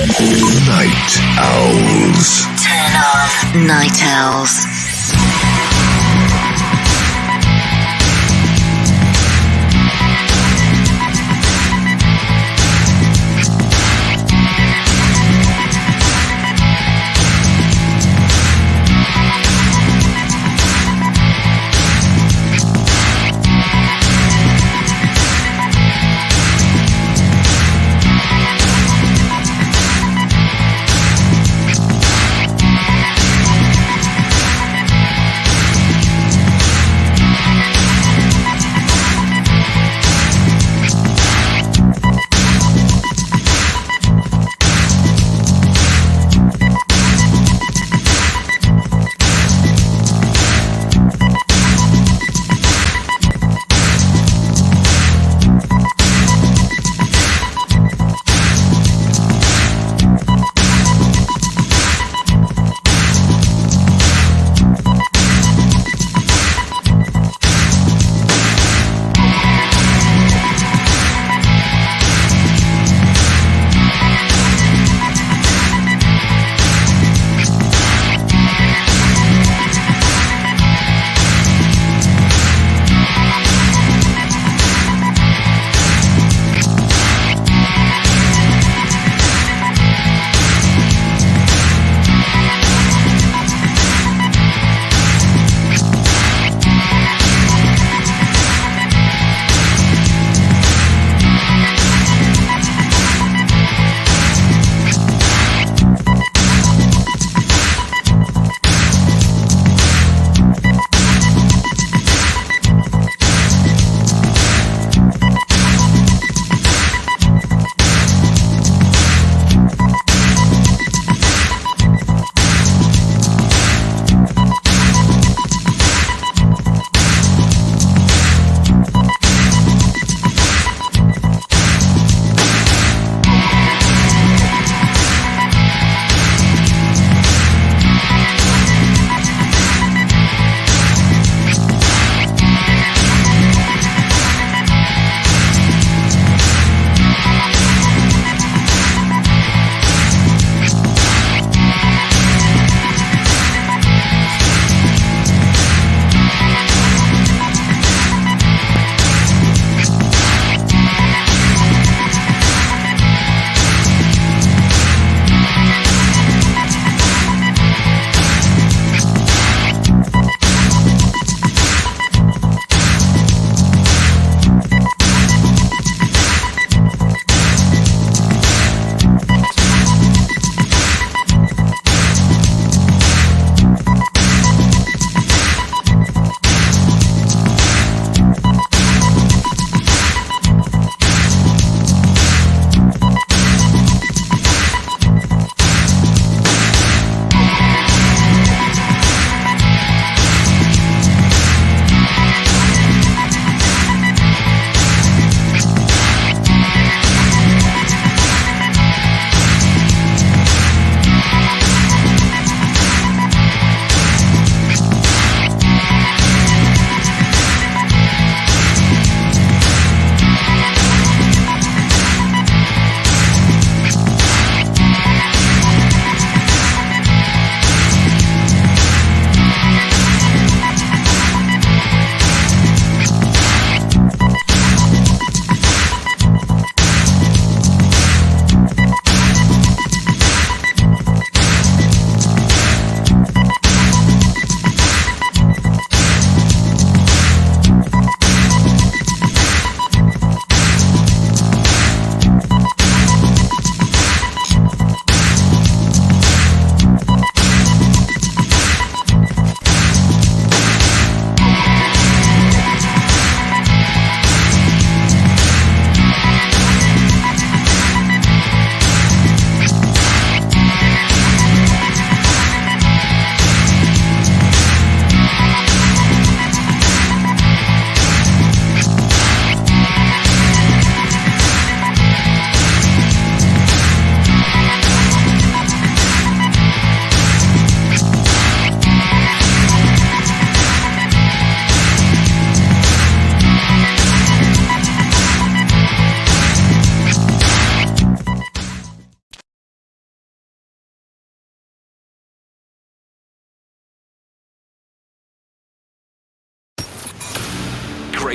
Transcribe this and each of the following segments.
Night Owls. Turn on Night Owls.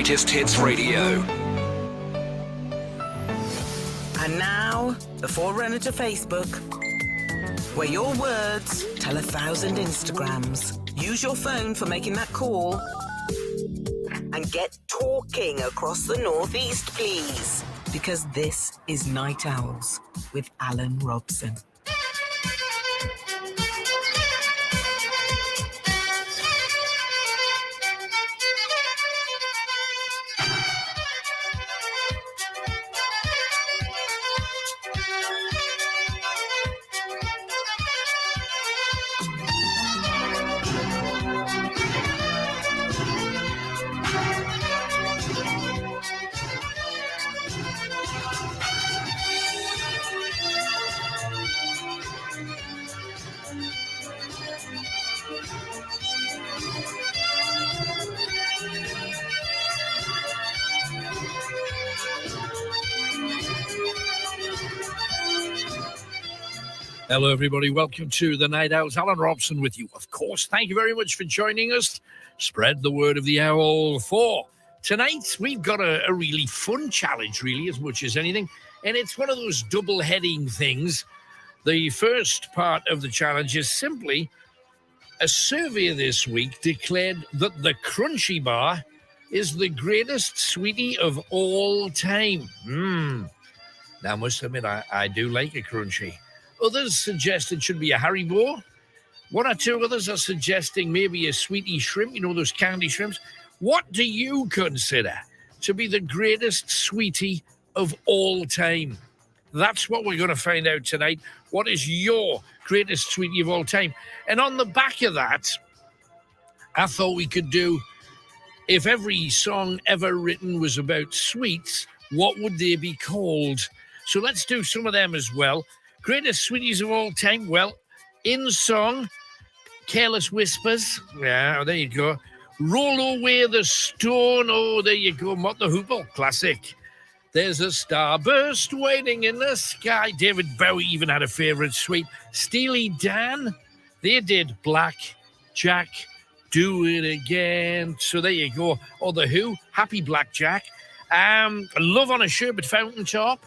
Greatest Hits Radio. And now, the forerunner to Facebook, where your words tell 1,000 Instagrams. Use your phone for making that call. And get talking across the northeast, please. Because this is Night Owls with Alan Robson. Hello, everybody. Welcome to the Night Owls. Alan Robson with you, of course. Thank you very much for joining us. Spread the word of the owl. For tonight, we've got a really fun challenge, really, as much as anything. And it's one of those double-heading things. The first part of the challenge is simply a survey this week declared that the Crunchy Bar is the greatest sweetie of all time. Now, I must admit, I do like a Crunchy. Others suggest it should be a Haribo. One or two others are suggesting maybe a sweetie shrimp, you know, those candy shrimps. What do you consider to be the greatest sweetie of all time? That's what we're going to find out tonight. What is your greatest sweetie of all time? And on the back of that, I thought we could do, if every song ever written was about sweets, what would they be called? So let's do some of them as well. Greatest sweeties of all time. Well, in song, Careless Whispers. Yeah, there you go. Roll Away the Stone. Oh, there you go. Mott the Hoople. Classic. There's a starburst waiting in the sky. David Bowie even had a favourite sweet. Steely Dan. They did Black Jack. Do It Again. So there you go. Or The Who. Happy Black Jack. Love on a Sherbet Fountain Top.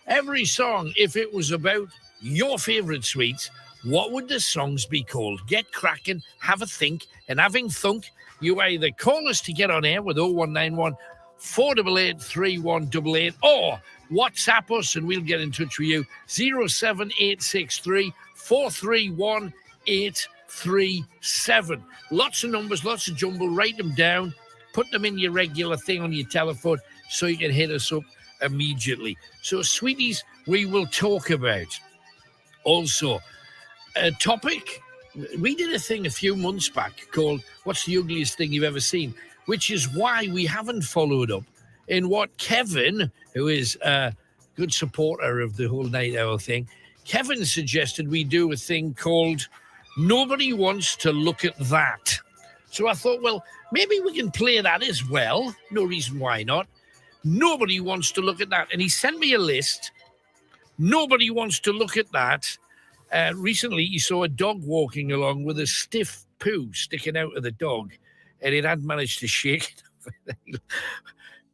Every song, if it was about your favourite sweets, what would the songs be called? Get cracking, have a think, and having thunk, you either call us to get on air with 0191 488 3188 or WhatsApp us and we'll get in touch with you 07863 431 837. Lots of numbers, lots of jumble. Write them down, put them in your regular thing on your telephone so you can hit us up immediately. So, sweeties, we will talk about. Also, a topic. We did a thing a few months back called What's the Ugliest Thing You've Ever Seen? Which is why we haven't followed up in what Kevin, who is a good supporter of the whole Night Owl thing, Kevin suggested we do a thing called Nobody Wants to Look at That. So I thought, well, maybe we can play that as well. No reason why not. Nobody wants to look at that. And he sent me a list. Nobody wants to look at that. Recently, he saw a dog walking along with a stiff poo sticking out of the dog, and it hadn't managed to shake it.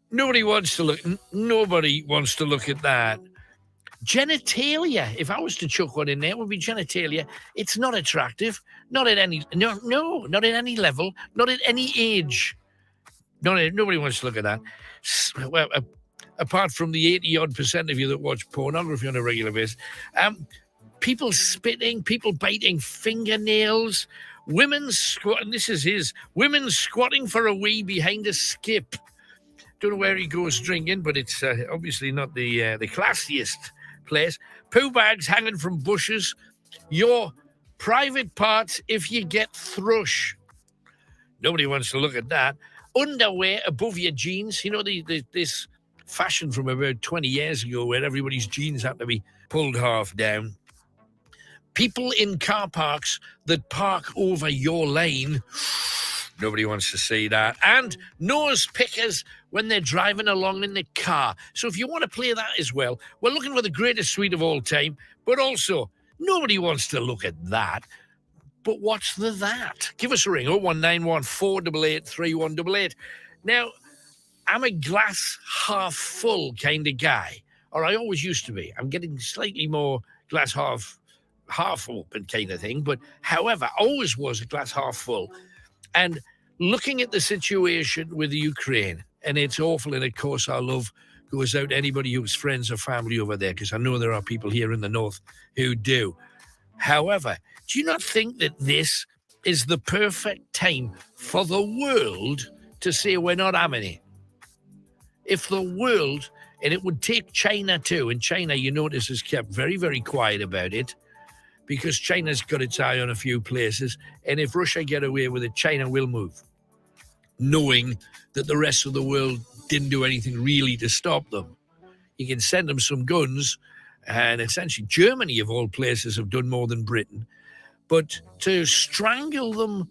Nobody wants to look at that. Genitalia. If I was to chuck one in there, it would be genitalia. It's not attractive. Not at any not at any level, not at any age. Nobody wants to look at that. Well, apart from the 80-odd% of you that watch pornography on a regular basis. People spitting, people biting fingernails, women squatting. This is his. Women squatting for a wee behind a skip. Don't know where he goes drinking, but it's obviously not the classiest place. Poo bags hanging from bushes. Your private parts if you get thrush. Nobody wants to look at that. Underwear above your jeans. You know, this fashion from about 20 years ago where everybody's jeans had to be pulled half down. People in car parks that park over your lane. Nobody wants to see that. And nose pickers when they're driving along in the car. So if you want to play that as well, we're looking for the greatest sweet of all time. But also, nobody wants to look at that. But what's that? Give us a ring, 0191 488 3188. Now, I'm a glass half full kind of guy, or I always used to be. I'm getting slightly more glass half open kind of thing. But however, I always was a glass half full. And looking at the situation with the Ukraine, and it's awful, and of course our love goes out to anybody who's friends or family over there, because I know there are people here in the north who do. However, do you not think that this is the perfect time for the world to say we're not having it? If the world, and it would take China too, and China, you notice, has kept very, very quiet about it, because China's got its eye on a few places, and if Russia get away with it, China will move, knowing that the rest of the world didn't do anything really to stop them. You can send them some guns, and essentially Germany, of all places, have done more than Britain. But to strangle them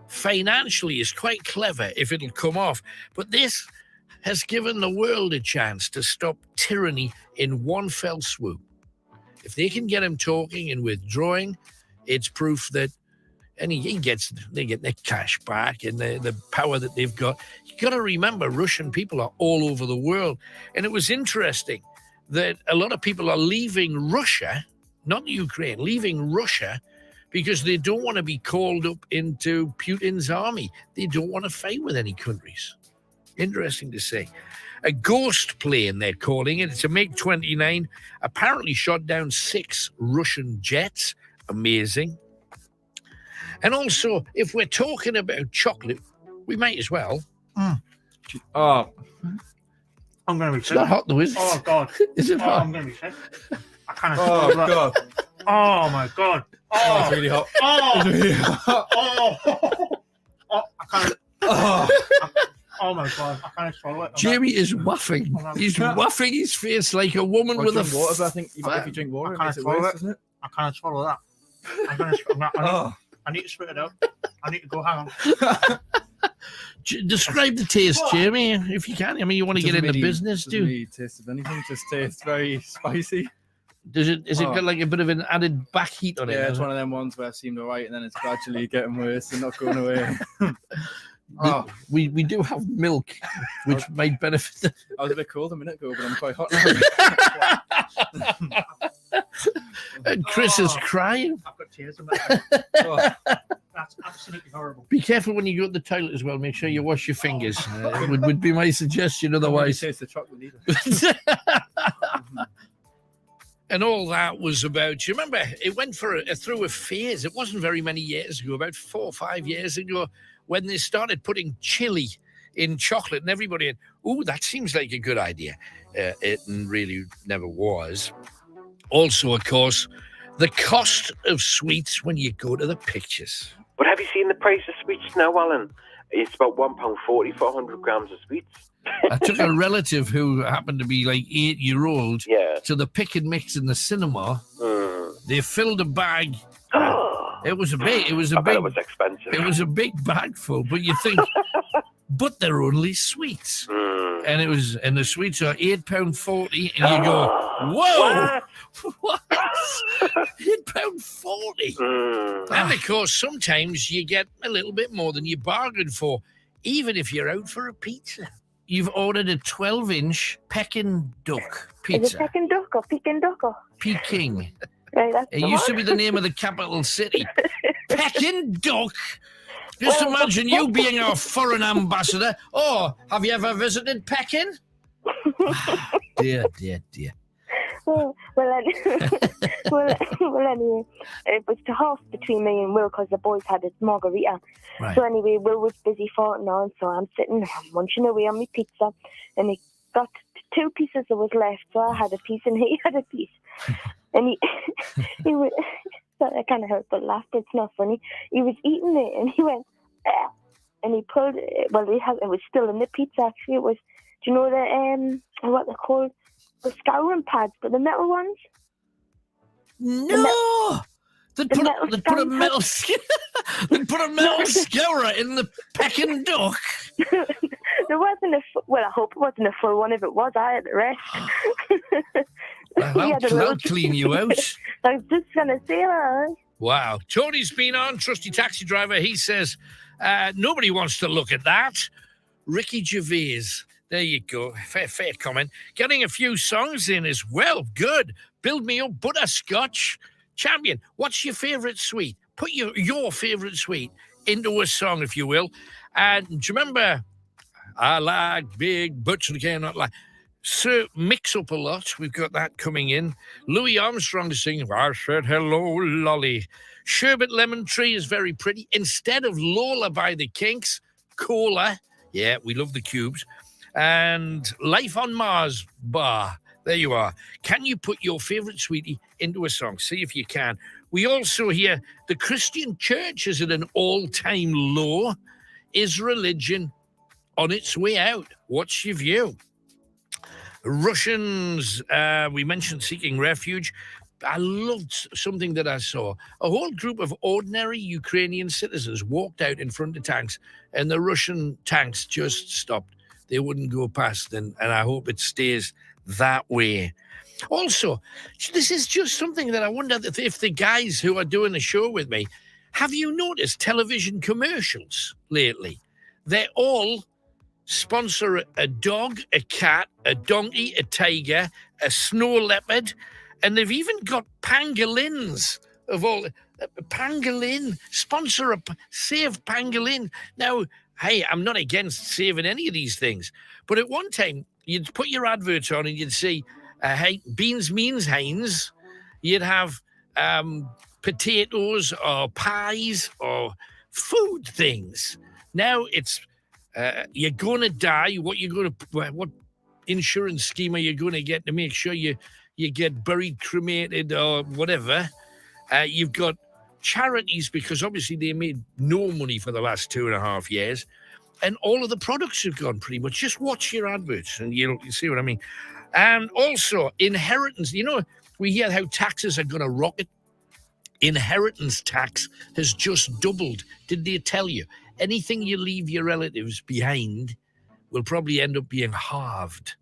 financially is quite clever if it'll come off. But this has given the world a chance to stop tyranny in one fell swoop. If they can get him talking and withdrawing, it's proof that, and they get their cash back and the power that they've got. You got to remember, Russian people are all over the world. And it was interesting that a lot of people are leaving Russia, not Ukraine, leaving Russia, because they don't want to be called up into Putin's army. They don't want to fight with any countries. Interesting to say. A ghost plane, they're calling it. It's a MiG-29. Apparently shot down 6 Russian jets. Amazing. And also, if we're talking about chocolate, we might as well. Oh, I'm going to be It's sick. not hot though, is it? Oh, God. Is it hot? I'm going to be sick. I can't Oh, that. God. Oh, my God. Oh, Oh, it's really hot. oh, It's really hot. oh, I can't. Oh. Oh, my God. I can't swallow it. Jamie is waffing. He's waffing his face like a woman with a Drink water, but I think if you drink water, it I makes it can't worse, doesn't it? I can't swallow that. I need to spit it out. I need to go hang on. Describe the taste, Jamie, if you can. I mean, you want to get into business, doesn't do? really taste of anything. Just tastes very spicy. Is it got like a bit of an added back heat on it? Yeah, it's one of them ones where it seemed alright, and then it's gradually getting worse and not going away. We do have milk, which might benefit. I was a bit cold a minute ago, but I'm quite hot now. And Chris is crying. I've got tears in my eyes. Oh, That's absolutely horrible. Be careful when you go to the toilet as well. Make sure you wash your fingers. Would be my suggestion. Otherwise, taste the chocolate either. and all that was about. You remember, it went through a phase. It wasn't very many years ago, about 4 or 5 years ago, when they started putting chili in chocolate, and everybody had, "Ooh, that seems like a good idea." It really never was. Also, of course, the cost of sweets when you go to the pictures. But have you seen the price of sweets now, Alan? It's about £1.40 for 100 grams of sweets. I took a relative who happened to be like 8-year-old Yeah. to the pick and mix in the cinema. They filled a bag. It was a big. I bet it was expensive. It was a big bag full, but you think, but they're only sweets, and the sweets are £8.40, and you go, whoa, what? £8.40, and of course sometimes you get a little bit more than you bargained for, even if you're out for a pizza. You've ordered a 12-inch Peking duck Is it pizza. Peking duck or Peking duck or? Peking. Right, that's It the used to one. be the name of the capital city. Peking duck. Just Well, imagine you being our foreign ambassador. Oh, have you ever visited Peking? Dear. well, anyway, it was the half between me and Will because the boys had a margarita. Right. So anyway, Will was busy farting on, so I'm sitting munching away on my pizza, and he got 2 pieces that was left, so I had a piece and he had a piece. And he was, I can't help but laugh, but it's not funny. He was eating it and he went, ah, and he pulled it. Well, it was still in the pizza, actually. It was, do you know what they're called? The scouring pads, but the metal ones. No! They'd put a metal scourer in the Peking duck. There wasn't well, I hope it wasn't a full one. If it was, I had the rest. Well, I'll clean you out. I was just going to say that. Wow. Tony's been on, trusty taxi driver. He says, nobody wants to look at that. Ricky Gervais, There you go. Fair comment. Getting a few songs in as well. Good. Build me up butterscotch. Champion, what's your favourite sweet? Put your favourite sweet into a song, if you will. And do you remember, I like big butts and can't not like. So mix up a lot. We've got that coming in. Louis Armstrong singing, I said hello, lolly. Sherbet Lemon Tree is very pretty. Instead of Lola by the Kinks, Cola. Yeah, we love the cubes. And Life on Mars Bar. There you are. Can you put your favourite sweetie into a song? See if you can. We also hear the Christian church is at an all-time low. Is religion on its way out? What's your view? Russians, we mentioned seeking refuge. I loved something that I saw. A whole group of ordinary Ukrainian citizens walked out in front of tanks, and the Russian tanks just stopped. They wouldn't go past, and I hope it stays that way. Also, this is just something that I wonder if the guys who are doing the show with me, have you noticed television commercials lately? They all sponsor a dog, a cat, a donkey, a tiger, a snow leopard, and they've even got pangolins of all. Pangolin, sponsor a save pangolin. Now, hey, I'm not against saving any of these things, but at one time you'd put your adverts on and you'd see, hey, beans means Heinz. You'd have potatoes or pies or food things. Now it's you're going to die. What insurance scheme are you going to get to make sure you get buried, cremated, or whatever? You've got charities because obviously they made no money for the last 2.5 years, and all of the products have gone pretty much. Just watch your adverts and you see what I mean. And also inheritance. You know, we hear how taxes are going to rocket. Inheritance tax has just doubled. Did they tell you? Anything you leave your relatives behind will probably end up being halved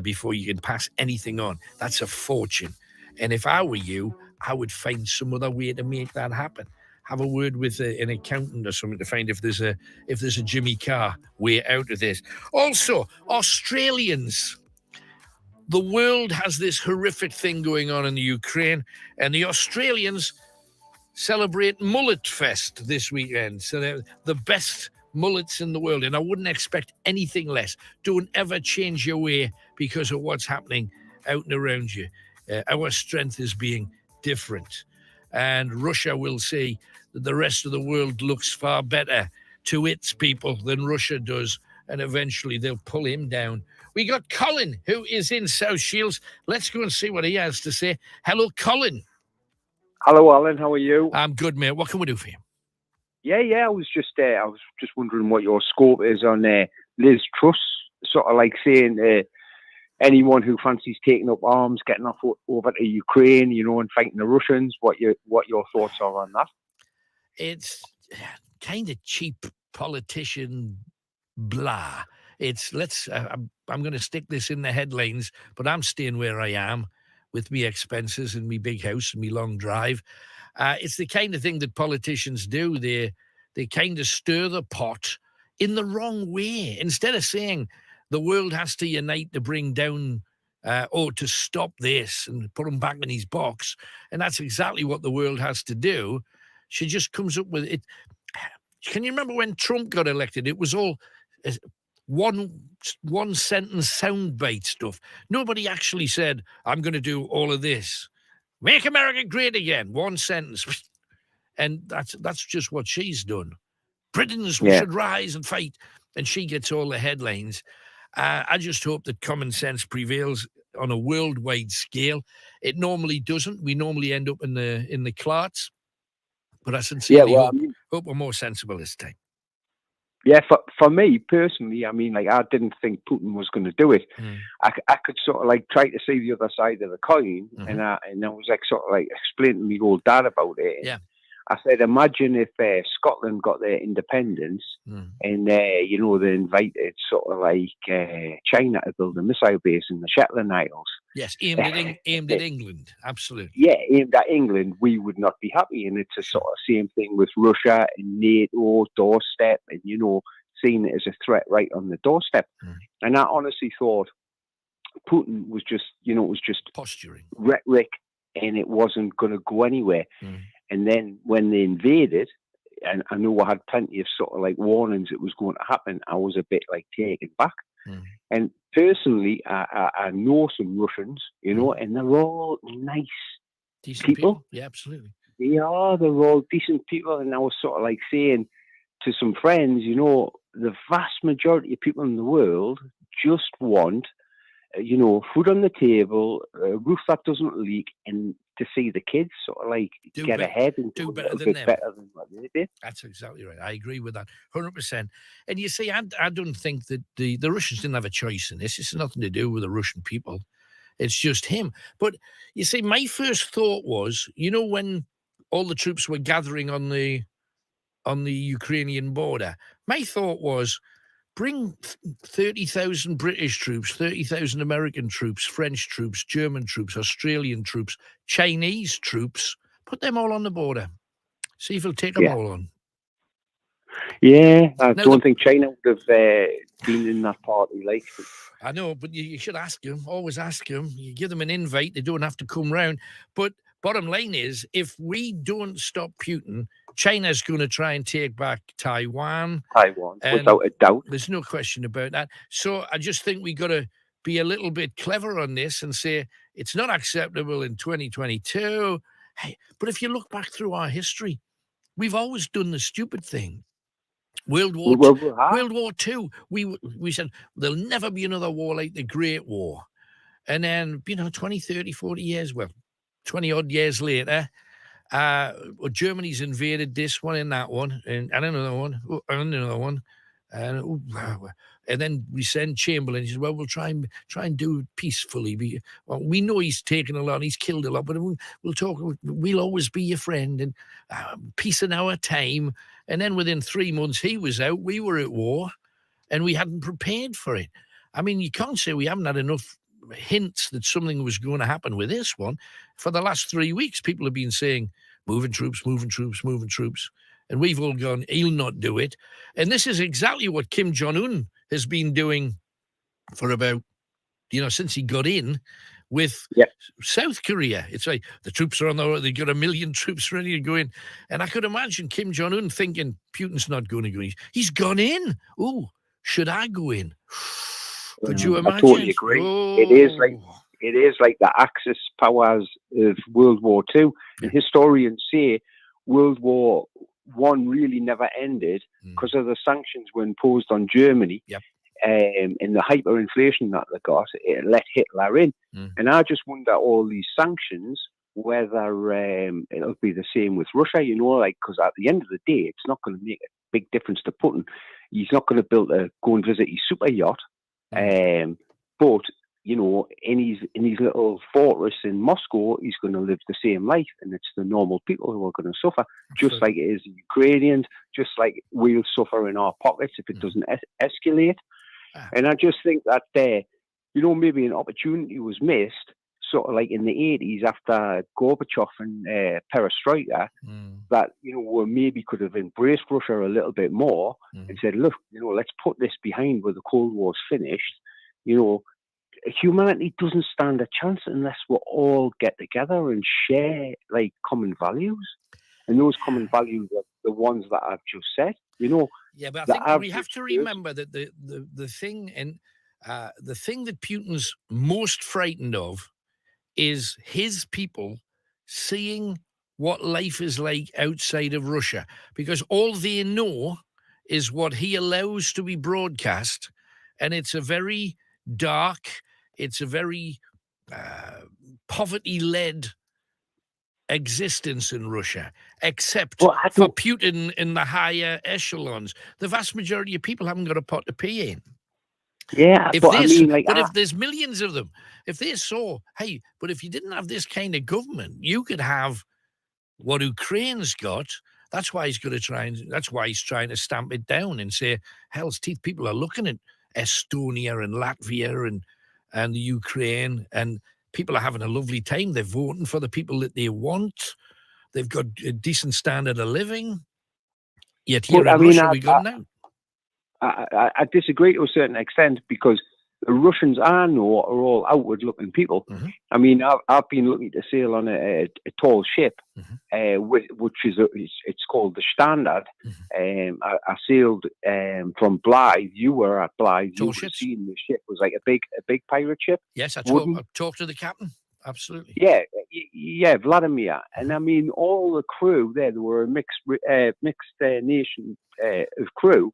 before you can pass anything on. That's a fortune. And if I were you, I would find some other way to make that happen. Have a word with an accountant or something to find if there's a Jimmy Carr way out of this. Also, Australians. The world has this horrific thing going on in the Ukraine, and the Australians celebrate Mullet Fest this weekend. So they're the best mullets in the world, and I wouldn't expect anything less. Don't ever change your way because of what's happening out and around you. Our strength is being different. And Russia will see that the rest of the world looks far better to its people than Russia does, and eventually they'll pull him down. We got Colin, who is in South Shields. Let's go and see what he has to say. Hello, Colin. Hello, Alan. How are you? I'm good, mate. What can we do for you? Yeah. I was just wondering what your scope is on Liz Truss, sort of like saying anyone who fancies taking up arms, getting off over to Ukraine, and fighting the Russians. What your thoughts are on that? It's kind of cheap politician blah. I'm going to stick this in the headlines, but I'm staying where I am with me expenses and me big house and me long drive. It's the kind of thing that politicians do. They kind of stir the pot in the wrong way. Instead of saying the world has to unite to bring down or to stop this and put him back in his box, and that's exactly what the world has to do. She just comes up with it. Can you remember when Trump got elected? It was all one sentence soundbite stuff. Nobody actually said, I'm going to do all of this. Make America great again. One sentence. And that's just what she's done. Britons should rise and fight. And she gets all the headlines. I just hope that common sense prevails on a worldwide scale. It normally doesn't. We normally end up in the clarts. But I sincerely hope we're more sensible this time. Yeah, for me personally, I didn't think Putin was going to do it. I could sort of try to see the other side of the coin, and I was sort of explaining to my old dad about it. Yeah. I said, imagine if Scotland got their independence and, they invited sort of China to build a missile base in the Shetland Isles. Yes, aimed at England, absolutely. Yeah, aimed at England, we would not be happy. And it's a sort of same thing with Russia and NATO, doorstep, and, seen it as a threat right on the doorstep. And I honestly thought Putin was just, it was just posturing, rhetoric, and it wasn't going to go anywhere. And then when they invaded, and I know I had plenty of sort of like warnings it was going to happen, I was a bit like taken back. And personally, I know some Russians, and they're all nice, decent people. Yeah, absolutely. They're all decent people. And I was sort of like saying to some friends, the vast majority of people in the world just want, food on the table, a roof that doesn't leak, and to see the kids sort of like get ahead and do a better little than bit them. better than what they did. That's exactly right. I agree with that 100%. And you see, I don't think that the Russians didn't have a choice in this. It's nothing to do with the Russian people. It's just him. But you see, my first thought was, when all the troops were gathering on the Ukrainian border, my thought was, bring 30,000 British troops, 30,000 American troops, French troops, German troops, Australian troops, Chinese troops, put them all on the border. See if he'll take them all on. Yeah, I don't think China would have been in that party. Like, I know, but you should ask him. Always ask him. You give them an invite; they don't have to come round. But bottom line is, if we don't stop Putin, China's going to try and take back Taiwan. Without a doubt. There's no question about that. So I just think we got to be a little bit clever on this and say it's not acceptable in 2022. Hey, but if you look back through our history, we've always done the stupid thing. World War II, we said there'll never be another war like the Great War. And then, 20, 30, 40 years, 20-odd years later, Germany's invaded this one and that one, and another one, and another one. And then we send Chamberlain. He says, well, we'll try and do it peacefully. We know he's taken a lot, he's killed a lot, but we'll talk. We'll always be your friend, and peace in our time. And then within 3 months, he was out. We were at war, and we hadn't prepared for it. I mean, you can't say we haven't had enough hints that something was going to happen with this one. For the last 3 weeks, people have been saying, moving troops, moving troops, moving troops. And we've all gone, he'll not do it. And this is exactly what Kim Jong-un has been doing for about, since he got in with South Korea. It's like the troops are on the road. They've got 1 million troops ready to go in. And I could imagine Kim Jong-un thinking, Putin's not going to go in. He's gone in. Oh, should I go in? Could you imagine? I totally agree. Oh. It is like the Axis powers of World War II. And historians say World War I really never ended because of the sanctions were imposed on Germany. And the hyperinflation that they got, it let Hitler in. And I just wonder, all these sanctions, whether it'll be the same with Russia, because at the end of the day, it's not going to make a big difference to Putin. He's not going to go and visit his super yacht. But in his little fortress in Moscow, he's going to live the same life, and it's the normal people who are going to suffer, just like it is the Ukrainians, just like we'll suffer in our pockets if it doesn't escalate. And I just think that maybe an opportunity was missed, sort of like in the 80s after Gorbachev and Perestroika, that we maybe could have embraced Russia a little bit more and said, look, let's put this behind where the Cold War's finished. Humanity doesn't stand a chance unless we all get together and share like common values, and those common values are the ones that I've just said. Yeah, but I think we have to remember that the thing that Putin's most frightened of is his people seeing what life is like outside of Russia, because all they know is what he allows to be broadcast, and it's a very dark, it's a very poverty-led existence in Russia, except for Putin in the higher echelons. The vast majority of people haven't got a pot to pee in. Yeah, if there's millions of them, if they saw, hey, but if you didn't have this kind of government, you could have what Ukraine's got. That's why he's going to that's why he's trying to stamp it down and say, hell's teeth, people are looking at Estonia and Latvia and the Ukraine, and people are having a lovely time. They're voting for the people that they want. They've got a decent standard of living. Yet here in Russia, we got out. I disagree to a certain extent because the Russians I know are all outward-looking people. Mm-hmm. I mean, I've been looking to sail on a tall ship, which is it's called the Standard. Mm-hmm. I sailed from Blythe. You were at Blythe. Tall You were ships. seeing the ship. It was like a big pirate ship. Yes, I Wooden. talked to the captain. Absolutely. Yeah, Vladimir. And I mean, all the crew there were a mixed nation of crew.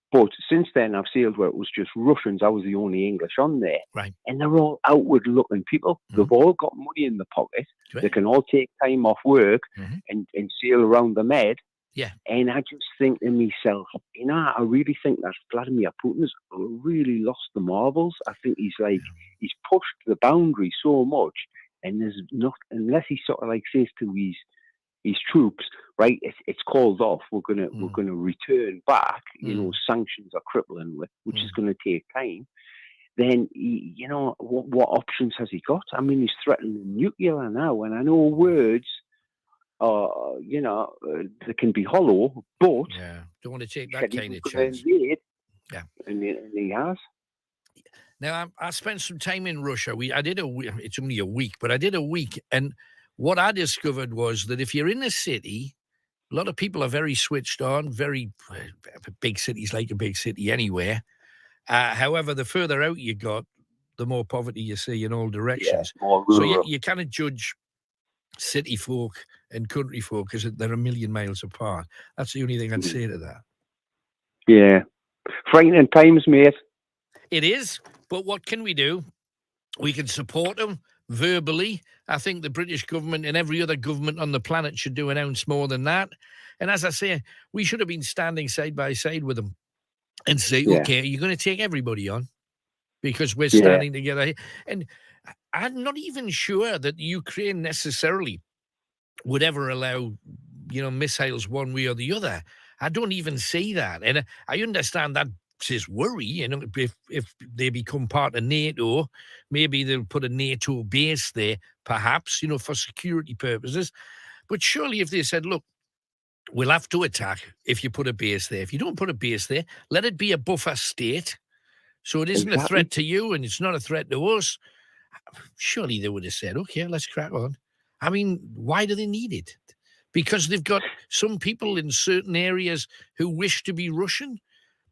But since then, I've sailed where it was just Russians. I was the only English on there. Right. And they're all outward-looking people. Mm-hmm. They've all got money in the pocket. Great. They can all take time off work and sail around the Med. Yeah. And I just think to myself, I really think that Vladimir Putin's really lost the marbles. I think he's he's pushed the boundary so much, and there's not, unless he sort of like says to his troops, right, it's called off. We're gonna return back. Sanctions are crippling, which is going to take time. Then what options has he got? I mean, he's threatening nuclear now, and I know words. They can be hollow, but don't want to take that kind of chance. And he has. Now, I spent some time in Russia. It's only a week, but I did a week, and what I discovered was that if you're in a city, a lot of people are very switched on. Very big cities like a big city anywhere. However, the further out you got, the more poverty you see in all directions. So you kind of judge city folk and country folk because they're a million miles apart. That's the only thing I'd say to that. Yeah. Frightening times, mate. It is, but what can we do? We can support them verbally. I think the British government and every other government on the planet should do an ounce more than that. And as I say, we should have been standing side by side with them and say, okay, you're going to take everybody on because we're standing together. And I'm not even sure that Ukraine necessarily would ever allow, missiles one way or the other. I don't even see that. And I understand that is worry, if they become part of NATO, maybe they'll put a NATO base there, perhaps, for security purposes. But surely if they said, look, we'll have to attack if you put a base there. If you don't put a base there, let it be a buffer state. So it isn't a threat to you and it's not a threat to us. Surely they would have said, okay, let's crack on. I mean, why do they need it? Because they've got some people in certain areas who wish to be Russian,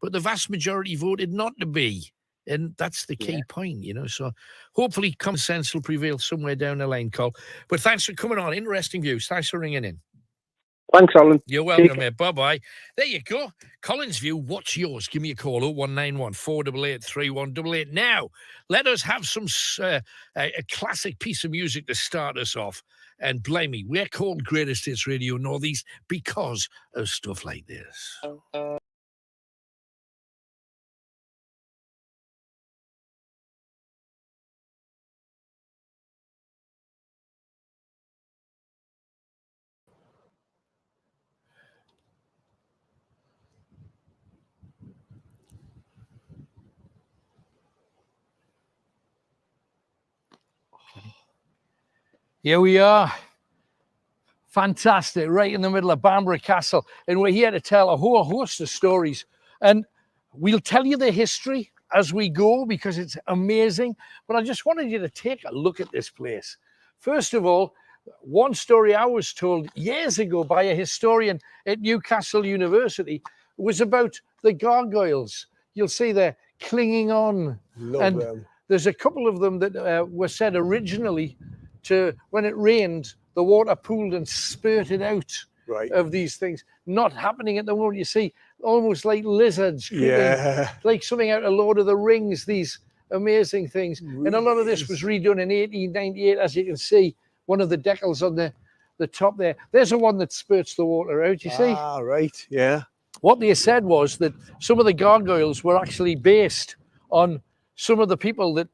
but the vast majority voted not to be. And that's the key point, So hopefully common sense will prevail somewhere down the line, Col. But thanks for coming on. Interesting views. Thanks for ringing in. Thanks, Alan. You're welcome, mate. Bye-bye. There you go. Colin's view. What's yours? Give me a call. 0191 488 3188. Now, let us have some a classic piece of music to start us off. And blame me, we're called Greatest Hits Radio Northeast because of stuff like this. Here we are. Fantastic, right in the middle of Bamburgh Castle. And we're here to tell a whole host of stories. And we'll tell you the history as we go because it's amazing. But I just wanted you to take a look at this place. First of all, one story I was told years ago by a historian at Newcastle University was about the gargoyles. You'll see they're clinging on. Love them. There's a couple of them that were said originally to, when it rained, the water pooled and spurted out of these things. Not happening at the moment. You see almost like lizards. Like something out of Lord of the Rings, these amazing things. Really? And a lot of this was redone in 1898, as you can see, one of the decals on the top there. There's the one that spurts the water out, you see? Ah, right, yeah. What they said was that some of the gargoyles were actually based on some of the people that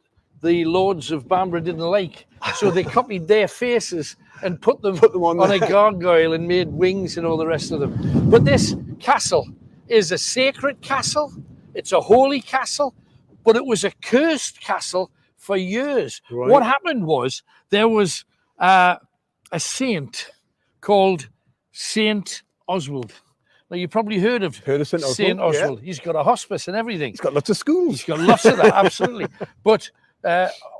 the lords of Bamburgh didn't like. So they copied their faces and put them on a gargoyle and made wings and all the rest of them. But this castle is a sacred castle. It's a holy castle, but it was a cursed castle for years. Right. What happened was there was a saint called Saint Oswald. Now, you probably heard of St. Oswald. St. Yeah. Oswald. He's got a hospice and everything. He's got lots of schools. He's got lots of that, absolutely. But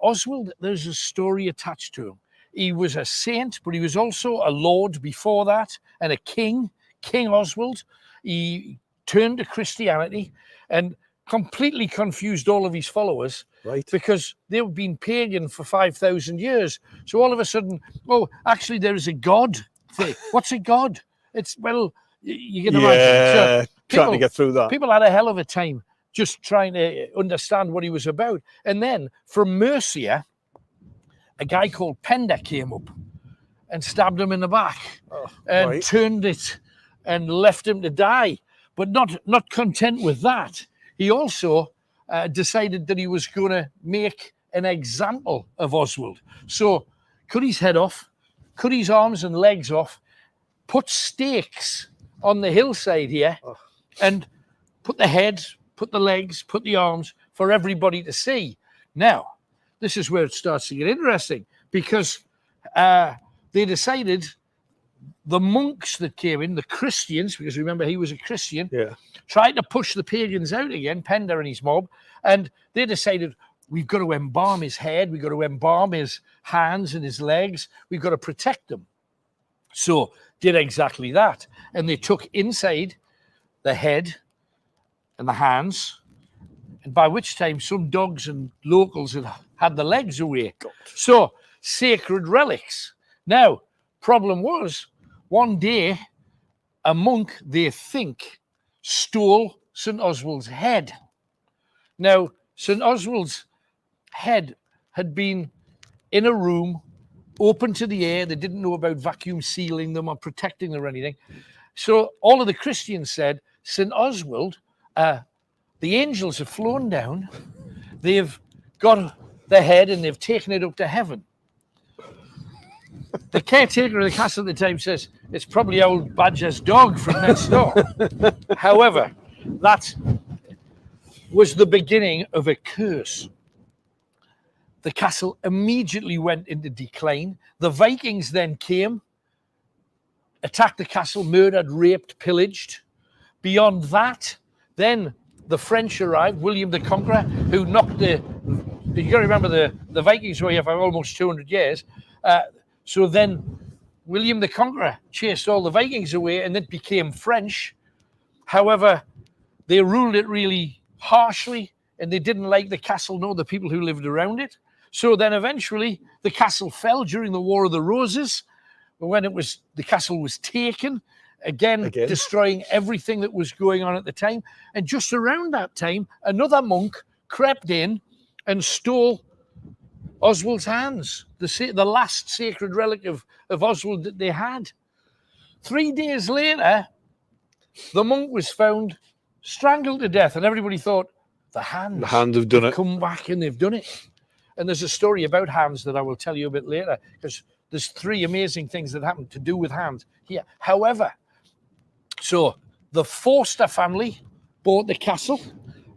Oswald, there's a story attached to him. He was a saint, but he was also a lord before that, and a king, King Oswald. He turned to Christianity and completely confused all of his followers, Right. because they've been pagan for 5,000 years. So all of a sudden, oh, actually, there is a God thing. What's a God? It's, well, you can imagine. Yeah, So trying to get through that. People had a hell of a time just trying to understand what he was about. And then from Mercia, a guy called Pender came up and stabbed him in the back and right. turned it and left him to die. But not content with that, he also decided that he was going to make an example of Oswald. So cut his head off, cut his arms and legs off, put stakes on the hillside here, and put the head, put the legs, put the arms for everybody to see. Now, this is where it starts to get interesting, because they decided, the monks that came in, the Christians, because remember he was a Christian, tried to push the pagans out again, Pender and his mob, and they decided, we've got to embalm his head, we've got to embalm his hands and his legs, we've got to protect them. So did exactly that. And they took inside the head and the hands, and by which time some dogs and locals had the legs away. So sacred relics. Now, problem was, one day, a monk, they think, stole St. Oswald's head. Now, St. Oswald's head had been in a room, open to the air. They didn't know about vacuum sealing them or protecting them or anything. So all of the Christians said, St. Oswald, the angels have flown down, they've got the head and they've taken it up to heaven. The caretaker of the castle at the time says, it's probably old Badger's dog from next door. However, that was the beginning of a curse. The castle immediately went into decline. The Vikings then came, attacked the castle, murdered, raped, pillaged. Beyond that, then the French arrived, William the Conqueror, who knocked you got to remember the Vikings were here for almost 200 years. So then William the Conqueror chased all the Vikings away and it became French. However, they ruled it really harshly and they didn't like the castle nor the people who lived around it. So then eventually the castle fell during the War of the Roses, when the castle was taken, again, destroying everything that was going on at the time. And just around that time, another monk crept in and stole Oswald's hands, the last sacred relic of Oswald that they had. 3 days later, the monk was found strangled to death, and everybody thought, the hands have done it. Come back and they've done it. And there's a story about hands that I will tell you a bit later, because there's 3 amazing things that happened to do with hands here. However, so the Forster family bought the castle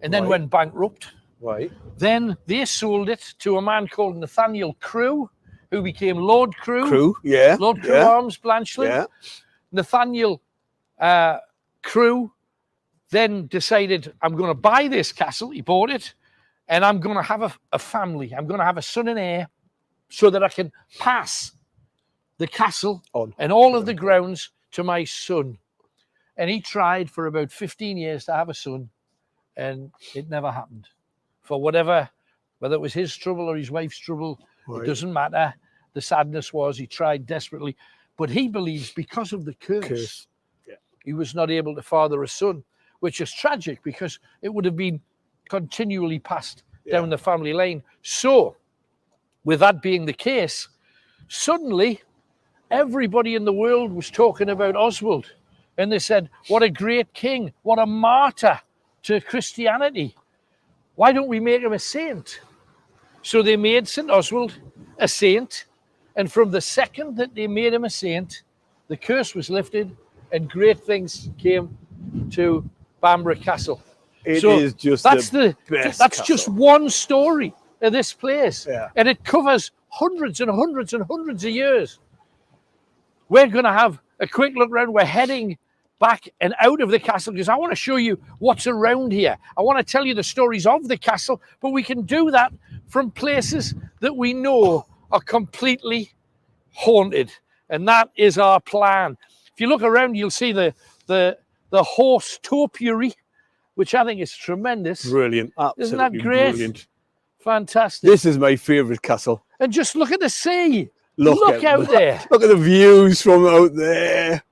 and then went bankrupt. Right. Then they sold it to a man called Nathaniel Crewe, who became Lord Crewe. Lord Crewe Arms, Blanchland. Yeah. Nathaniel Crewe then decided, I'm going to buy this castle. He bought it, and I'm going to have a family. I'm going to have a son and heir so that I can pass the castle and all of the grounds to my son. And he tried for about 15 years to have a son, and it never happened. For whatever, whether it was his trouble or his wife's trouble, it doesn't matter. The sadness was he tried desperately. But he believes because of the curse. He was not able to father a son, which is tragic because it would have been continually passed down the family line. So, with that being the case, suddenly everybody in the world was talking about Oswald. And they said, what a great king, what a martyr to Christianity. Why don't we make him a saint? So they made St. Oswald a saint. And from the second that they made him a saint, the curse was lifted and great things came to Bamburgh Castle. That's just one story of this place. And it covers hundreds and hundreds and hundreds of years. We're going to have a quick look around. We're heading back and out of the castle because I want to show you what's around here. I want to tell you the stories of the castle, but we can do that from places that we know are completely haunted. And that is our plan. If you look around, you'll see the horse topiary, which I think is tremendous. Brilliant. Absolutely. Isn't that great? Brilliant. Fantastic. This is my favourite castle. And just look at the sea. Look out there. Look at the views from out there.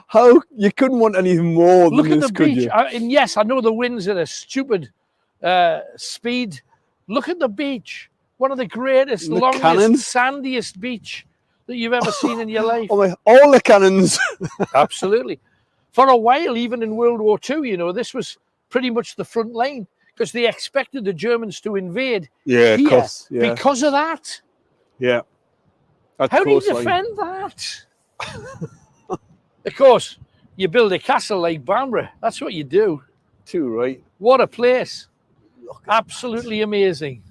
How you couldn't want anything more Look than at this, the could beach. you? And yes, I know the wind's at a stupid speed. Look at the beach. One of the greatest, The longest, cannons. sandiest beach that you've ever seen in your life. All the cannons. Absolutely. For a while, even in World War II, you know, this was pretty much the front line because they expected the Germans to invade Yeah, here yeah. because of that. Yeah. How do you defend that? Of course, you build a castle like Bamburgh. That's what you do. Too right. What a place. Absolutely amazing.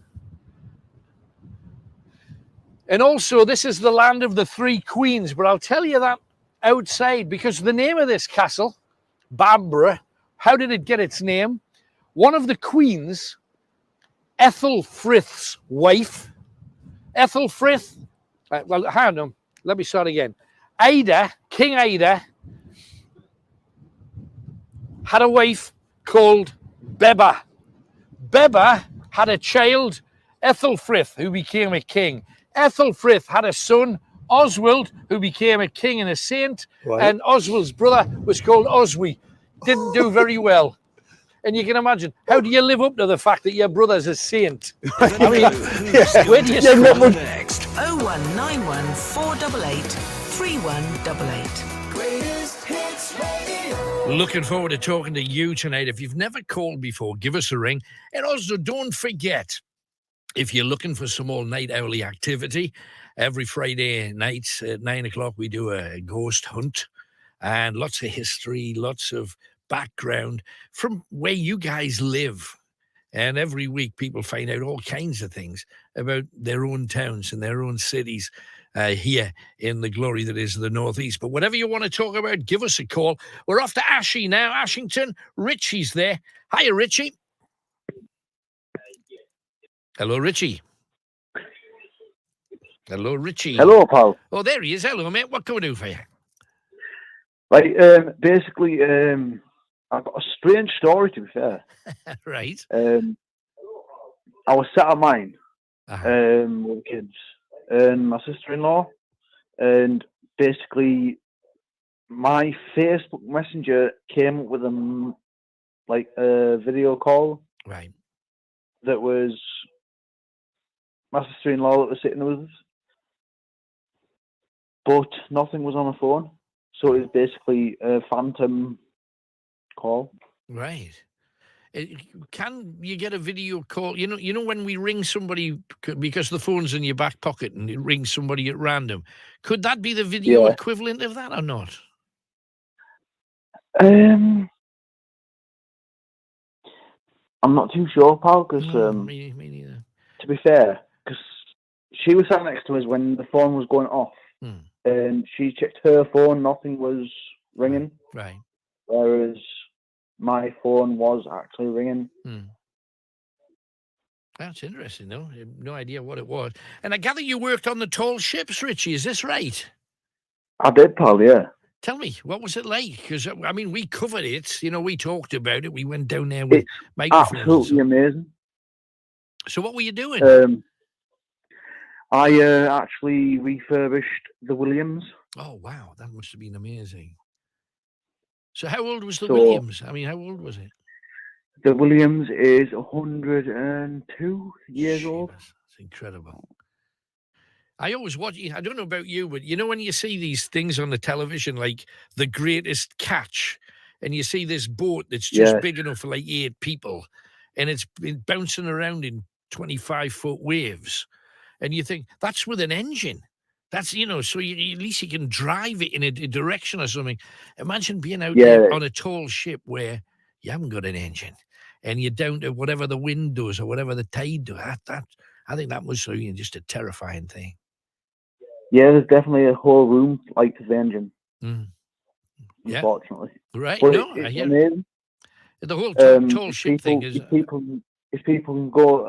And also, this is the land of the three queens, but I'll tell you that outside because the name of this castle, Bamburgh, how did it get its name? One of the queens, Ethelfrith's wife, Ethelfrith, well, hang on, let me start again. King Ada, had a wife called Beba. Beba had a child, Ethelfrith, who became a king. Ethelfrith had a son, Oswald, who became a king and a saint, and Oswald's brother was called Oswy. Didn't do very well. And you can imagine, how do you live up to the fact that your brother's a saint? I mean, where do you start? Next. 0191 488 3188. Greatest hits radio. Looking forward to talking to you tonight. If you've never called before, give us a ring. And also, don't forget, if you're looking for some more night owly activity, every Friday night at 9 o'clock, we do a ghost hunt and lots of history, lots of background from where you guys live. And every week, people find out all kinds of things about their own towns and their own cities here in the glory that is the Northeast. But whatever you want to talk about, give us a call. We're off to Ashy now, Ashington. Richie's there. Hiya, Richie. Hello, Richie. Hello, Richie. Hello, pal. Oh, there he is. Hello, mate. What can we do for you? Right, basically, I've got a strange story, to be fair. Right. I was sat at mine with the kids and my sister-in-law, and basically my Facebook Messenger came up with a video call. Right. That was my sister-in-law that was sitting with us, but nothing was on the phone, so it was basically a phantom call. Right. Can you get a video call? You know when we ring somebody because the phone's in your back pocket and it rings somebody at random. Could that be the video equivalent of that or not? I'm not too sure, pal. Because me neither. To be fair, because she was sat next to us when the phone was going off, and she checked her phone, nothing was ringing. Right. Whereas my phone was actually ringing. That's interesting, though. I have no idea what it was. And I gather you worked on the tall ships, Richie. Is this right? I did, pal, yeah. Tell me, what was it like? Because, I mean, we covered it. You know, we talked about it. We went down there with microphones. Absolutely amazing. So what were you doing? I actually refurbished the Williams. Oh, wow. That must have been amazing. So how old was the Williams? I mean, how old was it? The Williams is 102 years old. That's incredible. I always watch, I don't know about you, but you know when you see these things on the television, like The Greatest Catch, and you see this boat that's just big enough for like 8 people, and it's been bouncing around in 25-foot waves, and you think, that's with an engine. That's, you know, so at least you can drive it in a direction or something. Imagine being out there on a tall ship where you haven't got an engine and you're down to whatever the wind does or whatever the tide does. I think that was just a terrifying thing. Yeah, there's definitely a whole room like the engine. Yeah. unfortunately. Right? But No, I it's hear amazing. the whole tall If ship thing is. if people can go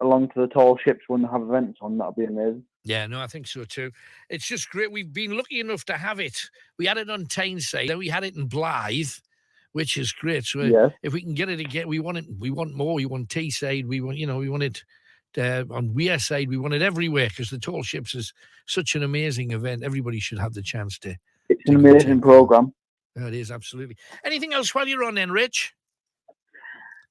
along to the tall ships when they have events on, that'd be amazing. Yeah, no, I think so too. It's just great. We've been lucky enough to have it. We had it on Tyneside, then we had it in Blythe, which is great. So if we can get it again, we want it. We want more. We want Teesside. We want, we want it on Wearside. We want it everywhere because the tall ships is such an amazing event. Everybody should have the chance to. It's an amazing program. It is, absolutely. Anything else while you're on, then, Rich?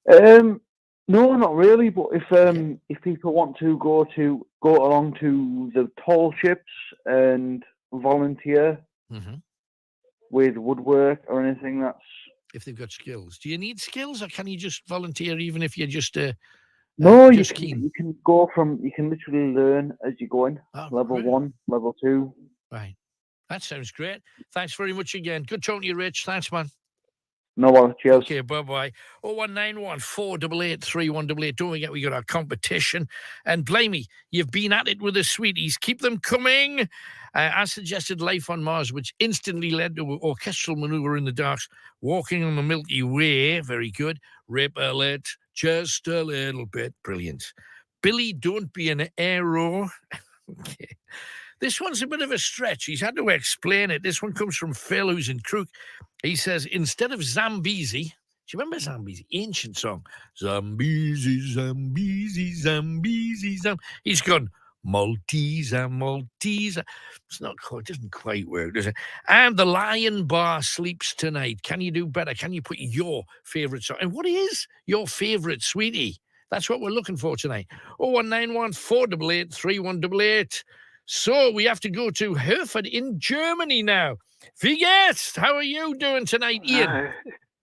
No, not really. But if people want to go along to the tall ships and volunteer with woodwork or anything, that's if they've got skills. Do you need skills, or can you just volunteer even if you're just no? Just you can go you can literally learn as you go in. Level 1, level 2. Right. That sounds great. Thanks very much again. Good talking to you, Rich. Thanks, man. No bother. Cheers. Okay, bye-bye. 01914 488 3188. Don't forget we got our competition. And blimey, you've been at it with the sweeties. Keep them coming. As suggested, Life on Mars, which instantly led to orchestral maneuver in the darks. Walking on the Milky Way. Very good. Rip alert. Just a little bit. Brilliant. Billy, don't be an arrow. Okay. This one's a bit of a stretch. He's had to explain it. This one comes from Phil, who's in Crook. He says, instead of Zambezi, do you remember Zambezi? Ancient song. Zambezi, Zambezi, Zambezi, Zambezi. He's gone, Malteser, Malteser. It's not quite, it doesn't quite work, does it? And the Lion Bar sleeps tonight. Can you do better? Can you put your favourite song? And what is your favourite, sweetie? That's what we're looking for tonight. 01914 488 3188. So we have to go to Herford in Germany now. Wie geht's? How are you doing tonight, Ian?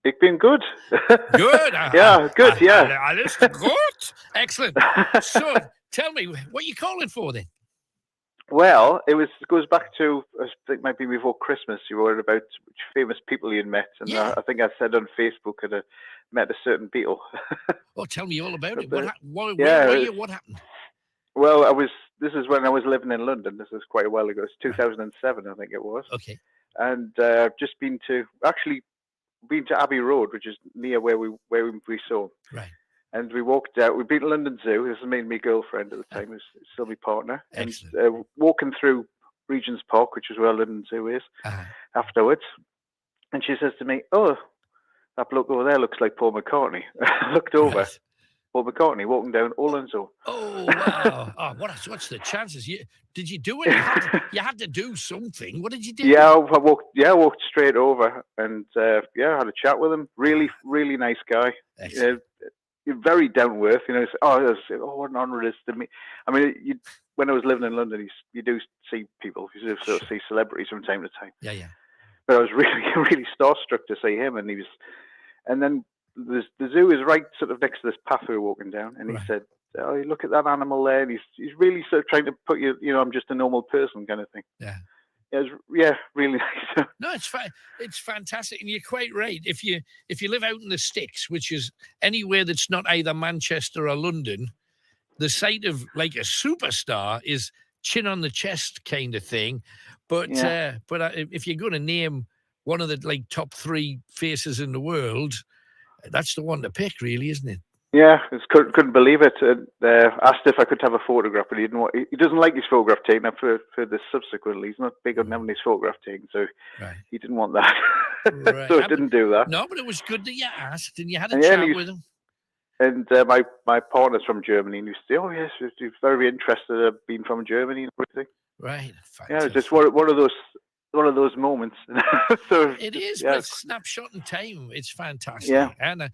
Ich bin good. Good. Yeah, good, yeah. Alles gut. Excellent. So tell me, what are you calling for then? Well, it goes back to, I think maybe before Christmas, you were about which famous people you'd met. And I think I said on Facebook that I met a certain Beatle. Oh, tell me all about it. Where yeah, were you? What happened? Well, this is when I was living in London. This was quite a while ago. It's 2007, I think it was. Okay. And just been to Abbey Road, which is near where we saw him. Right. And we walked out. We'd been to London Zoo. This was me and my girlfriend at the time, who's still my partner. Excellent. And walking through Regent's Park, which is where London Zoo is, afterwards. And she says to me, "Oh, that bloke over there looks like Paul McCartney." I looked over. Right. Paul McCartney walking down Holland Zoo. Oh, wow. Oh, what's the chances? Did you do it? You had to do something. What did you do? Yeah, I walked straight over and I had a chat with him. Really, really nice guy. Very down to earth. What an honour it is to me. I mean, when I was living in London, you do see people, you sort of see celebrities from time to time. Yeah, yeah. But I was really, really starstruck to see him, and then the zoo is right sort of next to this path we were walking down, and he said, "Oh, you look at that animal there," and he's really sort of trying to put you, I'm just a normal person kind of thing. Yeah. Really nice. No, it's fantastic, and you're quite right. If you live out in the sticks, which is anywhere that's not either Manchester or London, the sight of like a superstar is chin on the chest kind of thing. But if you're going to name one of the top 3 faces in the world, that's the one to pick, really, isn't it? Yeah, couldn't believe it. Asked if I could have a photograph, but he doesn't like his photograph taken. I've heard this subsequently. He's not big on having his photograph taken, so he didn't want that. Right. So I didn't do that. No, but it was good that you asked and you had a chat with him. And my partner's from Germany, and he said, "Oh yes, he's very interested. Being from Germany and everything." Right. Fantastic. Yeah, it's just one of those moments. So it is, but it's snapshot in time. It's fantastic. Yeah. And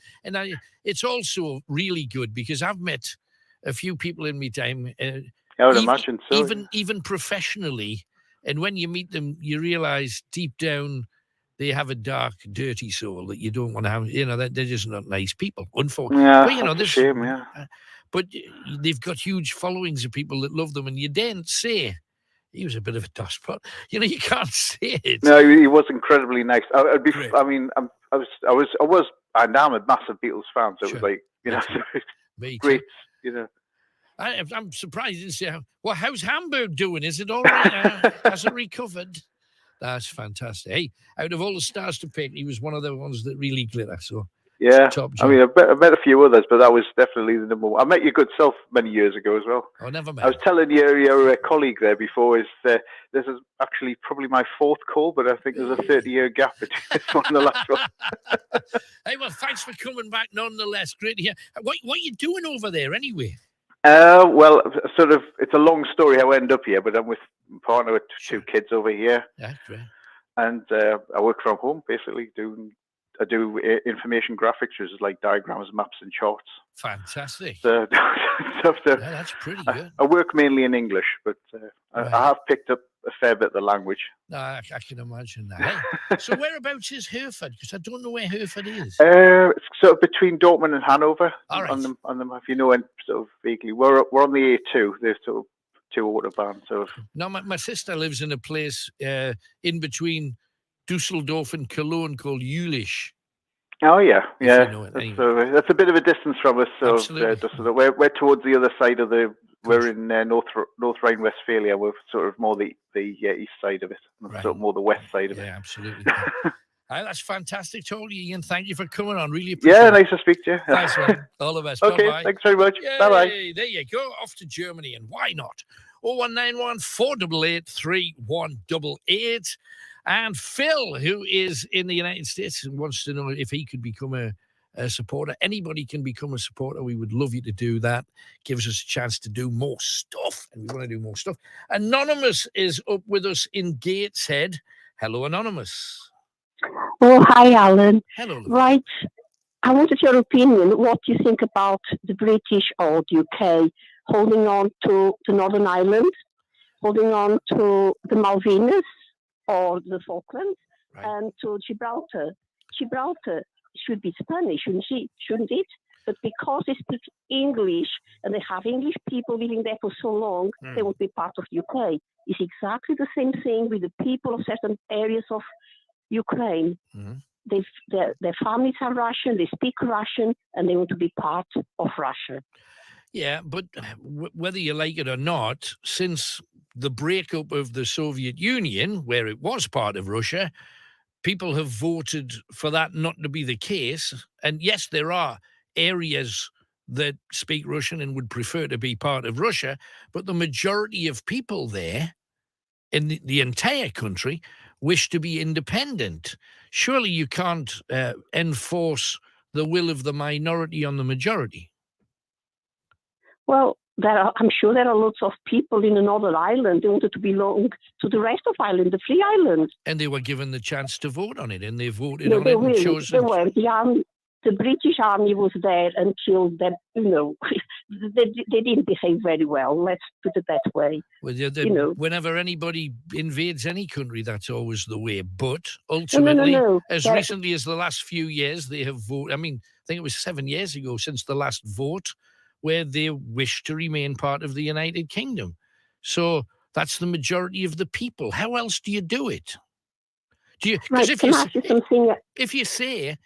it's also really good because I've met a few people in my time. I would imagine so. Even professionally, and when you meet them, you realise deep down they have a dark, dirty soul that you don't want to have. That they're just not nice people. Unfortunately, yeah, but, that's a shame. Yeah, but they've got huge followings of people that love them, and you daren't say he was a bit of a dustpot. You can't say it. No, he was incredibly nice. I'm a massive Beatles fan, so it was like, Me great, too. I'm surprised you didn't say, well, how's Hamburg doing? Is it all right? Has it recovered? That's fantastic. Hey, out of all the stars to pick, he was one of the ones that really glitter. So Yeah, top I job. mean, I met a few others, but that was definitely the number one. I met your good self many years ago as well. Oh, never met. I was telling your colleague there before, this is actually probably my fourth call, but I think there's a 30-year gap between this one and the last one. Hey, well, thanks for coming back nonetheless. Great to hear. What are you doing over there anyway? Well, sort of, it's a long story how I end up here, but I'm with my partner with two kids over here. Yeah, great. And I work from home, basically. I do information graphics, which is like diagrams, maps, and charts. Fantastic. So, that's pretty good. I work mainly in English, but Right. I have picked up a fair bit of the language. No, I can imagine that. Hey, so whereabouts is Hereford? Because I don't know where Hereford is. It's sort of between Dortmund and Hanover. All right. On them, if you know, and sort of vaguely, we're on the A2. There's sort of two autobahns. Sort of. No, my sister lives in a place in between Dusseldorf and Cologne called Jülich. Oh yeah. You know it, anyway. That's a bit of a distance from us. So Absolutely. we're towards the other side of the. We're in North Rhine-Westphalia. We're sort of more the east side of it, Right. sort of more the west side of it. Yeah, absolutely. That's fantastic, totally, Ian. Thank you for coming on. Really appreciate Yeah, it. nice to speak to you. Thanks, man. All the best. Okay, Bye-bye. thanks very much. Yay, Bye-bye. There you go. Off to Germany, and why not? 0191 488 3188. And Phil, who is in the United States and wants to know if he could become a supporter. Anybody can become a supporter. We would love you to do that. Gives us a chance to do more stuff, and we want to do more stuff. Anonymous is up with us in Gateshead. Hello, Anonymous. Oh, hi, Alan. Hello. Right. I wanted your opinion. What do you think about the British or the UK holding on to the Northern Ireland, holding on to the Malvinas or the Falklands, and to Gibraltar? Gibraltar should be Spanish, shouldn't it? But because they speak English and they have English people living there for so long, they won't be part of UK. It's exactly the same thing with the people of certain areas of Ukraine. Their families are Russian, they speak Russian, and they want to be part of Russia. Yeah, but whether you like it or not, since the breakup of the Soviet Union, where it was part of Russia, people have voted for that not to be the case. And yes, there are areas that speak Russian and would prefer to be part of Russia, but the majority of people there in the entire country wish to be independent. Surely you can't enforce the will of the minority on the majority. Well, I'm sure there are lots of people in the Northern Ireland who wanted to belong to the rest of Ireland, the Free Island. And they were given the chance to vote on it, and they voted No, on they it and weren't. chose. They weren't. The British Army was there and killed them. They didn't behave very well. Let's put it that way. Well, whenever anybody invades any country, that's always the way. But ultimately, No. as recently as the last few years, they have voted. I mean, I think it was 7 years ago since the last vote where they wish to remain part of the United Kingdom. So that's the majority of the people. How else do you do it? Because if you say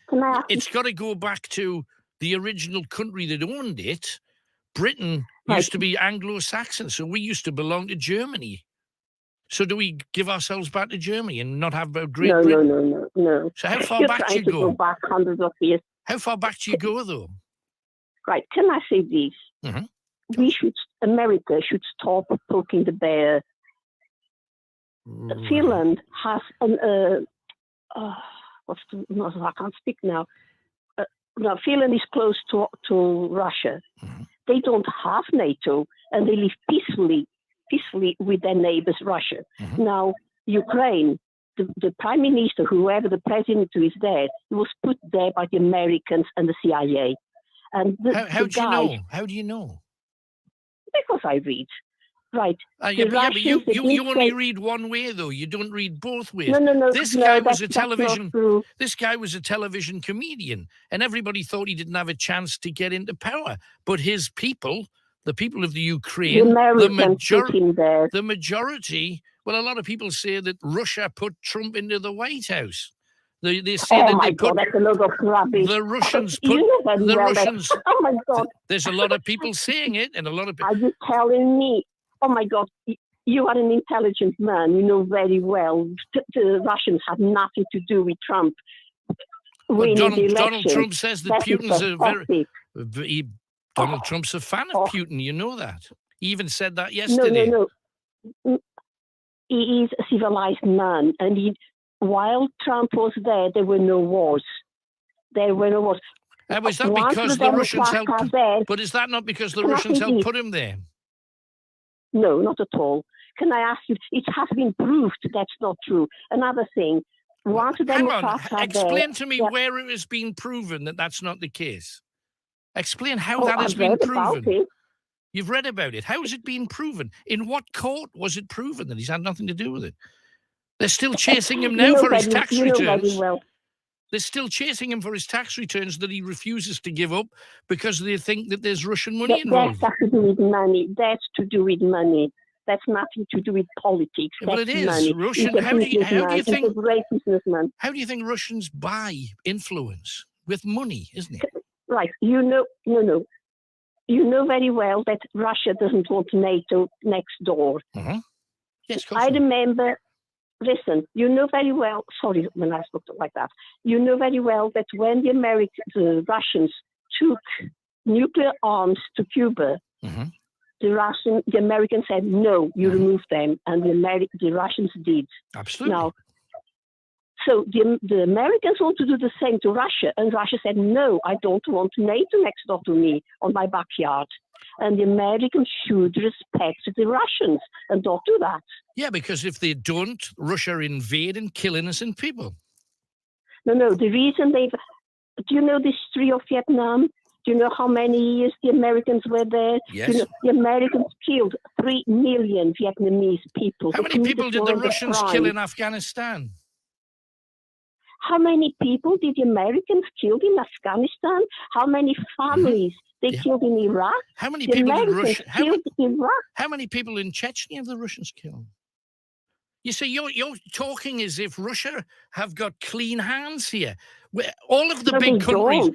it's got to go back to the original country that owned it, Britain used to be Anglo-Saxon, so we used to belong to Germany. So do we give ourselves back to Germany and not have a Great Britain? No. So how far back do you go? Go back hundreds of years. How far back do you go, though? Right. Can I say this? America should stop poking the bear. Finland has I can't speak now. Finland is close to Russia. They don't have NATO, and they live peacefully with their neighbors, Russia. Now, Ukraine, the prime minister, whoever the president is there, he was put there by the Americans and the CIA. And how do you know? How do you know? Because I read. Right. But you only read one way, though. You don't read both ways. No. This guy was a television comedian, and everybody thought he didn't have a chance to get into power. But his people, the people of the Ukraine, the majority. Well, a lot of people say that Russia put Trump into the White House. They say that they put that's a lot of rubbish. The Russians put the Russians. Oh my God! There's a lot of people saying it, and a lot of. Are you telling me? Oh my God! you are an intelligent man. You know very well the Russians had nothing to do with Trump winning the election. Donald Trump says that That is Putin's pathetic. Donald Trump's a fan of Putin. You know that. He even said that yesterday. No. He is a civilized man, and while Trump was there were no wars. There were no wars. Is that because the Russians helped? But is that not because the Russians helped put him there? No, not at all. Can I ask you? It has been proved that's not true. Another thing, once the Democrats are explain there, to me where it has been proven that that's not the case. Explain how that has been proven. You've read about it. How has it been proven? In what court was it proven that he's had nothing to do with it? They're still chasing him now for his tax returns. They're still chasing him for his tax returns that he refuses to give up because they think that there's Russian money involved. That's to do with money. That's to do with money. That's nothing to do with politics. Well, it is. Money. Russian. How do you think? He's a great businessman. How do you think Russians buy influence? With money, isn't it? Right. You know very well that Russia doesn't want NATO next door. Mm-hmm. Yes, I remember. Listen, you know very well. Sorry, when I spoke like that. You know very well that when the Russians took nuclear arms to Cuba, the Americans said no, you remove them, and the Russians did. Absolutely. Now, so the Americans want to do the same to Russia, and Russia said no, I don't want NATO next door to me on my backyard. And the Americans should respect the Russians and don't do that. Yeah, because if they don't, Russia invade and kill innocent people. No. The reason do you know the history of Vietnam? Do you know how many years the Americans were there? Yes. You know, the Americans killed 3 million Vietnamese people. How many people did the Russians kill in Afghanistan? How many people did the Americans kill in Afghanistan? How many families they killed in Iraq? How many the people Americans did killed in Iraq? How many people in Chechnya have the Russians killed? You see, you're talking as if Russia have got clean hands here. All of the big countries,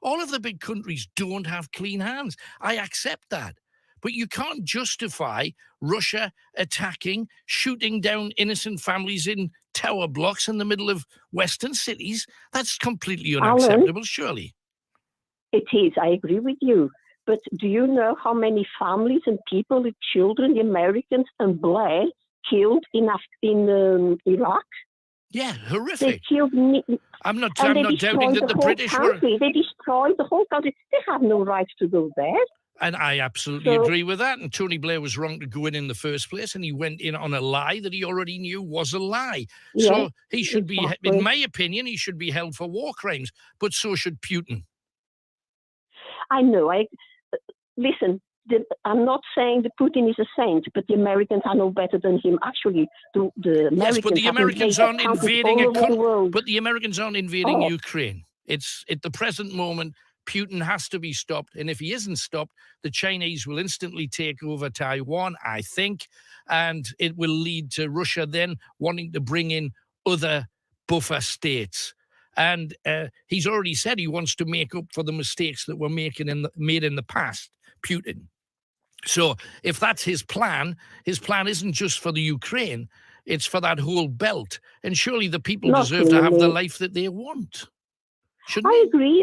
all of the big countries don't have clean hands. I accept that. But you can't justify Russia attacking, shooting down innocent families in tower blocks in the middle of Western cities. That's completely unacceptable, Alan, surely. It is. I agree with you. But do you know how many families and people, the children, the Americans and Blair killed in Iraq? Yeah, horrific. They killed. I'm not doubting that the British were. They destroyed the whole country. They have no right to go there. And I absolutely agree with that. And Tony Blair was wrong to go in the first place. And he went in on a lie that he already knew was a lie. Yeah, so he should be, in my opinion, he should be held for war crimes. But so should Putin. I know. Listen, I'm not saying that Putin is a saint, but the Americans are no better than him. Actually, the Americans. Yes, but the Americans aren't invading a country. But the Americans aren't invading Ukraine. It's at the present moment. Putin has to be stopped. And if he isn't stopped, the Chinese will instantly take over Taiwan, I think. And it will lead to Russia then wanting to bring in other buffer states. And he's already said he wants to make up for the mistakes that were made in the past, Putin. So if that's his plan isn't just for the Ukraine, it's for that whole belt. And surely the people deserve to have the life that they want. I agree.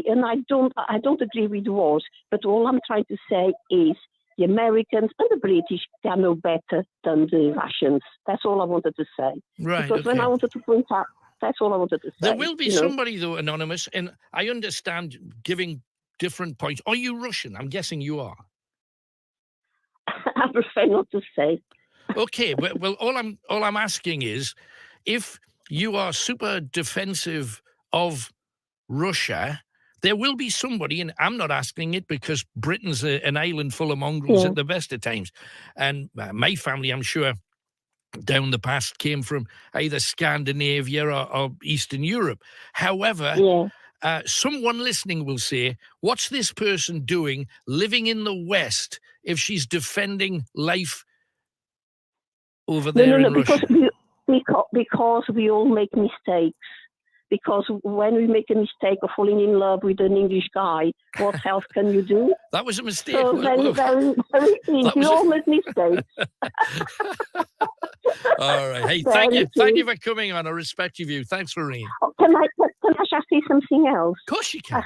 And I don't agree with wars, but all I'm trying to say is the Americans and the British, they are no better than the Russians. That's all I wanted to say. Right. Because when I wanted to point out, that's all I wanted to say. There will be somebody, though, Anonymous, and I understand giving different points. Are you Russian? I'm guessing you are. I prefer not to say. Okay. Well, all I'm asking is, if you are super defensive of Russia, there will be somebody, and I'm not asking it because Britain's an island full of mongrels at the best of times. And my family, I'm sure, down the past came from either Scandinavia or Eastern Europe. However, someone listening will say, what's this person doing living in the West if she's defending life over there in Russia? Because we all make mistakes. Because when we make a mistake of falling in love with an English guy, what else can you do? That was a mistake. So very, very, very easy. We all make mistakes. All right. Hey, Very thank you true. for coming on. I respect your view. Thanks for ringing. Oh, can I just say something else? Of course you can.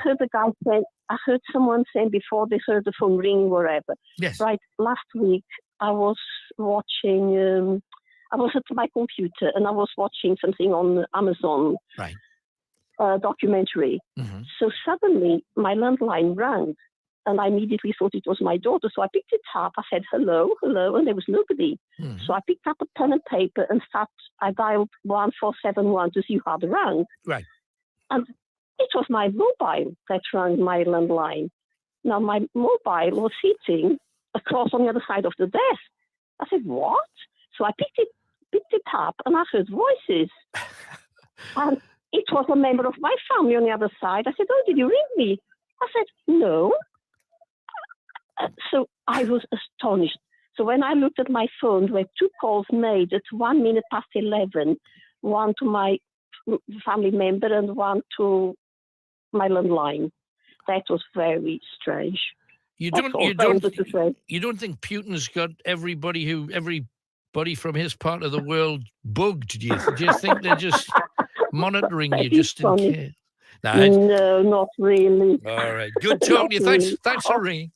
I heard someone saying before they heard the phone ring, wherever. Yes. Right. Last week, I was watching. I was at my computer and I was watching something on Amazon. Right. Documentary. Mm-hmm. So suddenly my landline rang, and I immediately thought it was my daughter. So I picked it up. I said hello, hello, and there was nobody. Mm-hmm. So I picked up a pen and paper and I dialed 1471 to see who had rang. Right. And it was my mobile that rang my landline. Now my mobile was sitting across on the other side of the desk. I said, what? So I picked it up and I heard voices. And it was a member of my family on the other side. I said, oh, did you ring me? I said, no. So I was astonished. So when I looked at my phone, there were 2 calls made at 1 minute past 11, one to my family member and one to my landline. That was very strange. You don't think Putin's got everybody from his part of the world bugged? Do you think they're just monitoring you just in case? No, not really. All right. Good talking to you. Thanks for ringing.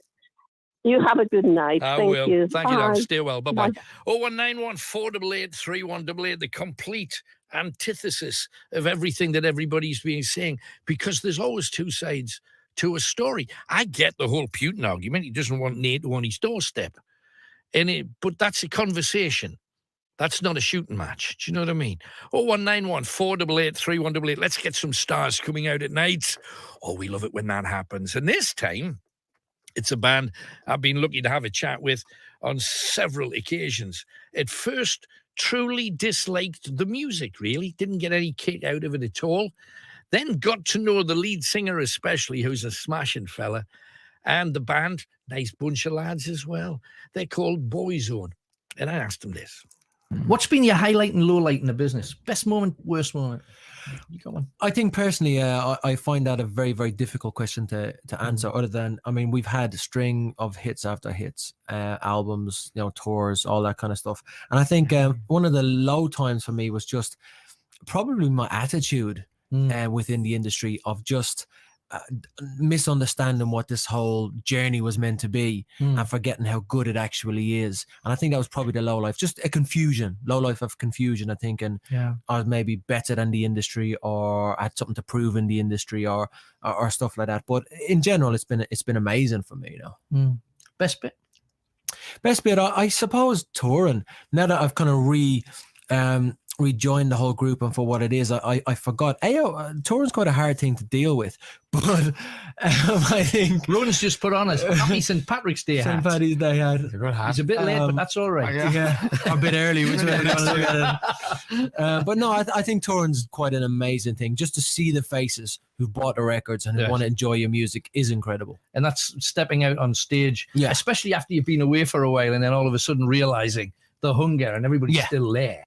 You have a good night. Thank you. Thank Bye. you, Dan. Stay well. Bye-bye. Bye. 0191 488 3188, the complete antithesis of everything that everybody's been saying, because there's always 2 sides to a story. I get the whole Putin argument. He doesn't want NATO on his doorstep. But that's a conversation. That's not a shooting match. Do you know what I mean? 0191 488 3188. Let's get some stars coming out at night. Oh, we love it when that happens. And this time, it's a band I've been lucky to have a chat with on several occasions. At first, truly disliked the music, really. Didn't get any kick out of it at all. Then got to know the lead singer especially, who's a smashing fella. And the band, nice bunch of lads as well. They're called Boyzone. And I asked them this. What's been your highlight and low light in the business? Best moment, worst moment? You got one? I think personally, I find that a very, very difficult question to answer. Other than, I mean, we've had a string of hits after hits, albums, tours, all that kind of stuff. And I think one of the low times for me was just probably my attitude within the industry of just misunderstanding what this whole journey was meant to be and forgetting how good it actually is. And I think that was probably the low life, just a low life of confusion, I think. And I was maybe better than the industry or had something to prove in the industry or stuff like that. But in general, it's been amazing for me, Best bit? Best bit, I suppose touring. Now that I've kind of rejoin the whole group and for what it is, I forgot. Touring's quite a hard thing to deal with, but I think Ron's just put on a happy St. Patrick's Day hat. St. Paddy's Day hat. He's a bit late, but that's all right. Yeah, a bit early, which way you want to look at it. But no, I think touring's quite an amazing thing. Just to see the faces who bought the records and who want to enjoy your music is incredible. And that's stepping out on stage, especially after you've been away for a while and then all of a sudden realizing the hunger and everybody's still there.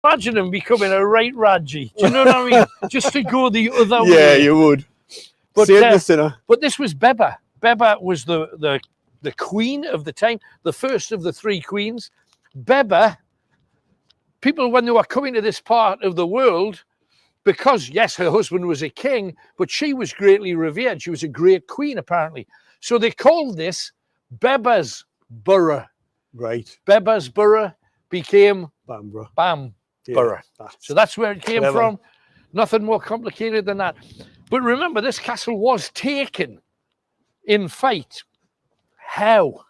Imagine him becoming a right Raji. Do you know what I mean? Just to go the other way. Yeah, you would. But, Save the sinner. But this was Beba. Beba was the queen of the time, the first of the 3 queens. Beba, people, when they were coming to this part of the world, because, yes, her husband was a king, but she was greatly revered. She was a great queen, apparently. So they called this Beba's Borough. Right. Beba's Borough became Bamburgh. Bamburgh. So that's where it came from. Nothing more complicated than that. But remember, this castle was taken in fight. How?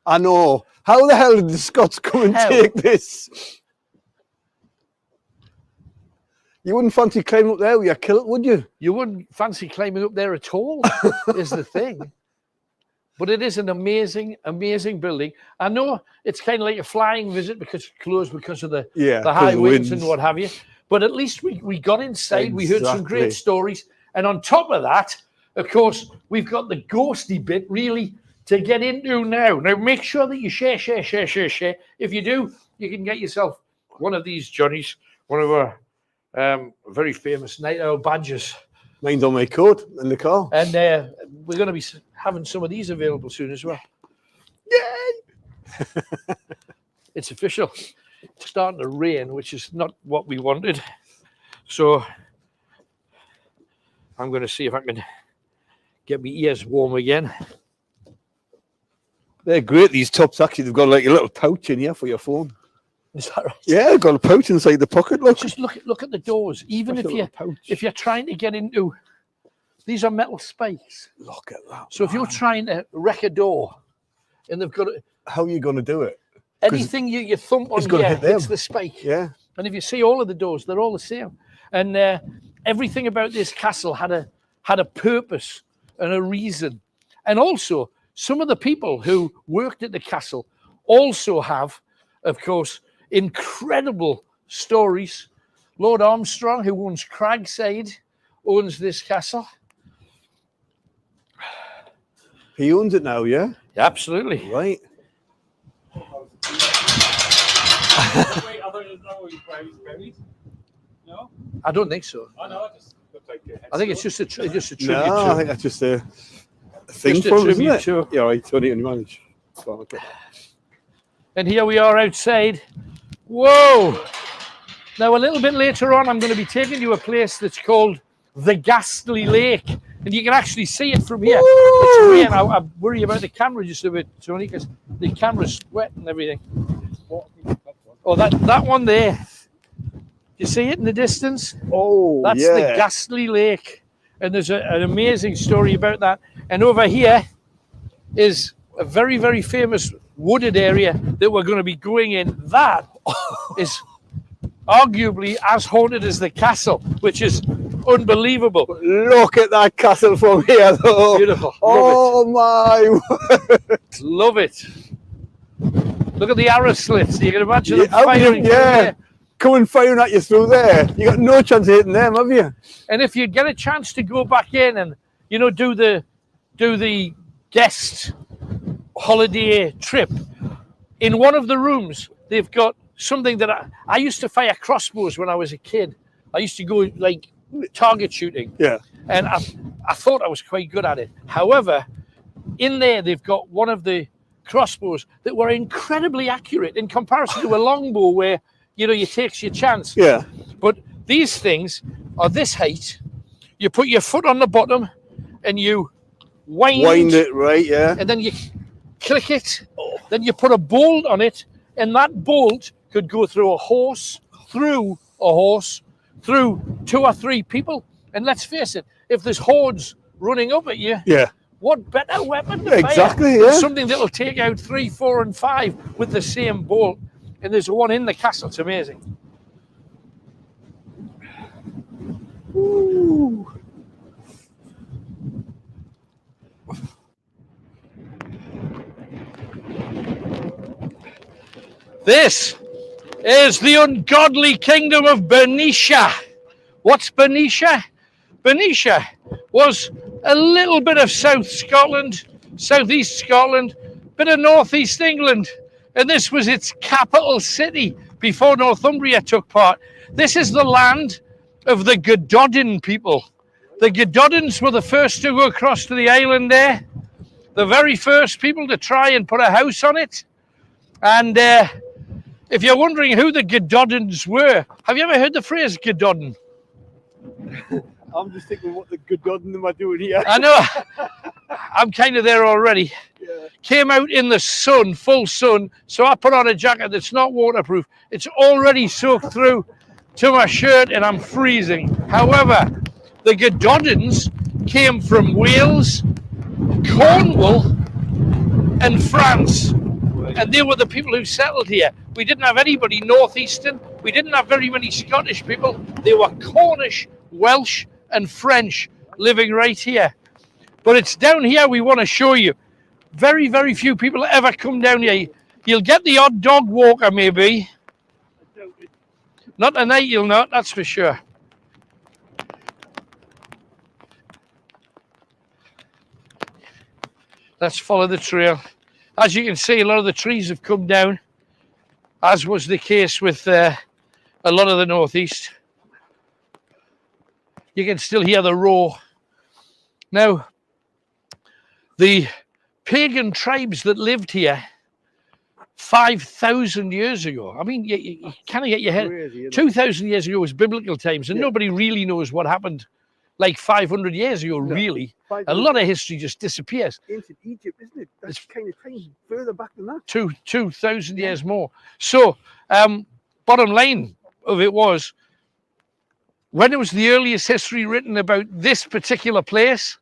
I know. How the hell did the Scots come and take this? You wouldn't fancy climbing up there with your kilt, would you? You wouldn't fancy climbing up there at all, is the thing. But it is an amazing, amazing building. I know it's kind of like a flying visit because it's closed because of the high winds and what have you. But at least we got inside. We heard some great stories. And on top of that, of course, we've got the ghosty bit really to get into now. Now, make sure that you share. If you do, you can get yourself one of these Johnnies, one of our very famous night owl badges. Mine's on my coat in the car. And we're going to be having some of these available soon as well. Yay! It's official. It's starting to rain, which is not what we wanted. So I'm going to see if I can get my ears warm again. They're great, these tops. Actually, they've got like a little pouch in here for your phone. Is that right? Yeah, they've got a pouch inside the pocket. Look. Just look at the doors. Even if you're trying to get into, these are metal spikes. Look at that. So if you're trying to wreck a door, and they've got it, how are you going to do it? Anything you thump on here hits the spike. Yeah. And if you see all of the doors, they're all the same. And everything about this castle had a purpose and a reason. And also, some of the people who worked at the castle also have, of course, incredible stories. Lord Armstrong, who owns Cragside, owns this castle. He owns it now, yeah? Absolutely. Right. No? I don't think so. I know, it just looked like I think it's just a tribute. No, I think that's just a thing Just a for him, isn't tribute it? to- Yeah, right. Tony and manage. And here we are outside. Whoa! Now, a little bit later on, I'm going to be taking you to a place that's called the Ghastly Lake. And you can actually see it from here. It's rain. I worry about the camera just a bit, Tony, because the camera's wet and everything. Oh, that one there. You see it in the distance? Oh, that's yeah. the Ghastly Lake. And there's an amazing story about that. And over here is a very, very famous wooded area that we're going to be going in. That is arguably as haunted as the castle, which is unbelievable. Look at that castle from here, though. Beautiful. Oh, my word. Love it. Look at the arrow slits. You can imagine them how can you- firing. through there. Coming firing at you through there. You got no chance of hitting them, have you? And if you get a chance to go back in and do the guest holiday trip, in one of the rooms they've got something that I used to fire crossbows when I was a kid. I used to go like target shooting. Yeah. And I thought I was quite good at it. However, in there they've got one of the crossbows that were incredibly accurate in comparison to a longbow where you takes your chance. Yeah. But these things are this height. You put your foot on the bottom and you wind it, right, yeah. And then you click it. Then you put a bolt on it, and that bolt could go through a horse, through 2 or 3 people. And let's face it, if there's hordes running up at you, yeah, what better weapon to exactly, fire than yeah. something that'll take out 3, 4, and 5 with the same bolt? And there's one in the castle. It's amazing. Ooh. This is the ungodly kingdom of Bernicia. What's Bernicia? Bernicia was a little bit of South Scotland, Southeast Scotland, bit of Northeast England, and this was its capital city before Northumbria took part. This is the land of the Gododin people. The Gododins were the first to go across to the island there, the very first people to try and put a house on it. And if you're wondering who the Gododins were, have you ever heard the phrase Gododin? I'm just thinking what the good God am I doing here? I know. I'm kind of there already. Yeah. Came out in the sun, full sun, so I put on a jacket that's not waterproof. It's already soaked through to my shirt and I'm freezing. However, the Gododins came from Wales, Cornwall, and France. And they were the people who settled here. We didn't have anybody northeastern. We didn't have very many Scottish people. They were Cornish, Welsh, and French living right here. But it's down here we want to show you. Very, very few people ever come down here. You'll get the odd dog walker, maybe. Not tonight, you'll not, that's for sure. Let's follow the trail. As you can see, a lot of the trees have come down, as was the case with a lot of the northeast. You can still hear the roar. Now, the pagan tribes that lived here 5,000 years ago. I mean, you kind of get your head. 2,000 years ago was biblical times, and nobody really knows what happened like 500 years ago, really. A lot of history just disappears. Ancient Egypt, isn't it? That's kind of time further back than that. 2,000 years more. So, bottom line of it was, when it was the earliest history written about this particular place,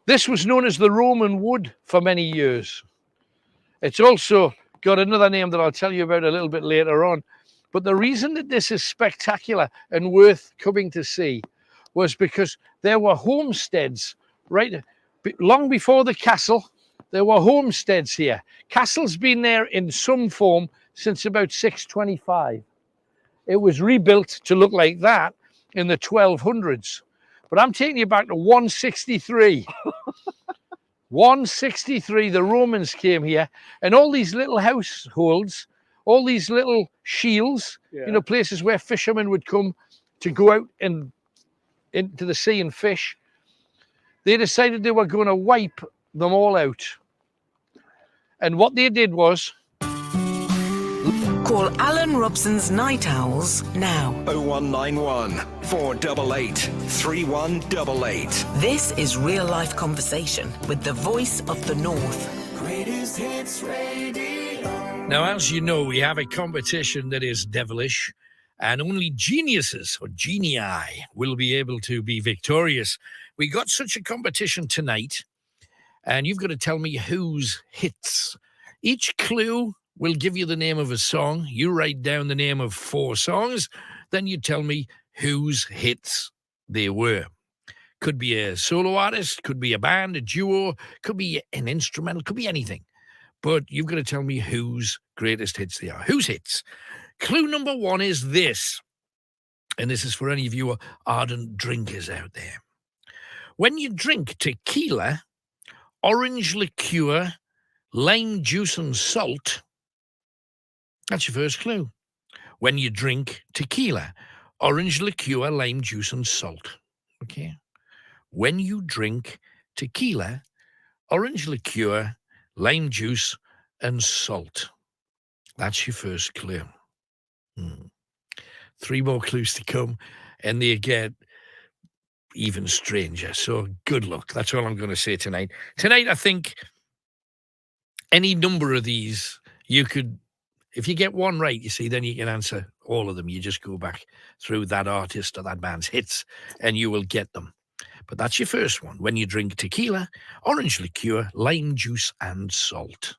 this was known as the Roman Wood for many years. It's also got another name that I'll tell you about a little bit later on. But the reason that this is spectacular and worth coming to see was because there were homesteads, right? Long before the castle, there were homesteads here. Castle's been there in some form since about 625. It was rebuilt to look like that in the 1200s. But I'm taking you back to 163. 163, the Romans came here, and all these little households, all these little shields, you know, places where fishermen would come to go out and into the sea and fish. They decided they were going to wipe them all out. And what they did was... Call Alan Robson's Night Owls now. 0191 488 3188. This is real life conversation with the voice of the North. Greatest Hits Radio. Now, as you know, we have a competition that is devilish, and only geniuses or genii will be able to be victorious. We got such a competition tonight, and you've got to tell me whose hits. Each clue will give you the name of a song. You write down the name of 4 songs, then you tell me whose hits they were. Could be a solo artist, could be a band, a duo, could be an instrumental, could be anything. But you've got to tell me whose greatest hits they are. Whose hits? Clue number 1 is this, and this is for any of you ardent drinkers out there. When you drink tequila, orange liqueur, lime juice and salt, that's your first clue. When you drink tequila, orange liqueur, lime juice and salt. Okay? When you drink tequila, orange liqueur, lime juice and salt. That's your first clue. 3 more clues to come, and they get even stranger. So good luck. That's all I'm going to say tonight. Tonight, I think any number of these, you could, if you get one right, you see, then you can answer all of them. You just go back through that artist or that band's hits, and you will get them. But that's your first one. When you drink tequila, orange liqueur, lime juice, and salt.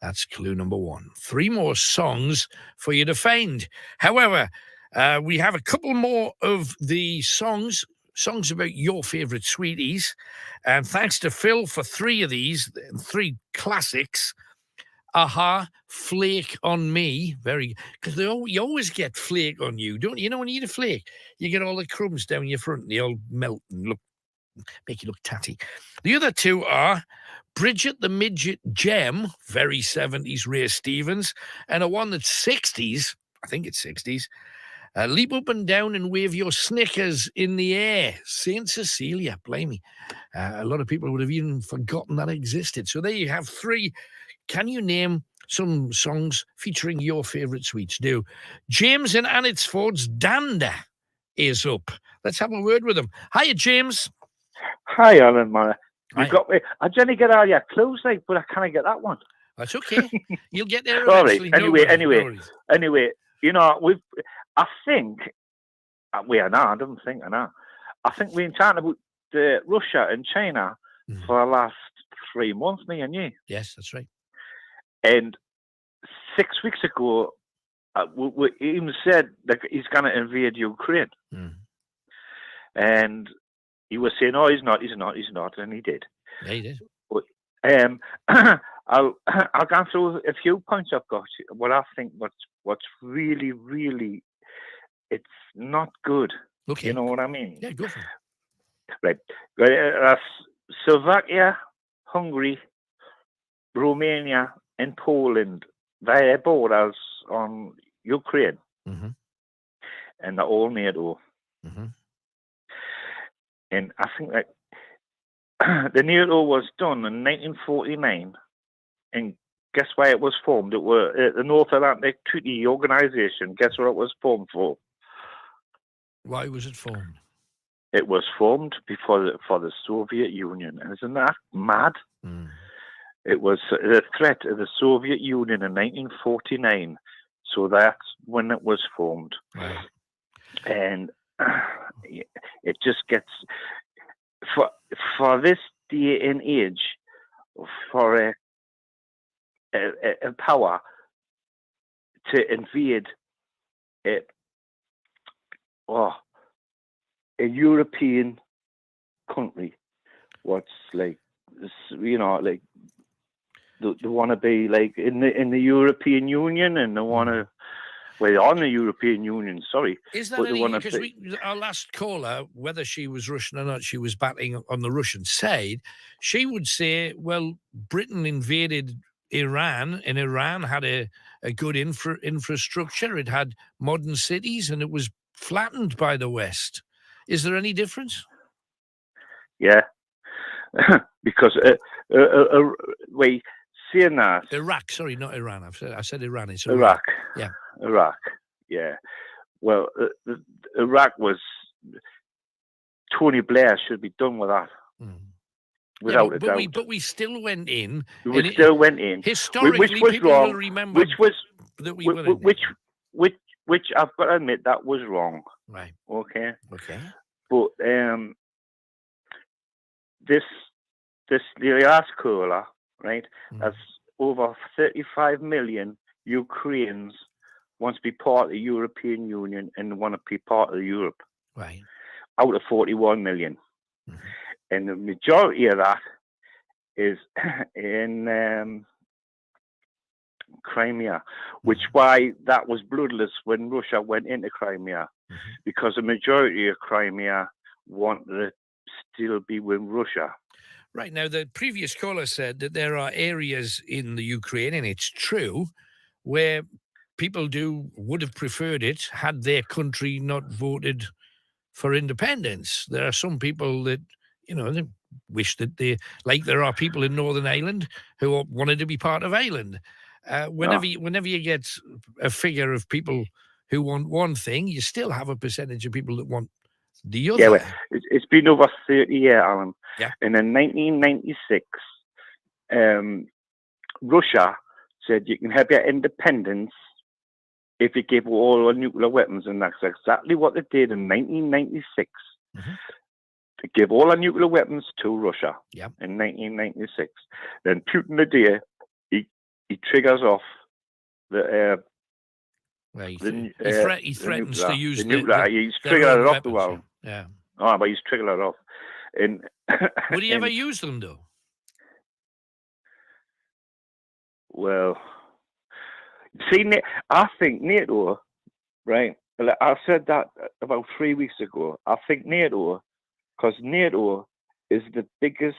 That's clue number 1. 3 more songs for you to find. However, we have a couple more of the songs about your favourite sweeties. And thanks to Phil for 3 of these, 3 classics. Aha, Flake on Me. Because you always get flake on you, don't you? You know, when you eat a flake, you get all the crumbs down your front and they all melt and make you look tatty. The other 2 are Bridget the Midget Gem, very 70s Ray Stevens, and a one that's 60s, I think it's 60s, Leap Up and Down and Wave Your Snickers in the Air, St. Cecilia, blimey. A lot of people would have even forgotten that existed. So there you have 3. Can you name some songs featuring your favourite sweets? Do. James in Anitsford's Dander is up. Let's have a word with him. Hiya, James. Hi, Alan, man. You got me. I didn't get all your clues, like, but I can't get that one. That's okay. You'll get there Sorry. eventually. Anyway, you know, I think we are now. I don't think I know. I think we've been talking about Russia and China for the last 3 months, me and you. Yes, that's right. And 6 weeks ago, we even said that he's going to invade Ukraine. And he was saying, "Oh, he's not," and he did. Yeah, he did. But I'll go through a few points I've got. What I think, what's really, really, it's not good. Okay. You know what I mean? Yeah, go for it. Right. Slovakia, Hungary, Romania, and Poland, their borders on Ukraine, and they're all NATO. And I think that the NATO was done in 1949, and guess why it was formed? It was the North Atlantic Treaty Organization. Guess what it was formed for? Why was it formed? It was formed for the Soviet Union. And isn't that mad? It was a threat of the Soviet Union in 1949. So that's when it was formed. Right. And it just gets, for this day and age, for a power to invade a European country, what's like, you know, like they want to be like in the European Union, and they want to, well, on the European Union, sorry. Is that any, because our last caller, whether she was Russian or not, she was battling on the Russian side, she would say, well, Britain invaded Iran, and Iran had a good infrastructure. It had modern cities, and it was flattened by the West. Is there any difference? Yeah, because wait, saying that Iraq, sorry, not Iran. I said Iran. It's Iraq. Yeah, Iraq. Yeah. Well, Iraq was, Tony Blair should be done with that. Without a doubt. But we still went in. We still went in. Historically, which was people wrong, will remember that we were in. Which I've got to admit that was wrong. Right. Okay. Okay. But the last caller, right, has over 35 million Ukrainians want to be part of the European Union and want to be part of Europe. Right. Out of 41 million. And the majority of that is in Crimea, which why that was bloodless when Russia went into Crimea, because the majority of Crimea wanted to still be with Russia. Right. Now, the previous caller said that there are areas in the Ukraine, and it's true, where people would have preferred it had their country not voted for independence. There are some people that, they wish that there are people in Northern Ireland who wanted to be part of Ireland. Whenever you get a figure of people who want one thing, you still have a percentage of people that want the other. Yeah, well, it's been over 30 years, Alan. Yeah. And in 1996, Russia said you can have your independence if you give all our nuclear weapons, and that's exactly what they did in 1996. To give all our nuclear weapons to Russia in 1996. Then Putin today, he triggers off the he threatens to use the nuclear. He's triggered it off the world. Yeah. Oh, but he's triggered it off. And would he ever use them though? Well, see, I think NATO, right? I said that about 3 weeks ago. I think NATO, because NATO is the biggest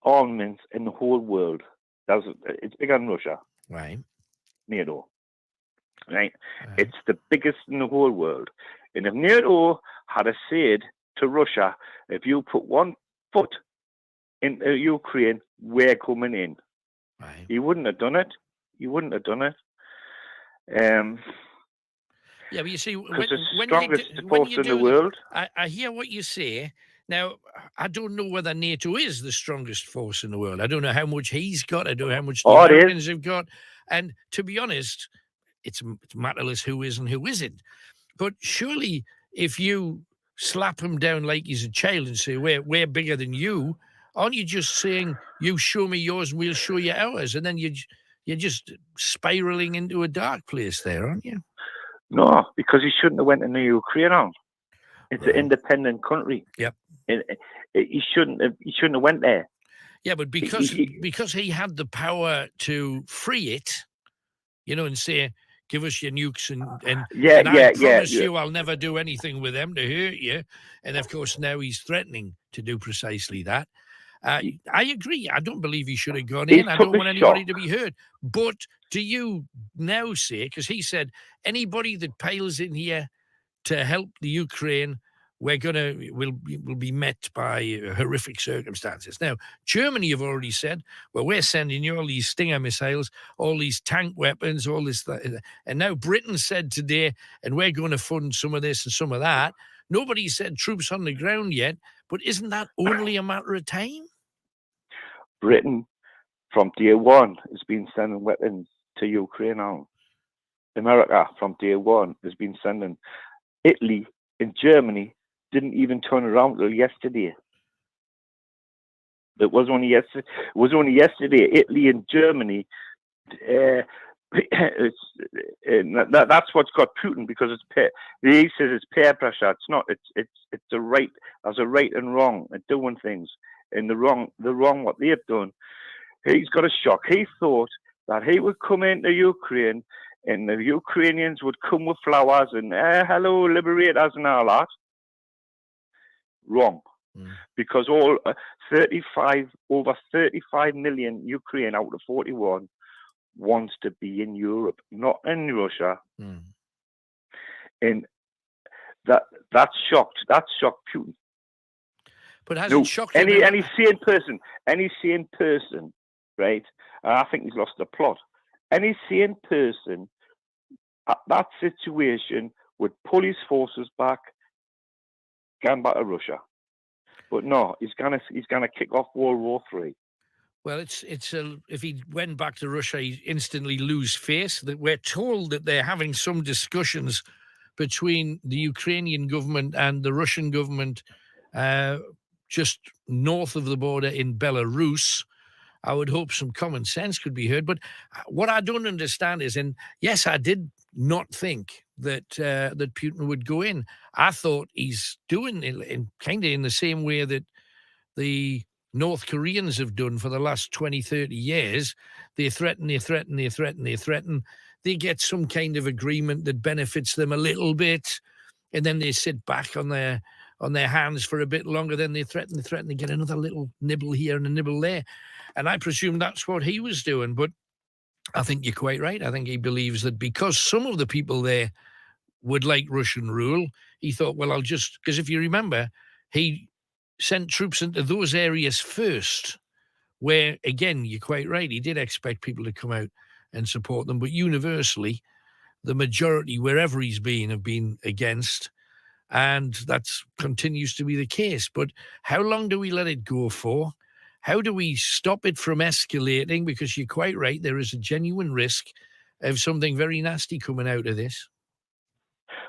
armament in the whole world. It's bigger than Russia. Right. NATO. Right? It's the biggest in the whole world. And if NATO had said to Russia, if you put one foot into Ukraine, we're coming in. Right. He wouldn't have done it. Yeah, but you see, when you do, in the world. I hear what you say. Now, I don't know whether NATO is the strongest force in the world. I don't know how much he's got. I don't know how much the Americans have got. And to be honest, it's matterless who is and who isn't. But surely, if you slap him down like he's a child and say, we're bigger than you, aren't you just saying, you show me yours and we'll show you ours? And then you're just spiraling into a dark place there, aren't you? No, because he shouldn't have went into Ukraine. It's an independent country. Yep. He shouldn't have went there. Yeah, but because he had the power to free it, and say, give us your nukes and I promise you I'll never do anything with them to hurt you. And of course now he's threatening to do precisely that. I agree. I don't believe he should have gone He in. I took don't a want anybody shot. to be hurt. But do you now say, because he said, anybody that piles in here to help the Ukraine, will be met by horrific circumstances. Now, Germany have already said, well, we're sending you all these Stinger missiles, all these tank weapons, all this, and now Britain said today, and we're going to fund some of this and some of that. Nobody said troops on the ground yet, but isn't that only a matter of time? Britain, from day one, has been sending weapons to Ukraine now. America, from day one, has been sending. Italy and Germany didn't even turn around till yesterday. It was only yesterday. It was only yesterday. Italy and Germany. That's what's got Putin, because it's he says it's peer pressure. It's not. It's a right. There's a right and wrong at doing things, and the wrong what they've done. He's got a shock. He thought that he would come into Ukraine and the Ukrainians would come with flowers and hello, liberators and all that. Wrong. Because all over 35 million Ukraine out of 41 wants to be in Europe, not in Russia. And that's shocked. That's shocked Putin. But has it shocked him? Any sane person, right? I think he's lost the plot. Any sane person at that situation would pull his forces back, going back to Russia. But no, he's gonna kick off World War III. Well, if he went back to Russia, he'd instantly lose face. That we're told that they're having some discussions between the Ukrainian government and the Russian government, just north of the border in Belarus. I would hope some common sense could be heard. But what I don't understand is, and yes, I did not think that that Putin would go in. I thought he's doing it kind of in the same way that the North Koreans have done for the last 20, 30 years. They threaten. They get some kind of agreement that benefits them a little bit, and then they sit back on their hands for a bit longer. Then they threaten. They get another little nibble here and a nibble there. And I presume that's what he was doing. But I think you're quite right. I think he believes that because some of the people there would like Russian rule, he thought, well, because if you remember, he sent troops into those areas first, where, again, you're quite right, he did expect people to come out and support them. But universally, the majority, wherever he's been, have been against. And that continues to be the case. But how long do we let it go for? How do we stop it from escalating? Because you're quite right, there is a genuine risk of something very nasty coming out of this.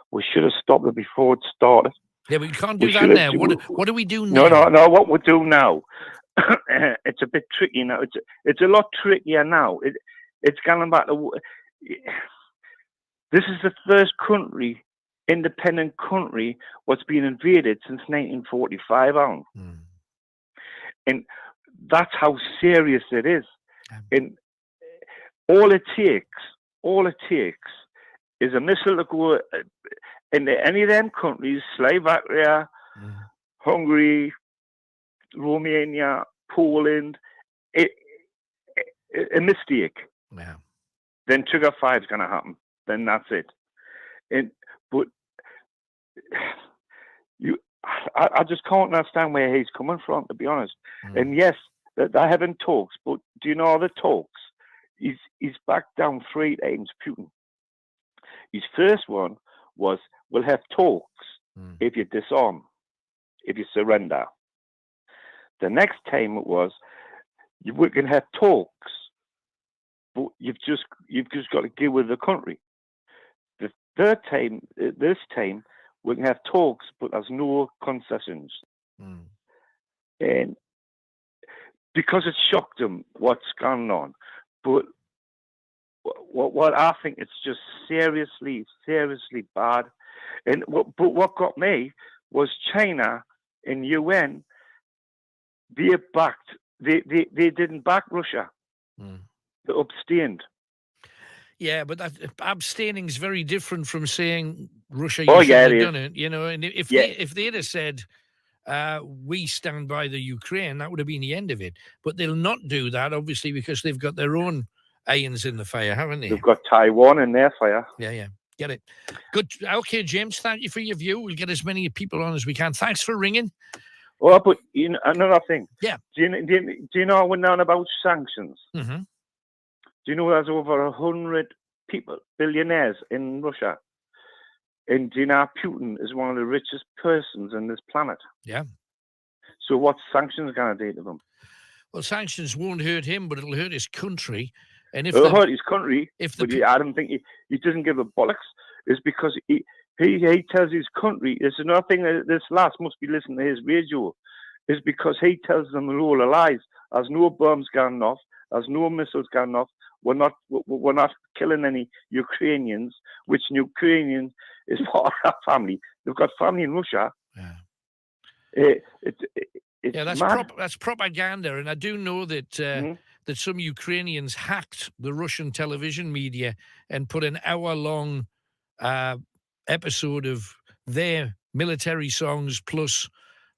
We should have stopped it before it started. Yeah, but we can't do that now. What do we do now? No. What we do now, it's a bit tricky now. It's a lot trickier now. It's going back to. This is the first independent country, what's been invaded since 1945 on. And that's how serious it is. And all it takes is a missile to go into any of them countries, Slovakia, Hungary, Romania, Poland, a mistake. Yeah. Then Trigger 5 is going to happen. Then that's it. But I just can't understand where he's coming from, to be honest. And yes, they're having talks, but do you know the talks? He's backed down 3 times, Putin. His first one was, we'll have talks if you disarm, if you surrender. The next time it was, we can have talks, but you've just got to deal with the country. The third time, this time, we can have talks, but there's no concessions. And because it shocked them what's going on. But what I think, it's just seriously bad. But what got me was China and UN. They didn't back Russia. They abstained. Yeah, but abstaining is very different from saying Russia. It Shouldn't have is. done it. You know, and if they'd have said, we stand by the Ukraine, that would have been the end of it. But they'll not do that, obviously, because they've got their own irons in the fire, haven't they? They've got Taiwan in their fire. Yeah. Get it. Good. Okay, James, thank you for your view. We'll get as many people on as we can. Thanks for ringing. Oh, but another thing. Yeah. Do you know when on about sanctions? Mm-hmm. Do you know there's over 100 people, billionaires in Russia? And do you know Putin is one of the richest persons on this planet? Yeah. So what's sanctions going to do to them? Well, sanctions won't hurt him, but it'll hurt his country. And if it'll hurt his country, but I don't think he doesn't give a bollocks. It's because he tells his country. It's another thing that this last must be listening to his radio. Is because he tells them a load of lies. There's no bombs going off. There's no missiles going off. We're not killing any Ukrainians, which Ukrainian is part of our family. They've got family in Russia. Yeah. It's that's propaganda, and I do know that that some Ukrainians hacked the Russian television media and put an hour-long episode of their military songs plus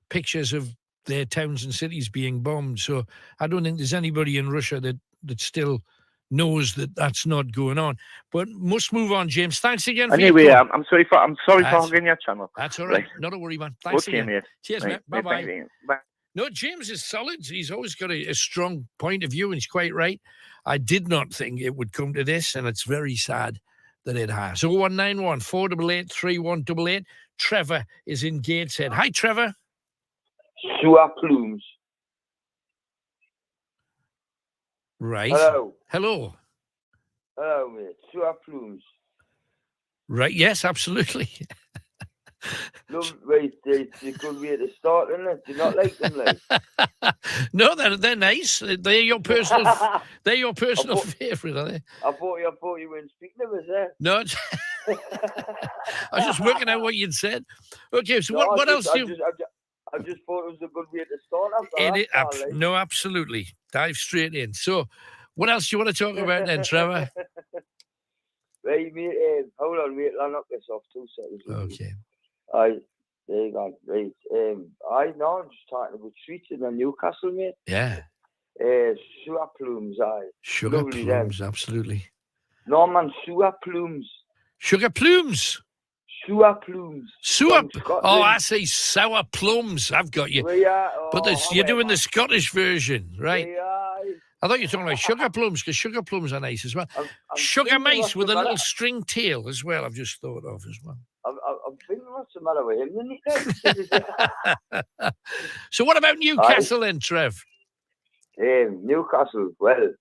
pictures of their towns and cities being bombed. So I don't think there's anybody in Russia that still knows that that's not going on. But must move on, James. Thanks again. Anyway, I'm sorry for hogging your channel. That's all right. Not a worry, man. Thanks okay, again. Mate. Cheers, right. mate. Bye-bye. Bye. No, James is solid. He's always got a strong point of view, and he's quite right. I did not think it would come to this, and it's very sad that it has. 0191 488 3188. Trevor is in Gateshead. Hi, Trevor. Sewer plumes. Right. Hello. Hello, mate. Sewer plumes. Right. Yes, absolutely. Right, it's a good way to start, isn't it? Do you not like them, like? No, they're nice. They're your personal. They're your personal favourite, are they? I thought you weren't speaking of us there. No, I was just working out what you'd said. Okay, so what else do you? I just thought it was a good way to start. After that, no, absolutely. Dive straight in. So, what else do you want to talk about then, Trevor? Right, mate. Hold on, mate. I'll knock this off 2 seconds. Okay. There you go. Right. I'm just talking about streets in Newcastle, mate. Yeah. Sewer plumes, Sugar Lovely plumes, them. absolutely. No, man, sewer plumes. Sugar plumes. Sewer plumes. Oh, I say sour plums. I've got you. You're doing the Scottish version, right? I thought you were talking about sugar plums, because sugar plums are nice as well. Sugar mice with a little string tail as well, I've just thought of as well. I'm thinking what's the matter with him. So what about Newcastle then, Trev? Newcastle, well,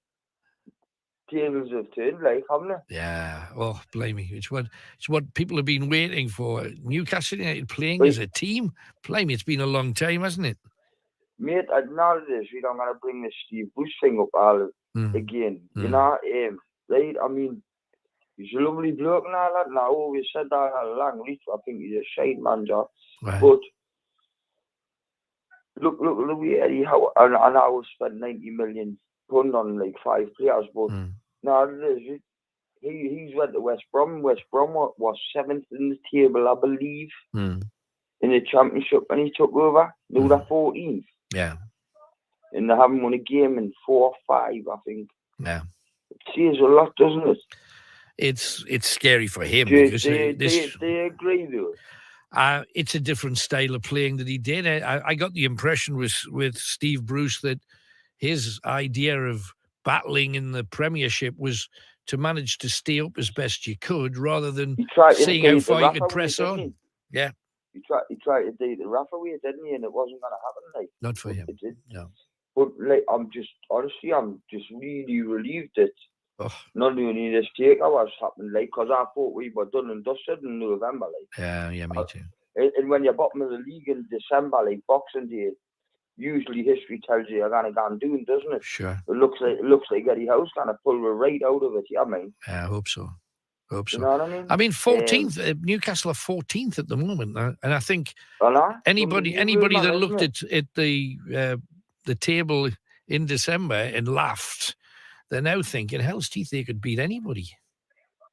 tables have turned, like, haven't they? Yeah. Oh, blimey. It's what people have been waiting for. Newcastle United playing as a team. Blimey, it's been a long time, hasn't it? Mate, now this week I'm going to bring the Steve Bush thing up all again. You know, right? I mean, he's a lovely bloke and all that, and I always said that all along. I think he's a shite manager. Right. But look at how and I will spend 90 million pound on like 5 players, but now he's went to West Brom. West Brom was 7th in the table, I believe, in the Championship when he took over. Now they're 14th. Yeah. And they haven't won a game in 4 or 5, I think. Yeah. It says a lot, doesn't it? It's scary for him. Do you agree though? It's a different style of playing that he did. I got the impression with Steve Bruce that his idea of battling in the Premiership was to manage to stay up as best you could rather than seeing how far you could press on. Yeah. He tried to do the Rafa way, didn't he? And it wasn't going to happen. Like, not for him. It did. No. But like, I'm just really relieved that not only this takeover was happening, like, because I thought we were done and dusted in November, like. Yeah, me too. And when you're bottom of the league in December, like Boxing Day, usually history tells you you're going to go and do it, doesn't it? Sure. It looks like Eddie Howe's going to pull right out of it. Yeah, mate. Yeah, I hope so. You know what I mean? I mean, 14th. Newcastle are 14th at the moment, and I think anybody that looked at the table in December and laughed, they're now thinking, hell's teeth, they could beat anybody.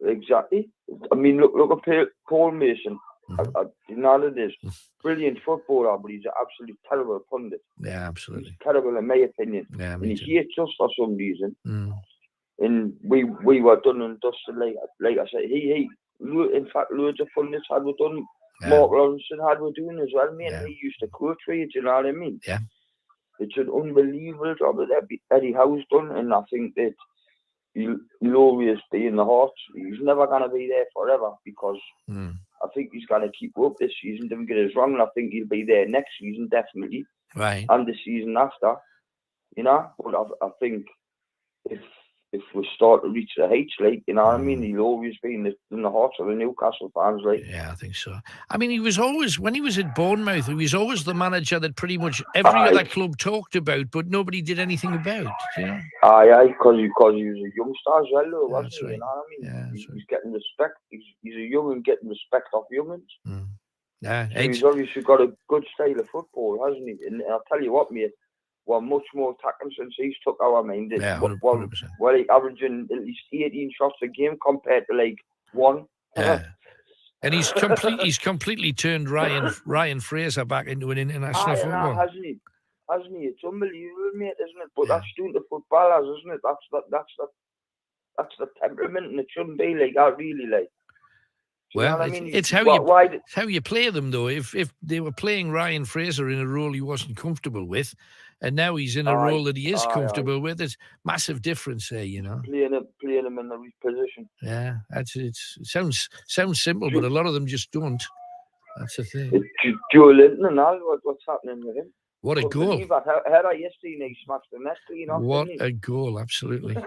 Exactly. I mean, look at Paul Mason. You know what it is? Brilliant footballer, but he's an absolute terrible pundit. Yeah, absolutely. He's terrible in my opinion. Yeah, and me he hates us for some reason. Mm. And we were done and dusted, like I said. In fact, loads of pundits had we done. Yeah. Mark Lawrenson had we doing as well, man. Yeah. He used to coach trade, you know what I mean? Yeah. It's an unbelievable job that Eddie Howe's done, and I think that he'll always be in the hearts. He's never going to be there forever because I think he's going to keep up this season. Don't get us wrong. I think he'll be there next season, definitely. Right. And the season after, you know. But I think if we start to reach the heights, like, you know what I mean, he'll always be in the hearts of the Newcastle fans, like. Yeah, I think so. I mean, he was always, when he was at Bournemouth, he was always the manager that pretty much every other club talked about, but nobody did anything about, you know? Aye, because he was a youngster as well, though, wasn't he? Right. You know what I mean? Yeah, he's getting respect. He's a young and getting respect off youngins. Yeah, so he's obviously got a good style of football, hasn't he? And I'll tell you what, mate, we're much more attacking since he's took our mind. Yeah, 100%. We're like averaging at least 18 shots a game compared to like one. Yeah. And he's completely turned Ryan Fraser back into an international football. Hasn't he? It's unbelievable, mate, isn't it? But that's doing to footballers, isn't it? That's the temperament, and it shouldn't be like that, really, like. Well, I mean? it's how you play them, though. If they were playing Ryan Fraser in a role he wasn't comfortable with, and now he's in a role that he is comfortable with, there's massive difference there, you know. Playing him in the right position. Yeah, it sounds simple, but a lot of them just don't. That's the thing. Joe Linton and all, what's happening with him? What a goal! Had I yesterday, he smashed the net, you know. What a goal! Absolutely,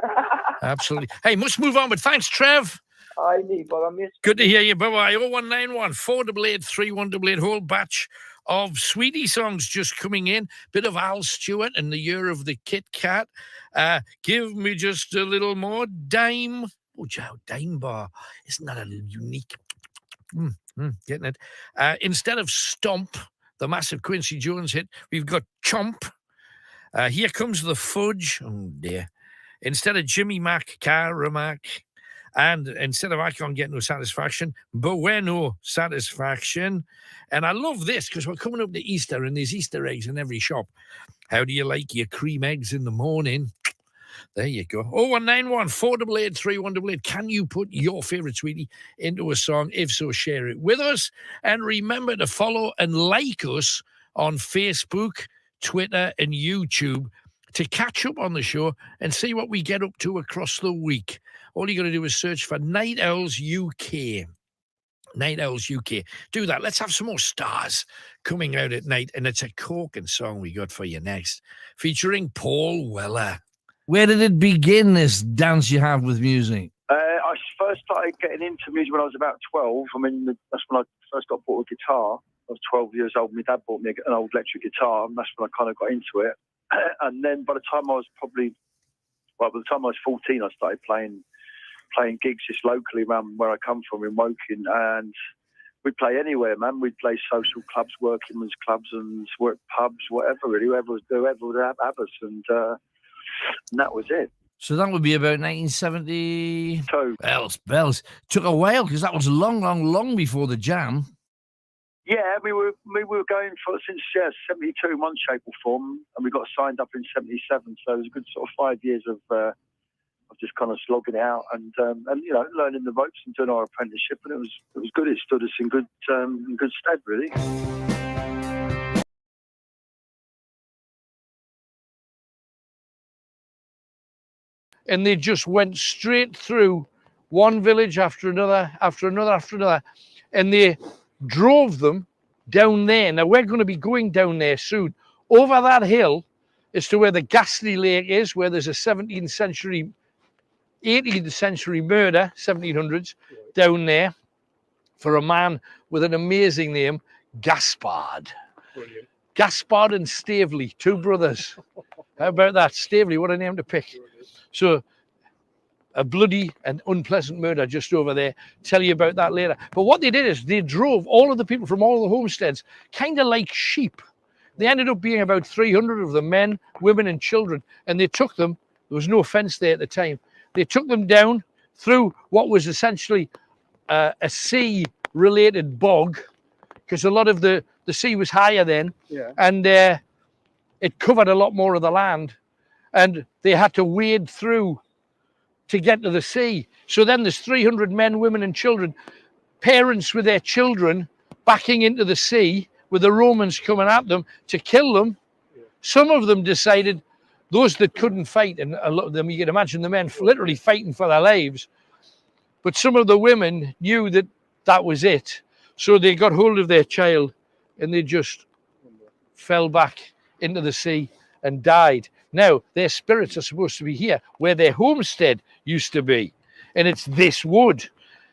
absolutely. Hey, must move on, but thanks, Trev. I need, but I miss. Good to hear you. Bye-bye. 0191 488 3188. Whole batch of Sweetie songs just coming in. Bit of Al Stewart and the Year of the Kit Kat. Give me just a little more dime. Oh, Joe, dime bar. Isn't that a unique? Getting it. Instead of Stomp, the massive Quincy Jones hit, we've got Chomp. Here Comes the Fudge. Oh, dear. Instead of Jimmy Mac, Caramac. And instead of I Can't Get No Satisfaction, Bueno Satisfaction. And I love this because we're coming up to Easter and there's Easter eggs in every shop. How do you like your cream eggs in the morning? There you go. 0191 488 3188. Can you put your favourite sweetie into a song? If so, share it with us. And remember to follow and like us on Facebook, Twitter, and YouTube to catch up on the show and see what we get up to across the week. All you got to do is search for Night Owls UK. Night Owls UK. Do that. Let's have some more stars coming out at night. And it's a corking song we got for you next, featuring Paul Weller. Where did it begin, this dance you have with music? I first started getting into music when I was about 12. I mean, that's when I first got bought a guitar. I was 12 years old. My dad bought me an old electric guitar, and that's when I kind of got into it. And then by the time I was 14, I started playing gigs just locally around where I come from in Woking, and we'd play anywhere, man. We'd play social clubs, working men's clubs, and work pubs, whatever, really, whoever would have us, and that was it. So that would be about 1972. Bells. Took a while because that was long before the Jam. Yeah, we were going since 72 in one shape or form, and we got signed up in 77. So it was a good sort of 5 years of just kind of slogging it out and you know, learning the ropes and doing our apprenticeship, and it was good. It stood us in good stead, really. And they just went straight through one village after another, and they drove them down there. Now, we're going to be going down there soon. Over that hill is to where the Ghastly Lake is, where there's a 18th century murder, 1700s, down there, for a man with an amazing name, Gaspard. Brilliant. Gaspard and Stavely, two brothers. How about that? Stavely, what a name to pick. So, a bloody and unpleasant murder just over there. Tell you about that later. But what they did is they drove all of the people from all the homesteads, kind of like sheep. They ended up being about 300 of them, men, women, and children. And they took them, there was no fence there at the time, they took them down through what was essentially a sea sea-related bog, because a lot of the sea was higher then, Yeah. and it covered a lot more of the land, and they had to wade through to get to the sea. So then there's 300 men, women, and children, parents with their children, backing into the sea with the Romans coming at them to kill them. Some of them decided, those that couldn't fight, and a lot of them, you can imagine the men literally fighting for their lives, but some of the women knew that that was it. So they got hold of their child and they just fell back into the sea and died. Now, their spirits are supposed to be here, where their homestead used to be. And it's this wood.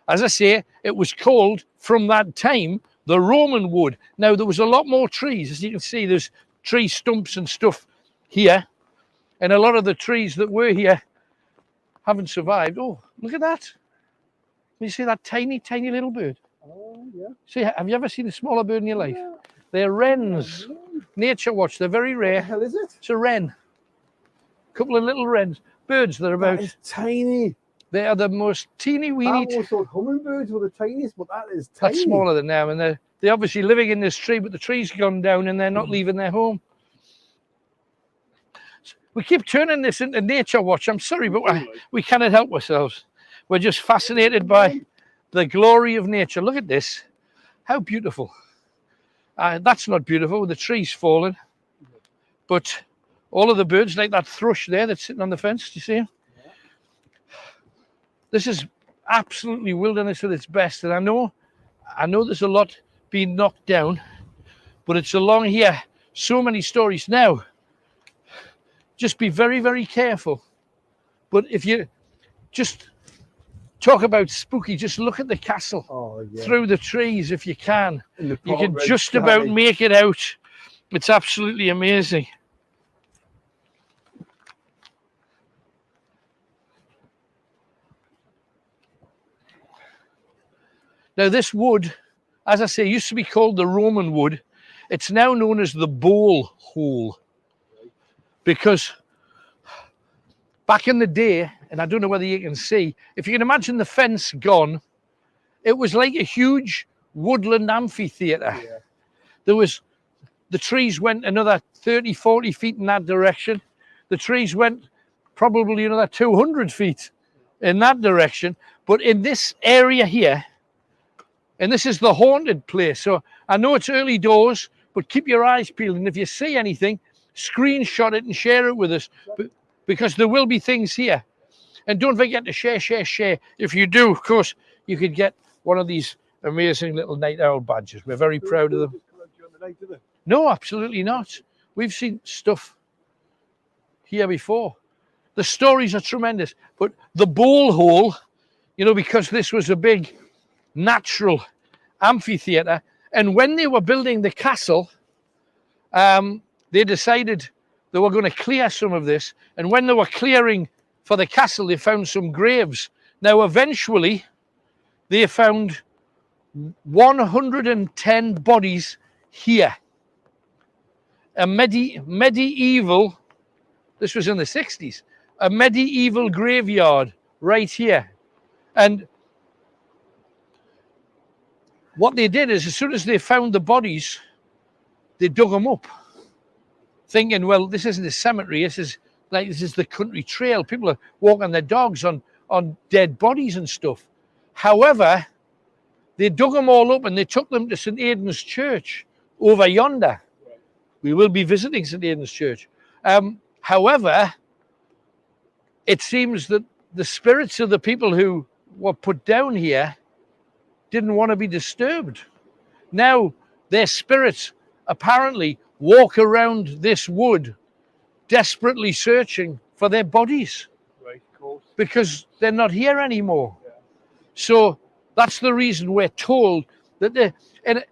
As I say, it was called, from that time, the Roman wood. Now, there was a lot more trees. As you can see, there's tree stumps and stuff here. And a lot of the trees that were here haven't survived. Oh, look at that. Can you see that tiny, tiny little bird? Oh, yeah. See, have you ever seen a smaller bird in your life? Yeah. They're wrens. Nature watch. They're very rare. What the hell is it? It's a wren. A couple of little wrens. Birds that are about... That is tiny. They are the most teeny-weeny... I always thought hummingbirds were the tiniest, but that is tiny. That's smaller than them. And they're obviously living in this tree, but the tree's gone down and they're not leaving their home. We keep turning this into nature watch. I'm sorry, but we cannot help ourselves. We're just fascinated by the glory of nature. Look at this. How beautiful. That's not beautiful. The tree's fallen. But all of the birds, like that thrush there that's sitting on the fence, do you see him? Yeah. This is absolutely wilderness at its best. And I know there's a lot being knocked down, but it's along here. So many stories. Now, just be very, very careful. But if you just talk about spooky, just look at the castle through the trees if you can. You can just about make it out. It's absolutely amazing. Now this wood, as I say, used to be called the Roman wood. It's now known as the bowl hole. Because back in the day, and I don't know whether you can see, if you can imagine the fence gone, it was like a huge woodland amphitheatre. Yeah. The trees went another 30, 40 feet in that direction. The trees went probably another 200 feet in that direction. But in this area here, and this is the haunted place. So I know it's early doors, but keep your eyes peeled. And if you see anything, screenshot it and share it with us, because there will be things here. And don't forget to share. If you do, of course, you could get one of these amazing little night owl badges. We're very proud of them. No, absolutely not. We've seen stuff here before. The stories are tremendous. But the bowl hole, you know, because this was a big natural amphitheatre, and when they were building the castle, they decided they were going to clear some of this. And when they were clearing for the castle, they found some graves. Now, eventually, they found 110 bodies here. A medieval, this was in the 60s, a medieval graveyard right here. And what they did is, as soon as they found the bodies, they dug them up, thinking, well, this isn't a cemetery, this is the country trail. People are walking their dogs on dead bodies and stuff. However, they dug them all up and they took them to St. Aidan's Church over yonder. Right. We will be visiting St. Aidan's Church. However, it seems that the spirits of the people who were put down here didn't want to be disturbed. Now, their spirits apparently walk around this wood desperately searching for their bodies. Right, of course. Because they're not here anymore. Yeah. So that's the reason we're told that and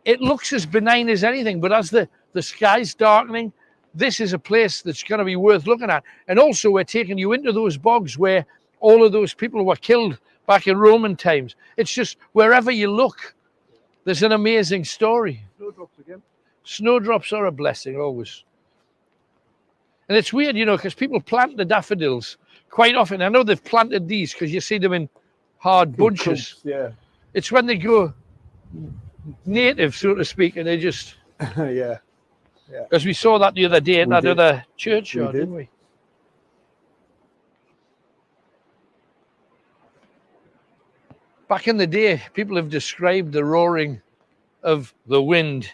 it looks as benign as anything, but as the sky's darkening, this is a place that's going to be worth looking at. And also we're taking you into those bogs where all of those people were killed back in Roman times. It's just wherever you look, there's an amazing story. Snowdrops again. Snowdrops are a blessing, always. And it's weird, you know, because people plant the daffodils quite often. I know they've planted these because you see them in hard bunches. Yeah. It's when they go native, so to speak, and they just. Yeah. Because we saw that the other day at We that did. other churchyard, We did. didn't we? Back in the day, people have described the roaring of the wind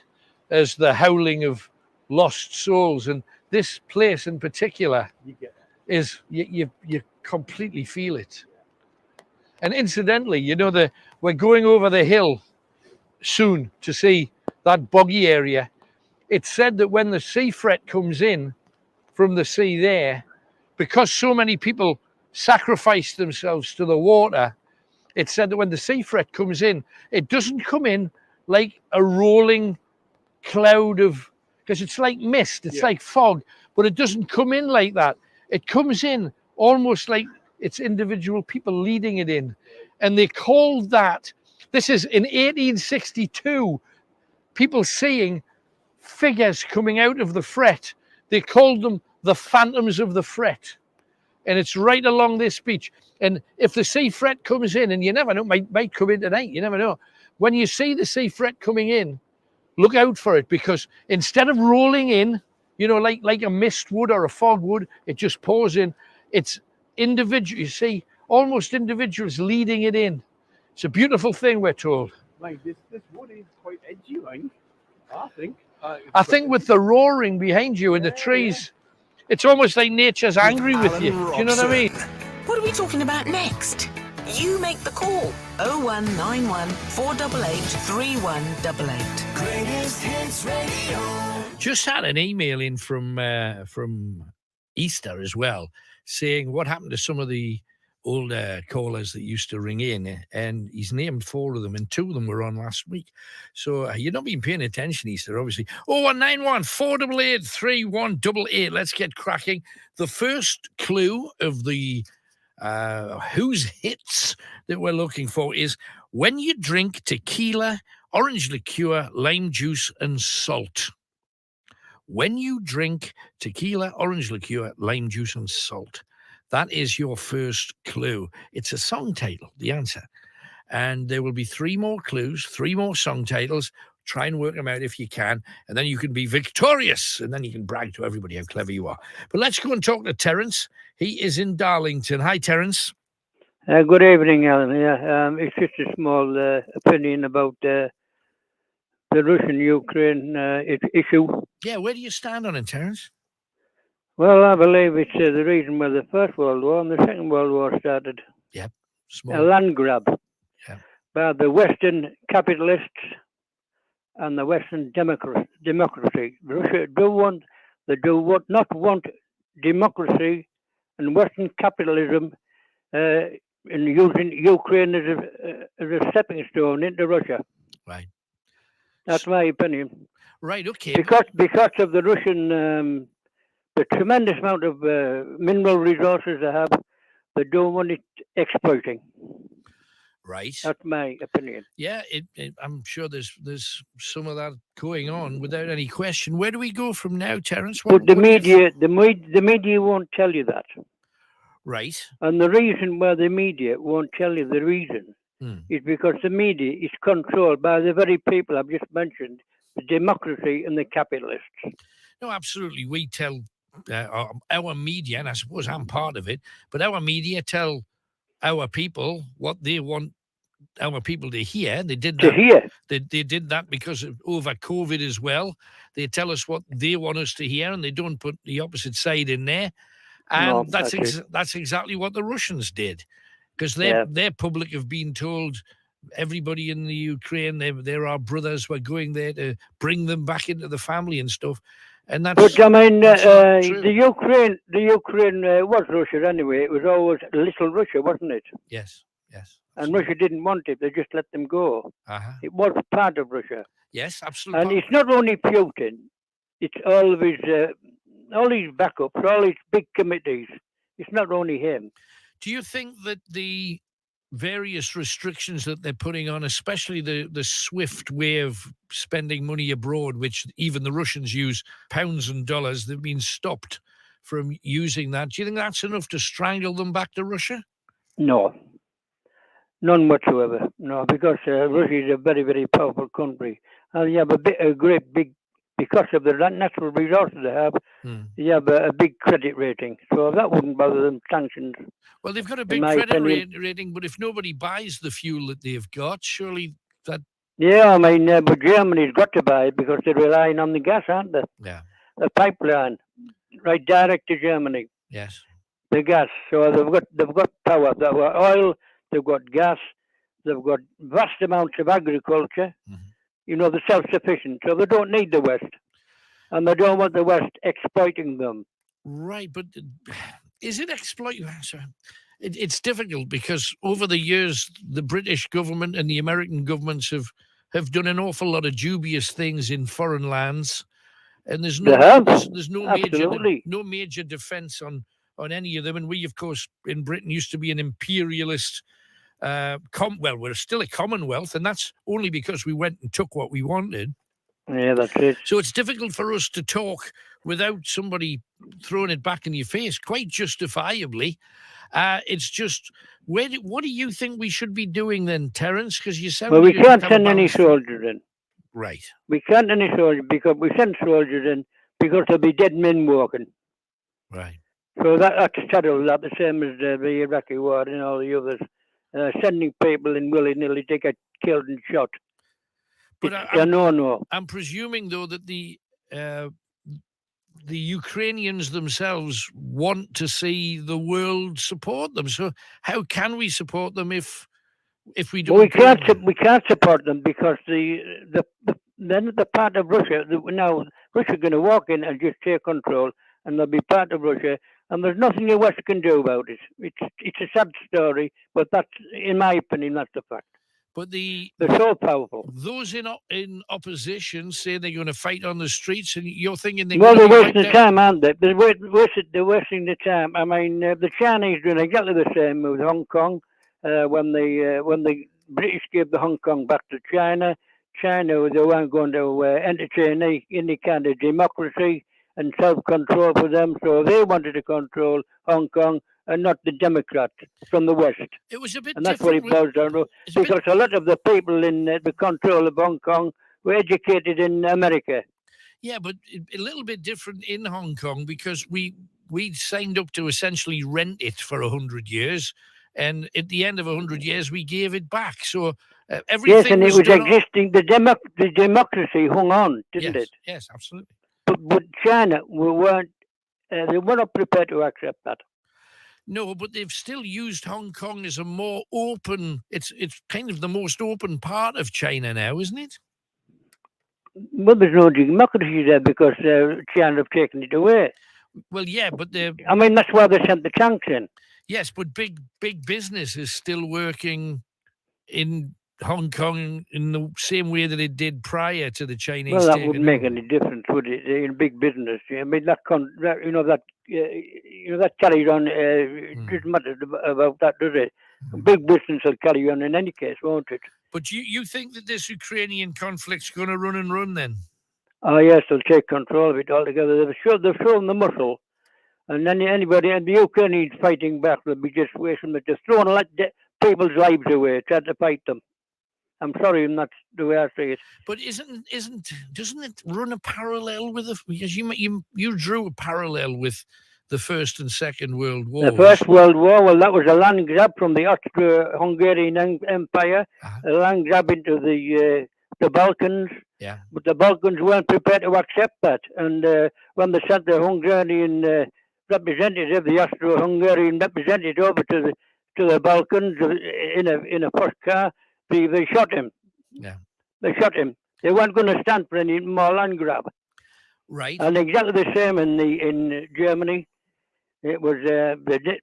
as the howling of lost souls, and this place in particular is you completely feel it. And incidentally, you know, we're going over the hill soon to see that boggy area. It's said that when the sea fret comes in from the sea there, because so many people sacrifice themselves to the water, it's said that when the sea fret comes in, it doesn't come in like a rolling cloud of, because it's like mist, it's like fog, but it doesn't come in like that. It comes in almost like it's individual people leading it in. And they called that, this is in 1862, people seeing figures coming out of the fret. They called them the phantoms of the fret. And it's right along this beach. And if the sea fret comes in, and you never know, might come in tonight, you never know. When you see the sea fret coming in, look out for it, because instead of rolling in, you know, like a mist would or a fog would, it just pours in. It's individual, you see, almost individuals leading it in. It's a beautiful thing, we're told. Like this wood is quite edgy, like, I think. I think with the roaring behind you and the trees, it's almost like nature's angry with you. Do you know what I mean? What are we talking about next? You make the call. 0191 488 3188. Greatest Hits Radio. Just had an email in from Easter as well, saying what happened to some of the older callers that used to ring in, and he's named 4 of them, and 2 of them were on last week. So you're not been paying attention, Easter, obviously. 0191 488 3188. Let's get cracking. The first clue of the whose hits that we're looking for is when you drink tequila, orange liqueur, lime juice, and salt. When you drink tequila, orange liqueur, lime juice, and salt. That is your first clue. It's a song title, the answer. And there will be 3 more clues, 3 more song titles. Try and work them out if you can. And then you can be victorious. And then you can brag to everybody how clever you are. But let's go and talk to Terence. He is in Darlington. Hi, Terence. Good evening, Alan. Yeah, it's just a small opinion about the Russian-Ukraine issue. Yeah, where do you stand on it, Terence? Well, I believe it's the reason why the First World War and the Second World War started. Yep. A land grab Yeah. by the Western capitalists and the Western democracy. Russia not want democracy and Western capitalism, and using Ukraine as a stepping stone into Russia. Right. That's my opinion. Right. Okay. Because of the Russian, the tremendous amount of mineral resources they have, they don't want it exploiting. Right. That's my opinion. Yeah, I'm sure there's some of that going on without any question. Where do we go from now, Terence? But the media won't tell you that. Right. And the reason why the media won't tell you the reason is because the media is controlled by the very people I've just mentioned, the democracy and the capitalists. No, absolutely. We tell our media, and I suppose I'm part of it, but our media tell our people what they want our people to hear. They did that. They did that because of over COVID as well. They tell us what they want us to hear, and they don't put the opposite side in there. And No, that's exactly what the Russians did, because their public have been told, everybody in the Ukraine, they're our brothers. We're going there to bring them back into the family and stuff. And that's. But I mean, the Ukraine was Russia anyway. It was always little Russia, wasn't it? Yes. And Russia didn't want it; they just let them go. Uh-huh. It was part of Russia. Yes, absolutely. And it's not only Putin; it's all of his backups, all his big committees. It's not only him. Do you think that the various restrictions that they're putting on, especially the swift way of spending money abroad, which even the Russians use pounds and dollars, they've been stopped from using that. Do you think that's enough to strangle them back to Russia? No. None whatsoever. No, because Russia is a very, very powerful country. And you have a great big, because of the natural resources they have, you have a big credit rating. So that wouldn't bother them, sanctions. Well, they've got a big credit rating, but if nobody buys the fuel that they've got, surely that... Yeah, I mean, but Germany's got to buy it because they're relying on the gas, aren't they? Yeah. The pipeline, right direct to Germany. Yes. The gas. So they've got power. They've got oil. They've got gas. They've got vast amounts of agriculture. You know, they're self-sufficient, so they don't need the West, and they don't want the West exploiting them. Right, but is it exploiting? It's difficult because over the years, the British government and the American governments have done an awful lot of dubious things in foreign lands, and there's no major defence on any of them. And we, of course, in Britain used to be an imperialist. Well, we're still a Commonwealth, and that's only because we went and took what we wanted. Yeah, that's it. So it's difficult for us to talk without somebody throwing it back in your face, quite justifiably. It's just, what do you think we should be doing then, Terence? Because you sound... Well, we can't send any soldiers in. Right. We can't send any soldiers because we send soldiers in because there'll be dead men walking. Right. So that's terrible. That's the same as the Iraqi war and all the others. Sending people in willy-nilly to get killed and shot. But I'm presuming, though, that the Ukrainians themselves want to see the world support them. So how can we support them if we don't? Well, we can't support them because the part of Russia now Russia's going to walk in and just take control, and they'll be part of Russia. And there's nothing the West can do about it. It's a sad story, but that's, in my opinion, that's the fact. But they're so powerful. Those in opposition say they're going to fight on the streets, and you're thinking they're they're going to wasting the time, aren't they? They're wasting the time. I mean, the Chinese doing exactly the same with Hong Kong. When the British gave the Hong Kong back to China, they weren't going to entertain any kind of democracy and self-control for them, so they wanted to control Hong Kong and not the Democrats from the West. It was a bit and that's what it boils down to, because a lot of the people in the control of Hong Kong were educated in America. Yeah, but a little bit different in Hong Kong because we signed up to essentially rent it for 100 years, and at the end of 100 years, we gave it back. So everything yes, and it was existing. The democracy hung on, didn't it? Yes, absolutely. But China weren't prepared to accept that. No, but they've still used Hong Kong as a more open. It's kind of the most open part of China now, isn't it? Well, there's no democracy there because China have taken it away. Well, yeah, but I mean, that's why they sent the tanks in. Yes, but big business is still working in Hong Kong in the same way that it did prior to the Chinese. Well, that wouldn't make any difference, would it? In big business, I mean that carries on. It doesn't matter about that, does it? Big business will carry on in any case, won't it? But you think that this Ukrainian conflict's going to run and run then? Oh yes, they'll take control of it altogether. They've shown the muscle, and then anybody and the Ukrainians fighting back will be just wasting. They're just throwing people's lives away, trying to fight them. I'm sorry, that's the way I say it. But doesn't it run a parallel with because you drew a parallel with the First and Second World War. The First World War, well, that was a land grab from the Austro-Hungarian Empire, a land grab into the Balkans. Yeah. But the Balkans weren't prepared to accept that, and when they sent the Hungarian representative, the Austro-Hungarian representative, over to the Balkans in a first car, they shot him. Yeah. They shot him. They weren't going to stand for any more land grab. Right. And exactly the same in Germany. It was the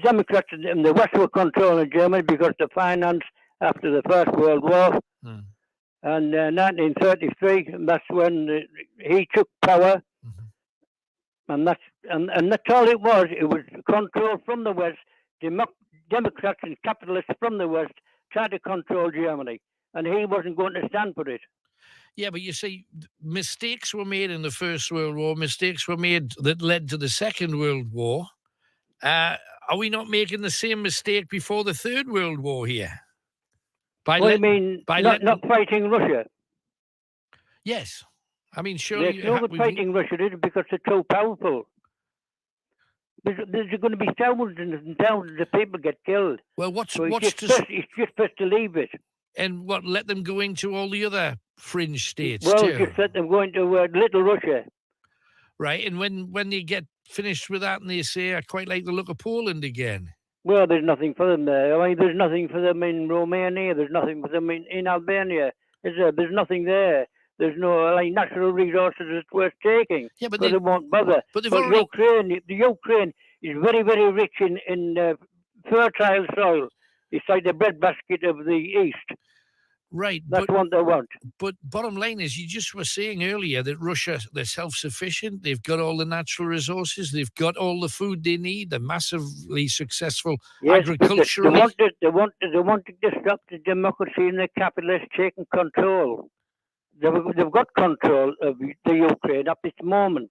Democrats and the West were controlling Germany because the finance after the First World War. And 1933, that's when he took power. And that's all it was. It was control from the West. Democrats and capitalists from the West tried to control Germany, and he wasn't going to stand for it. Yeah, but you see, mistakes were made in the First World War. Mistakes were made that led to the Second World War. are we not making the same mistake before the Third World War here? What do you mean, not fighting Russia? Yes. I mean, surely... There's no good fighting Russia, is it? Because they're too powerful. There's going to be thousands and thousands of people get killed. Well, it's just best to leave it. And what, let them go into all the other fringe states well, too? Just let them go into Little Russia. Right, and when they get finished with that and they say, I quite like the look of Poland again. Well, there's nothing for them there. I mean, there's nothing for them in Romania. There's nothing for them in Albania. There's nothing there. There's no natural resources that's worth taking. Yeah, but they won't bother. But the Ukraine is very, very rich in fertile soil. It's like the breadbasket of the East. Right. That's what they want. But bottom line is, you just were saying earlier that Russia, they're self-sufficient. They've got all the natural resources. They've got all the food they need. They're massively successful agriculturally. They want to disrupt the democracy and the capitalists taking control. They've got control of the Ukraine at this moment.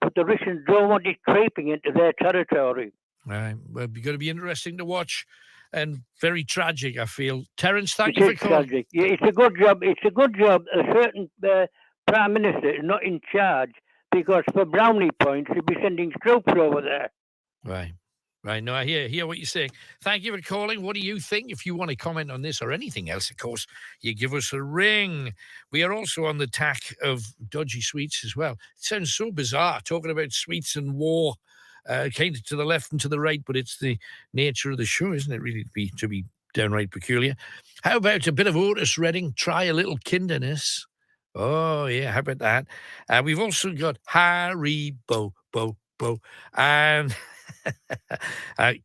But the Russians don't want it creeping into their territory. Right. Well, it's going to be interesting to watch. And very tragic, I feel. Terence, thank you for calling. Tragic. Yeah, it's a good job. It's a good job. A certain prime minister is not in charge, because for brownie points, he'll be sending troops over there. Right. Right. No, I hear what you're saying. Thank you for calling. What do you think? If you want to comment on this or anything else, of course, you give us a ring. We are also on the tack of dodgy sweets as well. It sounds so bizarre talking about sweets and war. Kind of to the left and to the right, but it's the nature of the show, isn't it, really, to be downright peculiar. How about a bit of Otis Redding? Try a little kinderness. Oh, yeah, how about that? We've also got Haribo, Bo, and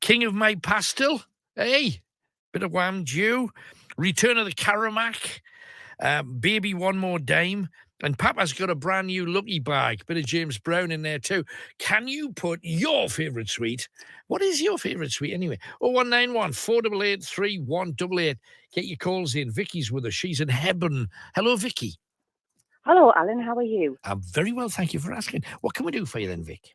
King of My Pastel. Hey, bit of Wham Jew. Return of the Karamak. Baby One More Dime. And Papa's got a brand new Lucky Bag. Bit of James Brown in there too. Can you put your favourite sweet? What is your favourite sweet anyway? 0191 488 3188. Get your calls in. Vicky's with us. She's in Hebburn. Hello, Vicky. Hello, Alan. How are you? I'm very well, thank you for asking. What can we do for you then, Vic?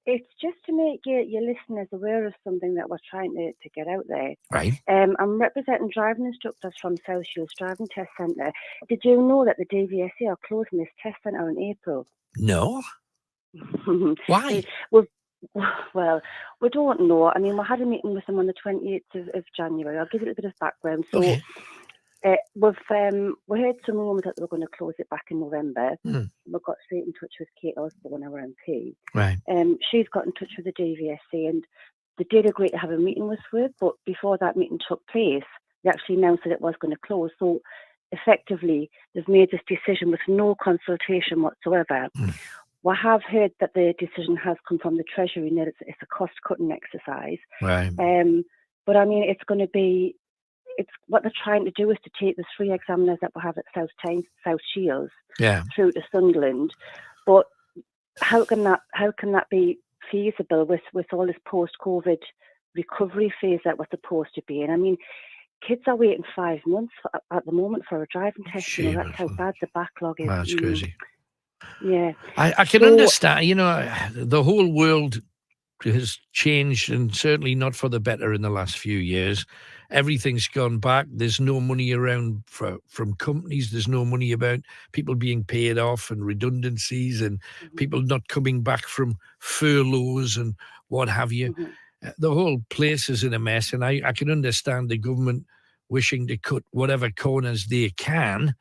It's just to make your listeners aware of something that we're trying to get out there. Right. I'm representing driving instructors from South Shields Driving Test Centre. Did you know that the DVSA are closing this test centre in April? No. Why? Well, we don't know. I mean, we had a meeting with them on the 28th of January. I'll give you a bit of background. So, okay. We heard some rumours that they were going to close it back in November. We got straight in touch with Kate Osborne, our MP. Right. She's got in touch with the DVSA, and they did agree to have a meeting with her. But before that meeting took place, they actually announced that it was going to close. So effectively, they've made this decision with no consultation whatsoever. We have heard that the decision has come from the Treasury, and that it's a cost-cutting exercise. Right. But I mean, it's going to be. It's what they're trying to do is to take the 3 examiners that we have at South Shields through to Sunderland. But how can that be feasible with all this post-COVID recovery phase that we're supposed to be in? I mean, kids are waiting 5 months at the moment for a driving test. You know, that's how bad the backlog is. That's crazy. Yeah. I can understand, you know, the whole world has changed, and certainly not for the better in the last few years. Everything's gone back. There's no money around from companies. There's no money about people being paid off and redundancies and people not coming back from furloughs and what have you. The whole place is in a mess, and I can understand the government wishing to cut whatever corners they can,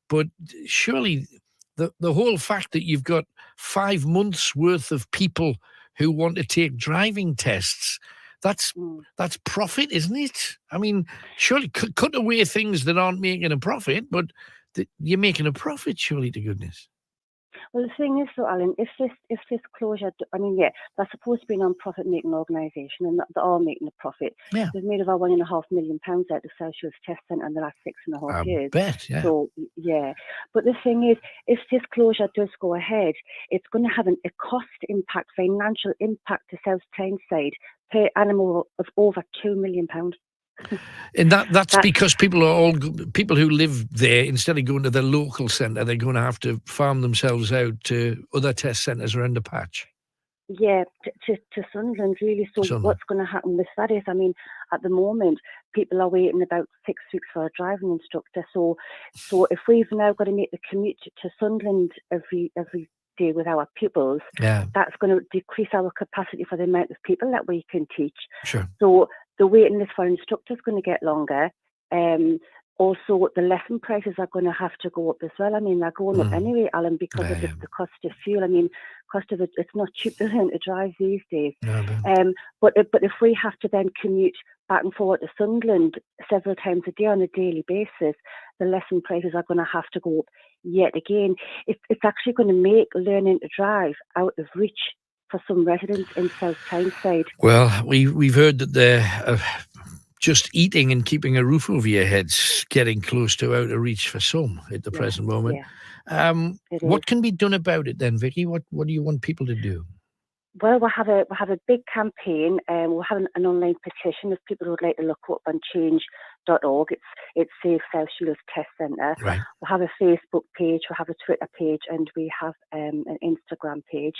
but surely the whole fact that you've got 5 months worth of people who want to take driving tests, that's profit, isn't it? I mean, surely cut away things that aren't making a profit, but you're making a profit, surely, to goodness. Well, the thing is, though, Alan, if this closure, I mean, yeah, they're supposed to be a non-profit making organisation, and they're all making a profit. Yeah. They've made about £1.5 million out of South Shields Test Centre in the last 6.5 years. I bet, yeah. So, yeah. But the thing is, if this closure does go ahead, it's going to have a cost impact, financial impact to South Tyneside per animal of over £2 million. And that's because people who live there, instead of going to their local centre, they're going to have to farm themselves out to other test centres around the patch. to Sunderland really. So Sunderland. what's going to happen with that is, I mean, at the moment, people are waiting about 6 weeks for a driving instructor. So if we've now got to make the commute to Sunderland every day with our pupils, that's going to decrease our capacity for the amount of people that we can teach. Sure. So the waiting list for instructors is going to get longer. Also, the lesson prices are going to have to go up as well. I mean, they're going up anyway, Alan, because of the cost of fuel. I mean, cost of it, it's not cheap to learn to drive these days. But if we have to then commute back and forward to Sunderland several times a day on a daily basis, the lesson prices are going to have to go up yet again. It's actually going to make learning to drive out of reach for some residents in South Tyneside. Well, we've heard that they're just eating and keeping a roof over your heads getting close to out of reach for some at the present moment. What can be done about it then, Vicky? What do you want people to do? Well, we'll have a big campaign, and we'll have an online petition if people would like to look up on change.org. It's Save South Shields Test Centre. Right. We'll have a Facebook page, we'll have a Twitter page, and we have an Instagram page.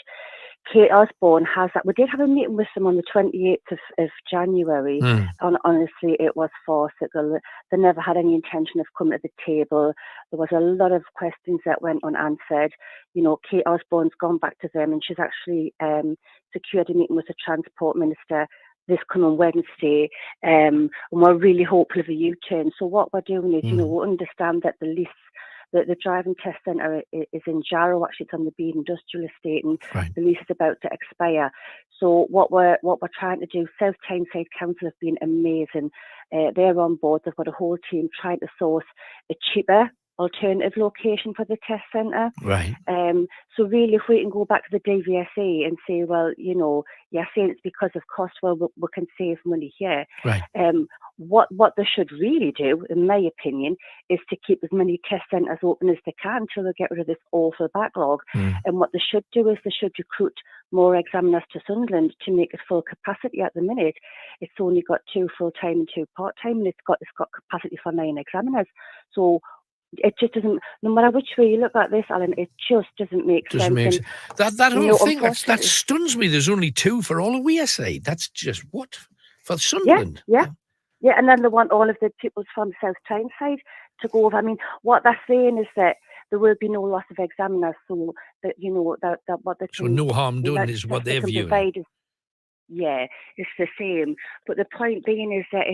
Kate Osborne has that. We did have a meeting with them on the 28th of January. Honestly, it was farcical. They never had any intention of coming to the table. There was a lot of questions that went unanswered. You know, Kate Osborne's gone back to them, and she's actually secured a meeting with the Transport Minister this coming Wednesday, and we're really hopeful of a U-turn. So what we're doing is, we understand that the driving test centre is in Jarrow. Actually, it's on the Bede Industrial Estate, and the lease is about to expire. So what we're trying to do, South Tyneside Council have been amazing. They're on board. They've got a whole team trying to source a cheaper alternative location for the test centre. Right. So really, if we can go back to the DVSA and say, well, you're saying it's because of cost, well, we can save money here. Right. What they should really do, in my opinion, is to keep as many test centres open as they can until they get rid of this awful backlog. And what they should do is they should recruit more examiners to Sunderland to make it full capacity. At the minute, it's only got 2 full-time and 2 part-time, and it's got capacity for 9 examiners. So it just doesn't, no matter which way you look at this, Alan, it just doesn't make sense. That whole thing, that stuns me. There's only 2 for all of WSA. That's just what? For Sunderland? Yeah, and then they want all of the pupils from South Tyneside to go over. I mean, what they're saying is that there will be no loss of examiners, so that, that what they can... So no harm done is what they're viewing. It's the same. But the point being is that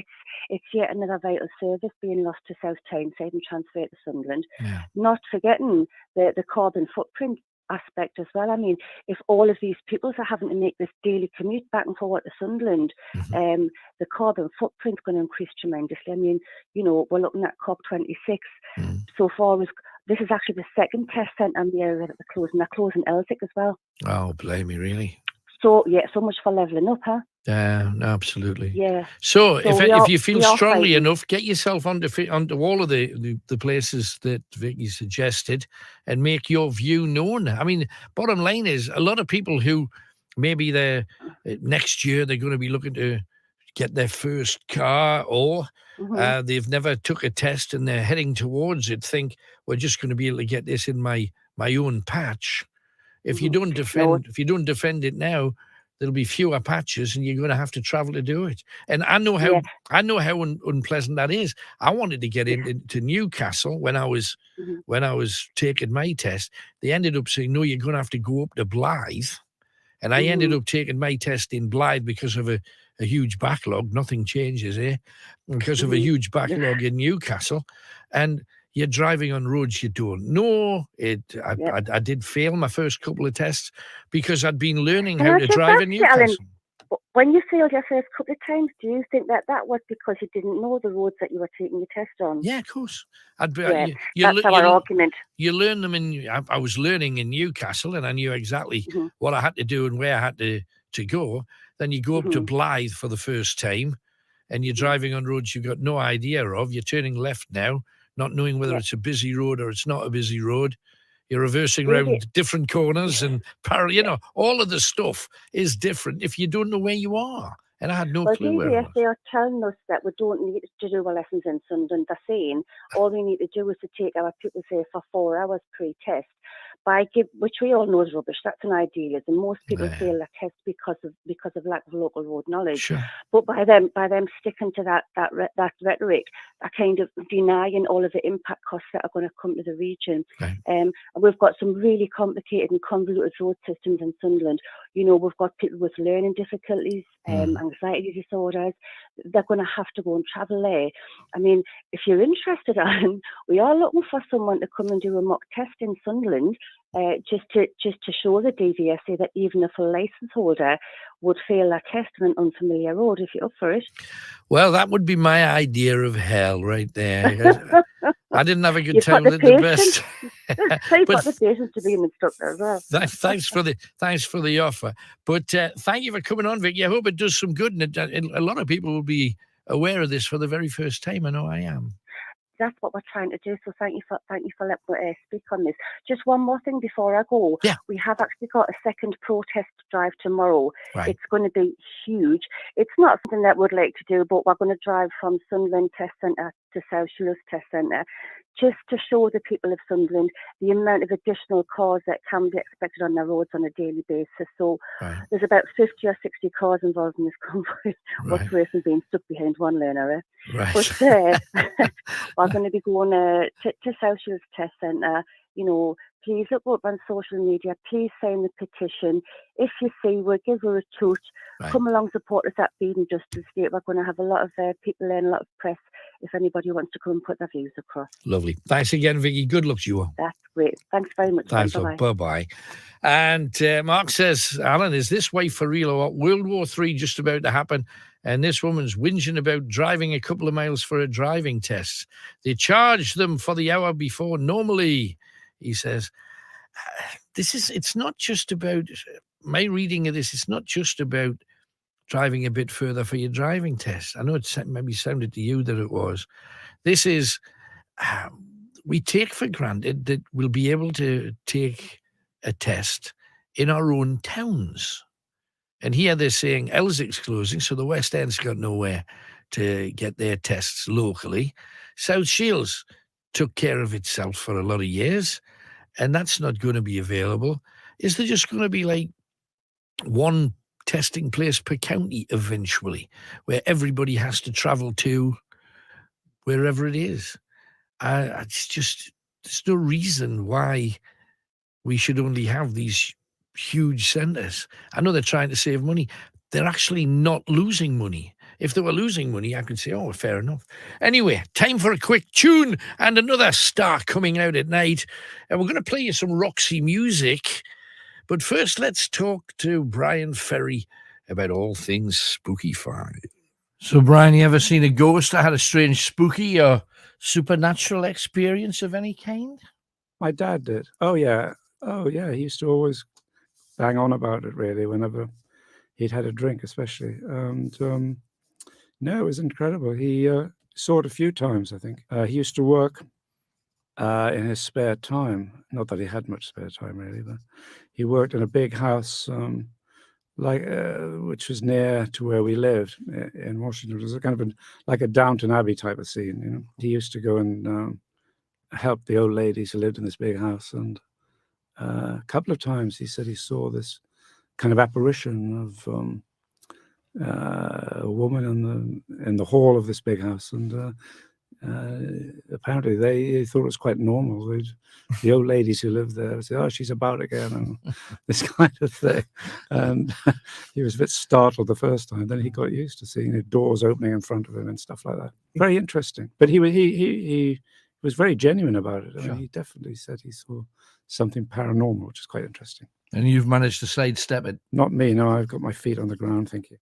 it's yet another vital service being lost to South Tyneside and transferred to Sunderland. Not forgetting the carbon footprint aspect as well. I mean, if all of these pupils are having to make this daily commute back and forward to Sunderland, the carbon footprint's going to increase tremendously. I mean, we're looking at COP26. So far, this is actually the second test centre in the area that they're closing. They're closing Elsick as well. Oh, blimey, really? So so much for levelling up, huh? Yeah, absolutely. Yeah. So if you feel strongly enough, get yourself onto all of the places that Vicky suggested and make your view known. I mean, bottom line is a lot of people who maybe next year they're going to be looking to get their first car, or they've never took a test and they're heading towards it, think we're just going to be able to get this in my own patch. If you don't defend it now, there'll be fewer patches, and you're going to have to travel to do it. And I know how unpleasant that is. I wanted to get into Newcastle when I was taking my test. They ended up saying, no, you're going to have to go up to Blythe. And I ended up taking my test in Blythe because of a huge backlog. Nothing changes here. Because of a huge backlog in Newcastle. And you're driving on roads you don't know. I did fail my first couple of tests because I'd been learning how to drive in Newcastle. Alan, when you failed your first couple of times, do you think that was because you didn't know the roads that you were taking your test on? Yeah, of course. That's our argument. You learn them I was learning in Newcastle, and I knew exactly what I had to do and where I had to go. Then you go up to Blythe for the first time, and you're driving on roads you've got no idea of. You're turning left now, not knowing whether it's a busy road or it's not a busy road. You're reversing around different corners and all of the stuff is different if you don't know where you are. And I had no clue where it was. They are telling us that we don't need to do our lessons in Sunderland. They're saying all we need to do is to take our pupils here for 4 hours pre-test. which we all know is rubbish. That's an idealism. Most people fail that test because of lack of local road knowledge. Sure. But by them sticking to that rhetoric, are kind of denying all of the impact costs that are going to come to the region. And we've got some really complicated and convoluted road systems in Sunderland. You know, we've got people with learning difficulties, anxiety disorders. They're going to have to go and travel there. I mean, if you're interested, Alan, we are looking for someone to come and do a mock test in Sunderland, just to show the DVSA that even a full licence holder would fail that test on an unfamiliar road. If you're up for it. Well, that would be my idea of hell right there. I didn't have a good time with it the best. You've got the patience to be an instructor as well. Thanks for the offer. But thank you for coming on, Vicky. I hope it does some good, and a lot of people will be aware of this for the very first time. I know I am. That's what we're trying to do. So thank you for letting me speak on this. Just one more thing before I go. Yeah. We have actually got a second protest drive tomorrow. Right. It's going to be huge. It's not something that we'd like to do, but we're going to drive from Sunderland Test Centre to South Shields Test Centre, just to show the people of Sunderland the amount of additional cars that can be expected on the roads on a daily basis. So there's about 50 or 60 cars involved in this convoy. What's worse than being stuck behind one learner. Right. But we're going to be going to South Shields Test Centre. You know, please look up on social media. Please sign the petition. If you see, we'll give her a toot. Come along, support us at Beedon Justice Day. We're going to have a lot of people there and a lot of press if anybody wants to come and put their views across. Lovely. Thanks again, Vicky. Good luck to you all. That's great. Thanks very much. Thanks. Bye-bye. Bye-bye. And Mark says, Alan, is this wife for real or what? World War III just about to happen, and this woman's whinging about driving a couple of miles for a driving test. They charge them for the hour before normally, he says. It's not just about, my reading of this, it's not just about driving a bit further for your driving test. I know it maybe sounded to you that it was. This is, we take for granted that we'll be able to take a test in our own towns. And here they're saying Elswick's closing, so the West End's got nowhere to get their tests locally. South Shields took care of itself for a lot of years, and that's not going to be available. Is there just going to be like one testing place per county eventually, where everybody has to travel to wherever it is? There's no reason why we should only have these huge centres. I know they're trying to save money. They're actually not losing money. If they were losing money, I could say, oh, fair enough. Anyway, time for a quick tune and another star coming out at night. And we're going to play you some Roxy music. But first, let's talk to Brian Ferry about all things spooky-fi. So, Brian, you ever seen a ghost that had a strange spooky or supernatural experience of any kind? My dad did. Oh, yeah. He used to always bang on about it, really, whenever he'd had a drink, especially. And no, it was incredible. He saw it a few times, I think. He used to work in his spare time. Not that he had much spare time, really, but he worked in a big house, which was near to where we lived in Washington. It was kind of like a Downton Abbey type of scene, you know. He used to go and help the old ladies who lived in this big house. And a couple of times he said he saw this kind of apparition of a woman in the hall of this big house, and apparently they thought it was quite normal. The old ladies who lived there would say, "Oh, she's about again," and this kind of thing. And he was a bit startled the first time. Then he got used to seeing the doors opening in front of him and stuff like that. Very interesting. But he was very genuine about it. I mean, he definitely said he saw something paranormal, which is quite interesting. And you've managed to sidestep it? Not me, no. I've got my feet on the ground, thank you.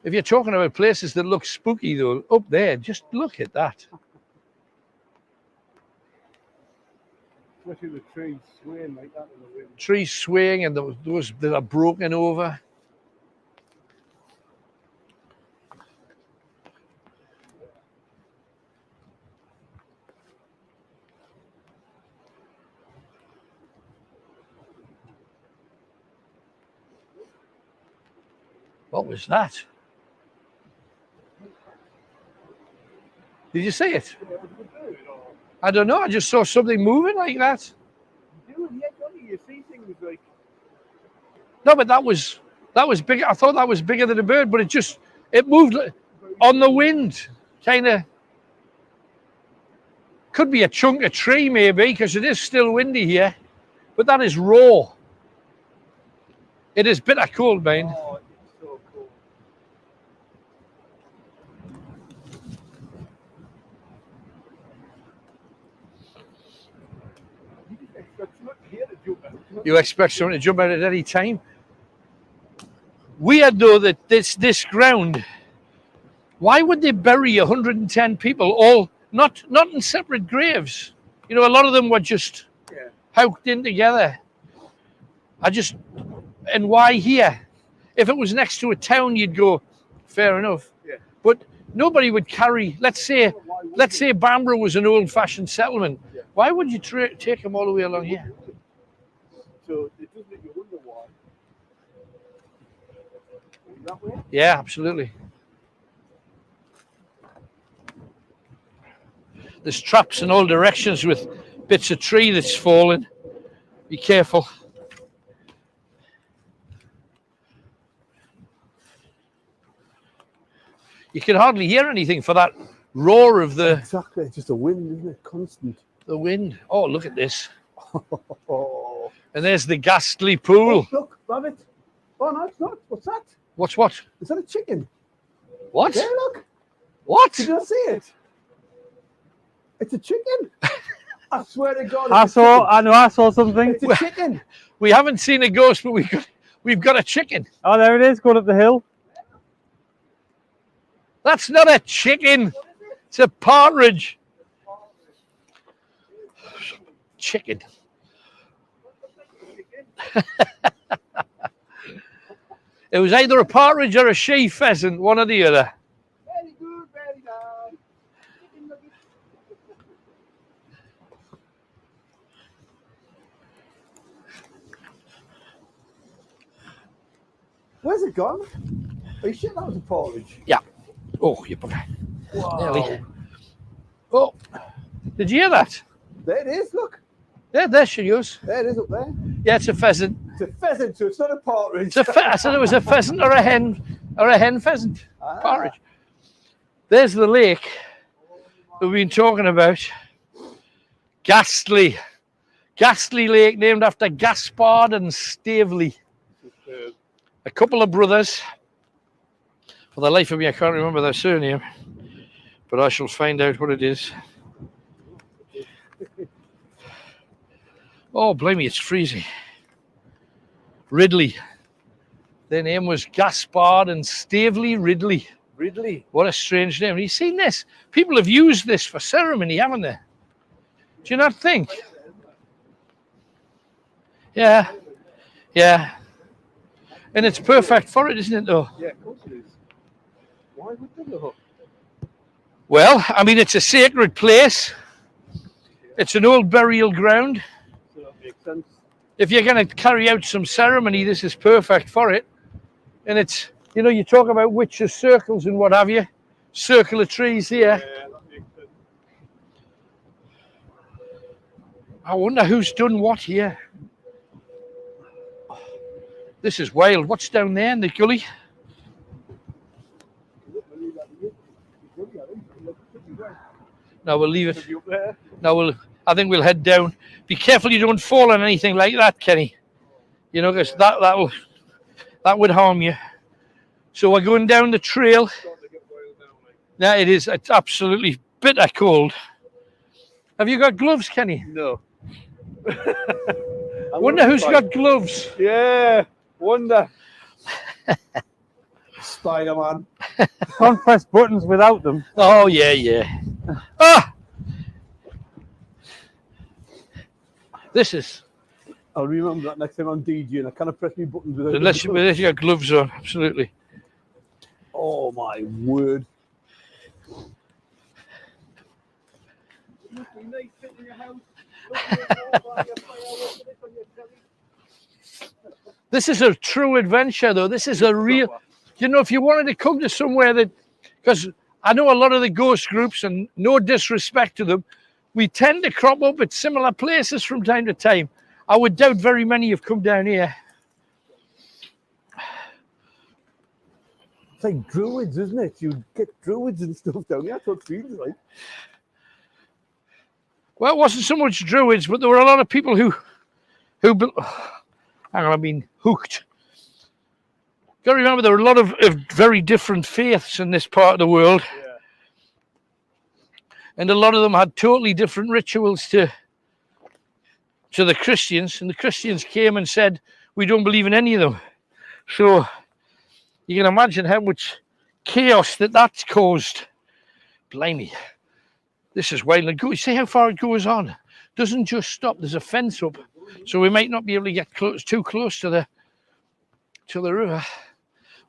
If you're talking about places that look spooky, though, up there, just look at that. Especially the trees swaying like that in the wind. Trees swaying and those that are broken over. What was that? Did you see it? I don't know. I just saw something moving like that. You see things like No, but that was big. I thought that was bigger than a bird, but it moved on the wind, kind of. Could be a chunk of tree maybe, because it is still windy here. But that is raw. It is bitter cold, man. oh, it's so cool. You expect someone to jump out at any time. Weird though that this ground. Why would they bury 110 people all not in separate graves? You know, a lot of them were just hooked in together. And why here? If it was next to a town, you'd go, fair enough. Yeah. But nobody would carry. Let's say Bamburgh was an old-fashioned settlement. Yeah. Why would you take them all the way along here? So it does make you wonder why. That way? Yeah, absolutely. There's traps in all directions with bits of tree that's fallen. Be careful. You can hardly hear anything for that roar of the... Exactly, it's just the wind, isn't it? Constant. The wind. Oh, look at this. And there's the ghastly pool. Oh, look, rabbit. Oh, no, it's not. What's that? What's what? Is that a chicken? What? There, look. What? Did you see it? It's a chicken. I swear to God. I saw something. It's a chicken. We haven't seen a ghost, but we've got a chicken. Oh, there it is, going up the hill. That's not a chicken. It's a partridge. Chicken. It was either a partridge or a she pheasant, one or the other. Very good, very nice. Where's it gone? Are you sure that was a partridge? Yeah. Oh, you bugger. Wow. Nearly. Oh, did you hear that? There it is, look. Yeah, there she goes. There it is up there. Yeah, it's a pheasant. It's a pheasant, so it's not a partridge. I said it was a pheasant or a hen pheasant. Partridge. There's the lake we've been talking about. Ghastly Lake, named after Gaspard and Stavely. A couple of brothers. For the life of me, I can't remember their surname, but I shall find out what it is. Oh, blimey, it's freezing. Ridley. Their name was Gaspard and Stavely Ridley. Ridley. What a strange name. Have you seen this? People have used this for ceremony, haven't they? Do you not think? Yeah. Yeah. And it's perfect for it, isn't it, though? Yeah, of course it is. Why would they go? Well, I mean, it's a sacred place. It's an old burial ground. So that makes sense. If you're going to carry out some ceremony, this is perfect for it. And it's, you know, you talk about witches' circles and what have you. Circle of trees here. Yeah, that makes sense. I wonder who's done what here. This is wild. What's down there in the gully? No, we'll leave it. No, I think we'll head down. Be careful you don't fall on anything like that, Kenny. You know, because that would harm you. So we're going down the trail. Yeah, it is. It's absolutely bitter cold. Have you got gloves, Kenny? No. I wonder who's got gloves. Yeah, wonder. Spider-Man. Can't press buttons without them. Oh, yeah. Ah! This is... I'll remember that next time I'm DJing. I can't press my buttons without... Unless you got gloves on, absolutely. Oh, my word. This is a true adventure, though. This is a real... you know, if you wanted to come to somewhere that, because I know a lot of the ghost groups, and no disrespect to them, we tend to crop up at similar places from time to time. I would doubt very many have come down here. It's like druids, isn't it? You get druids and stuff down here. That's what it feels like. Well, it wasn't so much druids, but there were a lot of people who hang on, I've been hooked. Got to remember there were a lot of very different faiths in this part of the world. Yeah. And a lot of them had totally different rituals to the Christians. And the Christians came and said, we don't believe in any of them. So you can imagine how much chaos that's caused. Blimey. This is wild. And see how far it goes on. Doesn't just stop. There's a fence up. So we might not be able to get too close to the river.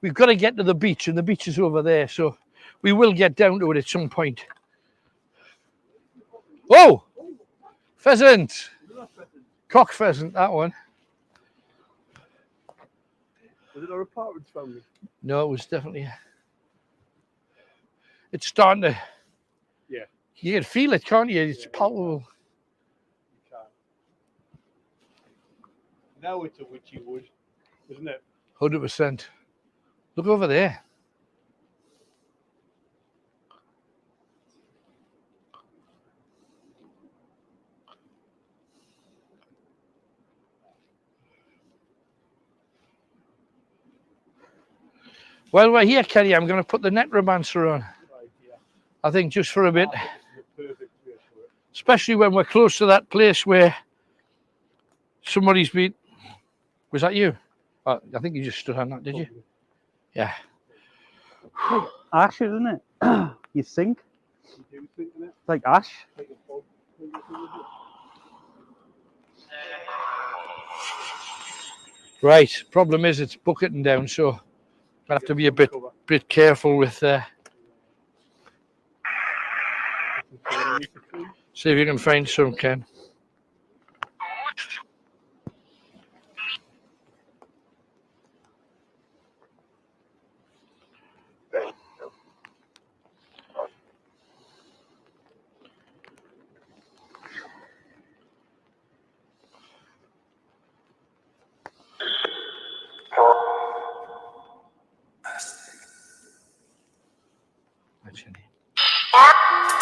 We've got to get to the beach, and the beach is over there. So we will get down to it at some point. Oh! Pheasant! Cock pheasant, that one. Was it our apartments family? No, it was definitely... It's starting to... Yeah. You can feel it, can't you? It's palpable. Now it's a witchy wood, isn't it? 100%. Look over there. While we're here, Kenny, I'm going to put the necromancer on. I think just for a bit. Especially when we're close to that place where somebody's been... Was that you? Oh, I think you just stood on that, did you? Yeah. Like ash, isn't it? You sink. It's like ash. Right. Problem is it's bucketing down, so I have to be a bit careful with see if you can find some, Ken.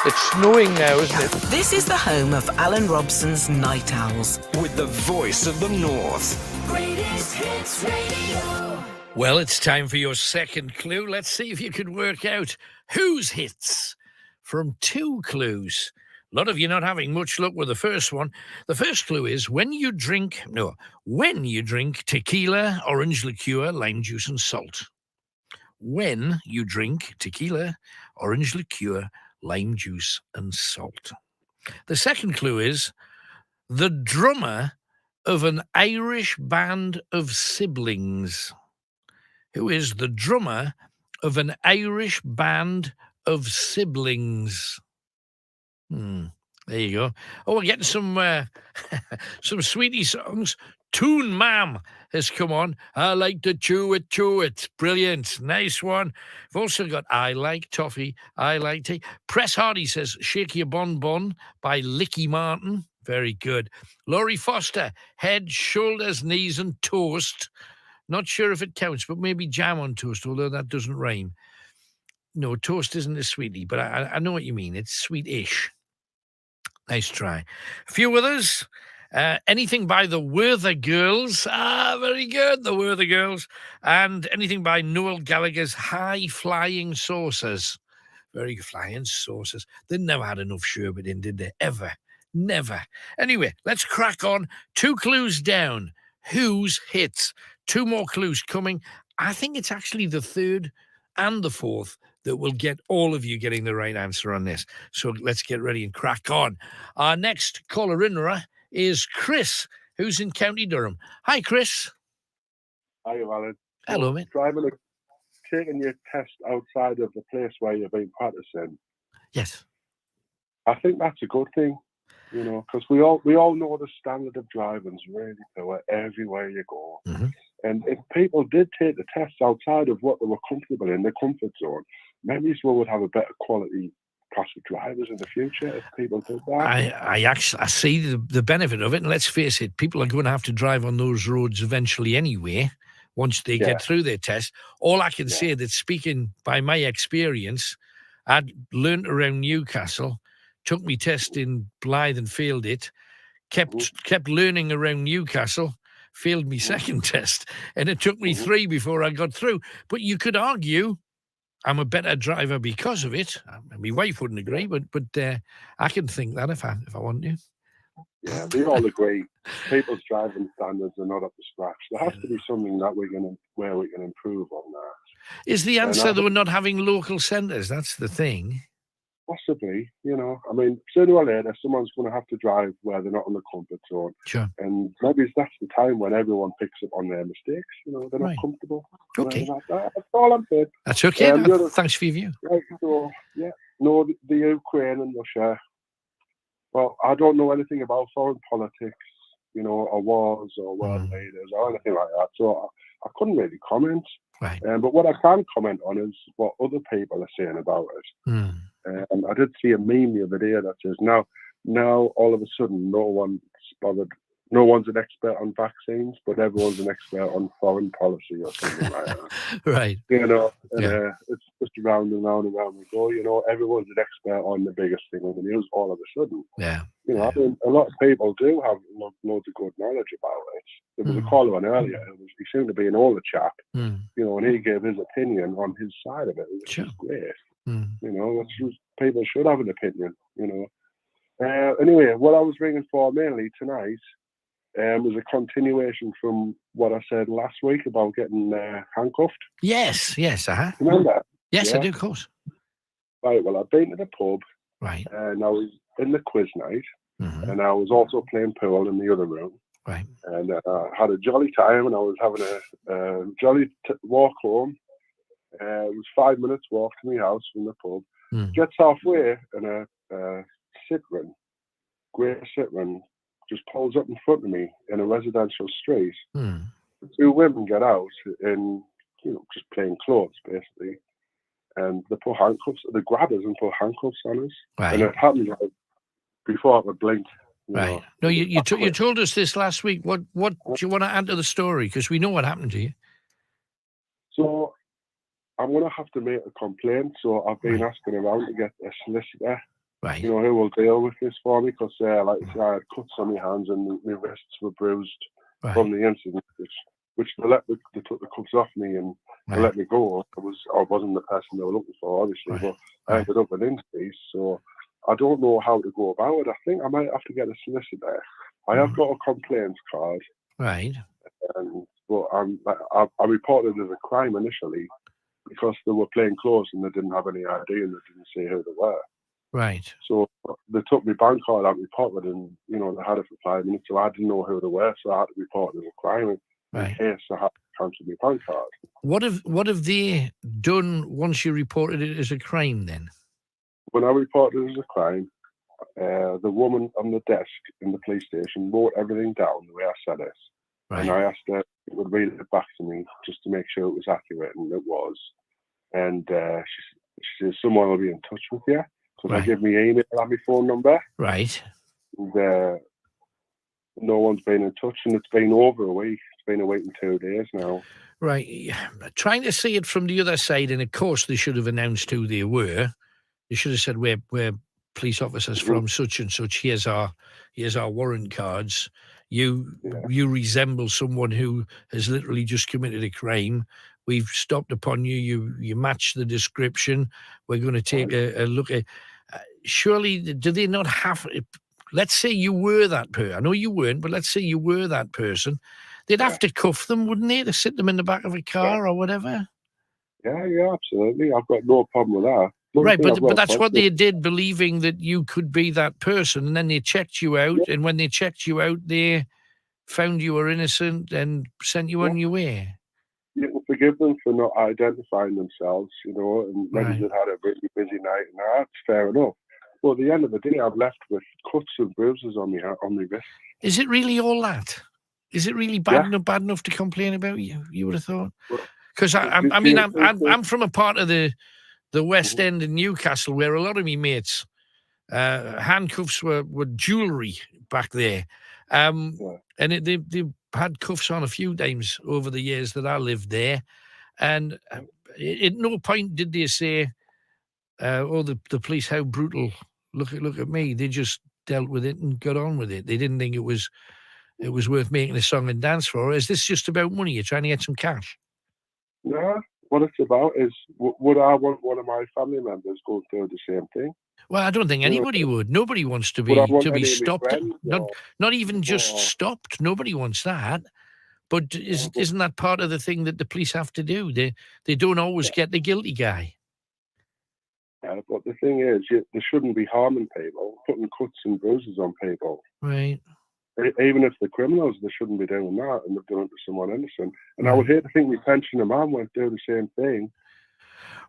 It's snowing now, isn't it? This is the home of Alan Robson's Night Owls. With the voice of the North. Greatest Hits Radio. Well, it's time for your second clue. Let's see if you can work out whose hits from 2 clues. A lot of you not having much luck with the first one. The first clue is when you drink tequila, orange liqueur, lime juice and salt. When you drink tequila, orange liqueur, lime juice and salt. The second clue is the drummer of an Irish band of siblings. Who is the drummer of an Irish band of siblings? There you go. Oh, we're getting some sweetie songs. Toon Mam has come on. I like to chew it. Brilliant. Nice one. We've also got I Like Toffee, I Like Tea. Press Hardy says Shake Your Bon Bon by Licky Martin. Very good. Laurie Foster, Head, Shoulders, Knees and Toast. Not sure if it counts, but maybe jam on toast, although that doesn't rhyme. No, toast isn't a sweetie, but I know what you mean. It's sweet-ish. Nice try. A few others. Anything by the Werther Girls. Very good, the Werther Girls. And anything by Noel Gallagher's High Flying Saucers. Very flying saucers. They never had enough sherbet in, did they? Ever. Never. Anyway, let's crack on. 2 clues down. Whose hits? 2 more clues coming. I think it's actually the 3rd and the 4th that will get all of you getting the right answer on this. So let's get ready and crack on. Our next caller in is Chris, who's in County Durham. Hi, Chris. Hi, Alan. Hello, mate. Taking your test outside of the place where you've been practicing. Yes. I think that's a good thing, because we all know the standard of driving's really poor everywhere you go. Mm-hmm. And if people did take the tests outside of what they were comfortable in, their comfort zone, maybe we would have a better quality class of drivers in the future if people did that. I see the benefit of it, and let's face it, people are going to have to drive on those roads eventually anyway, once they get through their test. All I can say that, speaking by my experience, I'd learnt around Newcastle, took me test in Blythe and failed it, kept learning around Newcastle, failed me second test, and it took me 3 before I got through. But you could argue I'm a better driver because of it. My wife wouldn't agree, but I can think that if I want to. Yeah, we all agree. People's driving standards are not up to scratch. There has to be something that where we can improve on that. Is the answer that we're not having local centres? That's the thing. Possibly, I mean, sooner or later, someone's going to have to drive where they're not in the comfort zone. Sure. And maybe that's the time when everyone picks up on their mistakes. They're not comfortable. Okay. That's all I'm saying. That's okay. Thanks for your view. Right, so, the Ukraine and Russia. Well, I don't know anything about foreign politics, or wars or world leaders or anything like that. So I couldn't really comment. Right. But what I can comment on is what other people are saying about it. I did see a meme the other day that says now all of a sudden no one's bothered. No one's an expert on vaccines, but everyone's an expert on foreign policy or something like that. Right. It's just round and round and round we go. Everyone's an expert on the biggest thing on the news all of a sudden. Yeah. I mean, a lot of people do have loads of good knowledge about it. There was a caller on earlier. He seemed to be an older chap, and he gave his opinion on his side of it, which is great. People should have an opinion, Anyway, what I was ringing for mainly tonight was a continuation from what I said last week about getting handcuffed. Yes, Remember? Yes, I do, of course. Right, well, I've been to the pub. Right. And I was in the quiz night. And I was also playing pool in the other room. Right. And I had a jolly time, and I was having a jolly walk home. It was 5 minutes walk to my house from the pub. Gets halfway, and a Citroen, grey Citroen, just pulls up in front of me in a residential street. Two women get out in, just plain clothes, basically. And they put handcuffs, they grab us and put handcuffs on us. Right. And it happened before I could blink. Right. No, you told us this last week. What do you want to add to the story? Because we know what happened to you. So I'm going to have to make a complaint. So I've been asking around to get a solicitor. Right. Who will deal with this for me, because I had cuts on my hands and my wrists were bruised from the incident, which they took the cuffs off me and they let me go. I wasn't the person they were looking for, obviously, but I ended up with injuries. So I don't know how to go about it. I think I might have to get a solicitor. I have got a complaints card. Right. But I reported it as a crime initially because they were plain clothes and they didn't have any ID and they didn't say who they were. Right. So they took my bank card out, my pocket, and they had it for 5 minutes. So I didn't know who they were, so I had to report it as a crime in case I had to cancel my bank card. What have they done once you reported it as a crime? Then, when I reported it as a crime, the woman on the desk in the police station wrote everything down the way I said it, and I asked her if she would read it back to me just to make sure it was accurate, and it was. And she says someone will be in touch with you. So I give me email and my phone number. Right. And no one's been in touch, and it's been over a week. It's been a week and 2 days now. Right. Trying to see it from the other side, and of course they should have announced who they were. They should have said we're police officers from such and such. Here's our warrant cards. You resemble someone who has literally just committed a crime. We've stopped upon you. You match the description. We're going to take a look at. Surely, do they not have? Let's say you were that person. I know you weren't, but let's say you were that person. They'd have to cuff them, wouldn't they, to sit them in the back of a car or whatever? Yeah, absolutely. I've got no problem with that. Right, but that's what they did, believing that you could be that person, and then they checked you out, and when they checked you out, they found you were innocent and sent you on your way. You can forgive them for not identifying themselves, and maybe they'd had a really busy night, and that's fair enough. Well, at the end of the day, I'm left with cuts and bruises on my wrist. Is it really all that? Is it really bad enough to complain about? You would have thought. Because I'm from a part of the West End in Newcastle where a lot of me mates handcuffs were jewellery back there, and they had cuffs on a few times over the years that I lived there, and at no point did they say, "Oh, the police, how brutal! Look at me." They just dealt with it and got on with it. They didn't think it was worth making a song and dance for. Or is this just about money? You're trying to get some cash? No, what it's about is, would I want one of my family members going through the same thing? Well, I don't think anybody would. Nobody wants to be stopped. Not even just stopped. Nobody wants that. But isn't that part of the thing that the police have to do? They don't always get the guilty guy. Yeah, but the thing is, they shouldn't be harming people, putting cuts and bruises on people. Right. Even if they're criminals, they shouldn't be doing that, and they've done it to someone innocent. And I would hate to think my pensioner man went through the same thing.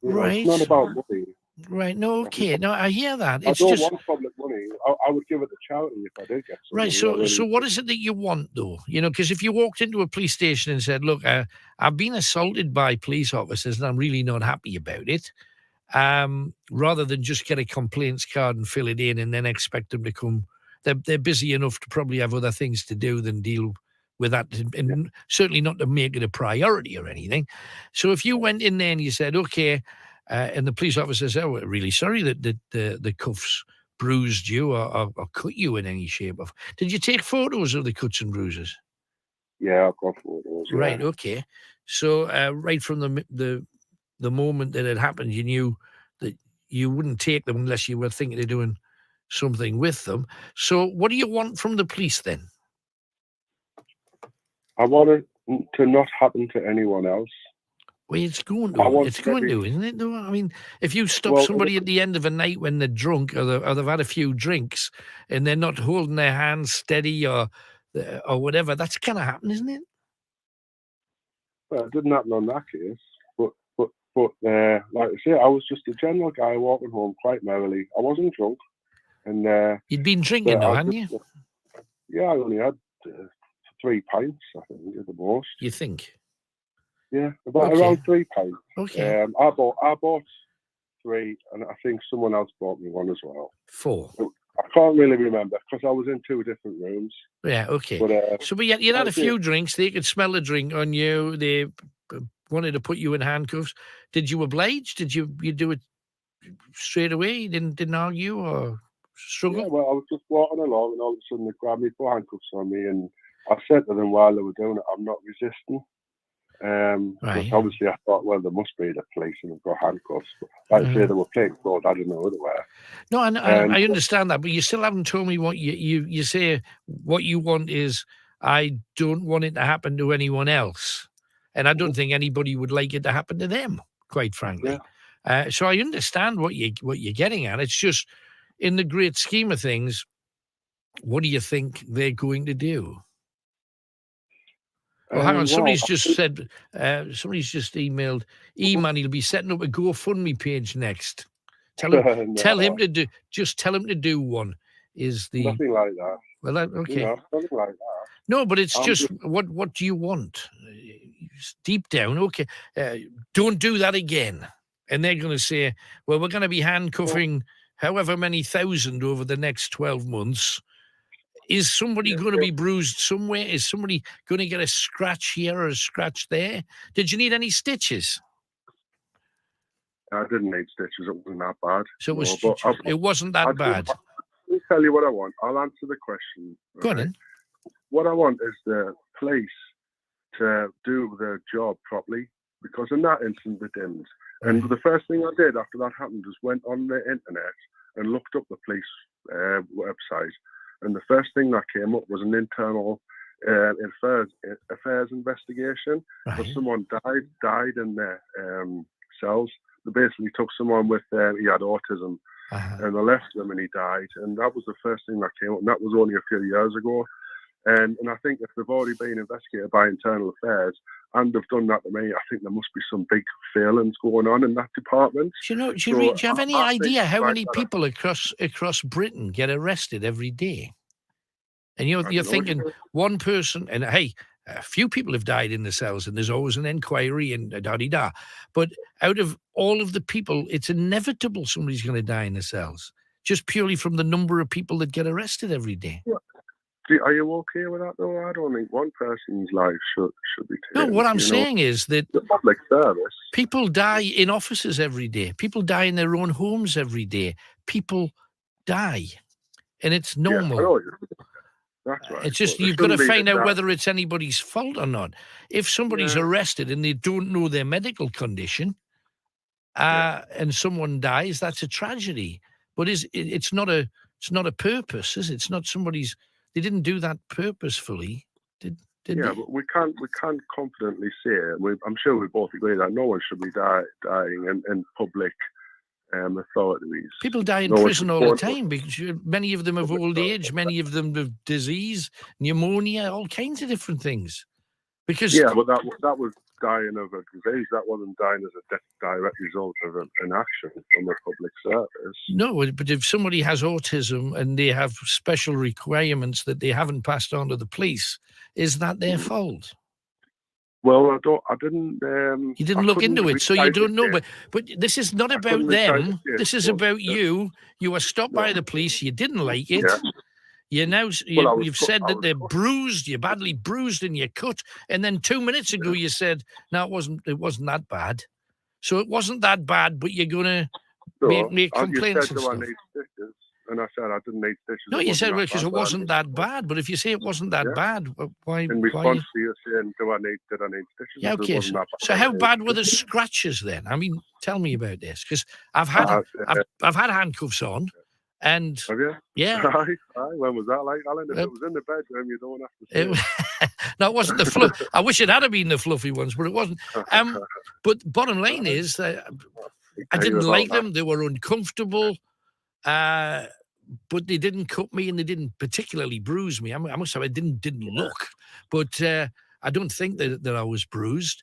Right. It's not about money. Right. No, okay. No, I hear that. I don't want public money. I would give it to charity if I did get some. Right. So what is it that you want, though? Because if you walked into a police station and said, look, I've been assaulted by police officers and I'm really not happy about it, rather than just get a complaints card and fill it in and then expect them to come, they're busy enough to probably have other things to do than deal with that, and certainly not to make it a priority or anything. So if you went in there and you said, okay, and the police officer said, oh, we're really sorry that the cuffs bruised you or cut you in any shape. Did you take photos of the cuts and bruises? Yeah, I've got photos. Yeah. Right, okay. So right from the moment that it happened, you knew that you wouldn't take them unless you were thinking of doing something with them. So what do you want from the police then? I want it to not happen to anyone else. Well, it's going to, isn't it? Though? I mean, if you stop somebody at the end of a night when they're drunk or they've had a few drinks and they're not holding their hands steady or whatever, that's kind of happen, isn't it? Well, it didn't happen on that case, but like I say, I was just a general guy walking home quite merrily. I wasn't drunk, and you'd been drinking, though, hadn't you? Yeah, I only had 3 pints, I think, at the most. You think? Yeah, around 3 pints. Okay. I bought 3, and I think someone else bought me 1 as well. 4. I can't really remember because I was in 2 different rooms. Yeah, okay. But, so you had a few drinks. They could smell the drink on you. They wanted to put you in handcuffs. Did you oblige? Did you do it straight away? You didn't argue or struggle? Yeah, well, I was just walking along, and all of a sudden they grabbed me, put handcuffs on me, and I said to them while they were doing it, I'm not resisting. Because obviously I thought, well, there must be the police and they've got handcuffs. But like I say, they were playing fraud. I didn't know who they were. No, I understand that, but you still haven't told me what you say. What you want is, I don't want it to happen to anyone else, and I don't think anybody would like it to happen to them, quite frankly. Yeah. So I understand what you're getting at. It's just, in the great scheme of things, what do you think they're going to do? Oh, hang on. Somebody's just said, somebody's just emailed, E-Man, he'll be setting up a GoFundMe page next. Tell him to do one. Is the nothing like that. Well, okay. Nothing like that. No, but it's just what do you want? Deep down, okay. Don't do that again. And they're going to say, well, we're going to be handcuffing however many thousand over the next 12 months. Is somebody going to be bruised somewhere? Is somebody going to get a scratch here or a scratch there? Did you need any stitches? I didn't need stitches. It wasn't that bad. So it wasn't that bad. Let me tell you what I want. I'll answer the question. Go on then. What I want is the police to do their job properly, because in that instance they didn't. And the first thing I did after that happened was went on the internet and looked up the police website. And the first thing that came up was an internal affairs investigation. So someone died in their cells. They basically took someone with he had autism, and they left him and he died. And that was the first thing that came up. And that was only a few years ago. And I think if they've already been investigated by internal affairs and they've done that to me, I think there must be some big failings going on in that department. Do you have any idea how many people across Britain get arrested every day? And you're thinking one person, and hey, a few people have died in the cells, and there's always an inquiry and da-di-da. But out of all of the people, it's inevitable somebody's going to die in the cells, just purely from the number of people that get arrested every day. Are you okay with that, though? I don't think one person's life should be taken. No, what I'm saying is that the public service. People die in offices every day. People die in their own homes every day. People die, and it's normal. Yeah, I know. That's right. It's just you've got to find out whether it's anybody's fault or not. If somebody's arrested and they don't know their medical condition, and someone dies, that's a tragedy. But it's not a purpose, is it? It's not somebody's. They didn't do that purposefully, did they? But we can't confidently say. I'm sure we both agree that no one should be dying in public authorities. People die in prison all the time because many of them have old age, many of them have disease, pneumonia, all kinds of different things. Because but that was dying of a disease. That wasn't dying as a direct result of an action from the public service. No, but if somebody has autism and they have special requirements that they haven't passed on to the police, is that their fault? Well, I didn't. You didn't look into it, so you don't know. But this is not about them. This is about you. You were stopped by the police. You didn't like it. Yeah. You've said that they're bruised. You're badly bruised and you're cut. And then 2 minutes ago you said, no, it wasn't that bad. So it wasn't that bad, but you're gonna make complaints and stuff. And I said I didn't need stitches. No, you said because it wasn't that bad. But if you say it wasn't that bad, why? In response to you saying, did I need stitches? Yeah, okay. So how bad were the scratches then? I mean, tell me about this because I've had handcuffs on, and have you? Yeah. Aye. When was that like, Alan? If it was in the bedroom, you don't have to say it. No, it wasn't the fluff. I wish it had been the fluffy ones, but it wasn't. But bottom line is that I didn't like them. They were uncomfortable. But they didn't cut me and they didn't particularly bruise me. I must have. I didn't look, but I don't think that I was bruised.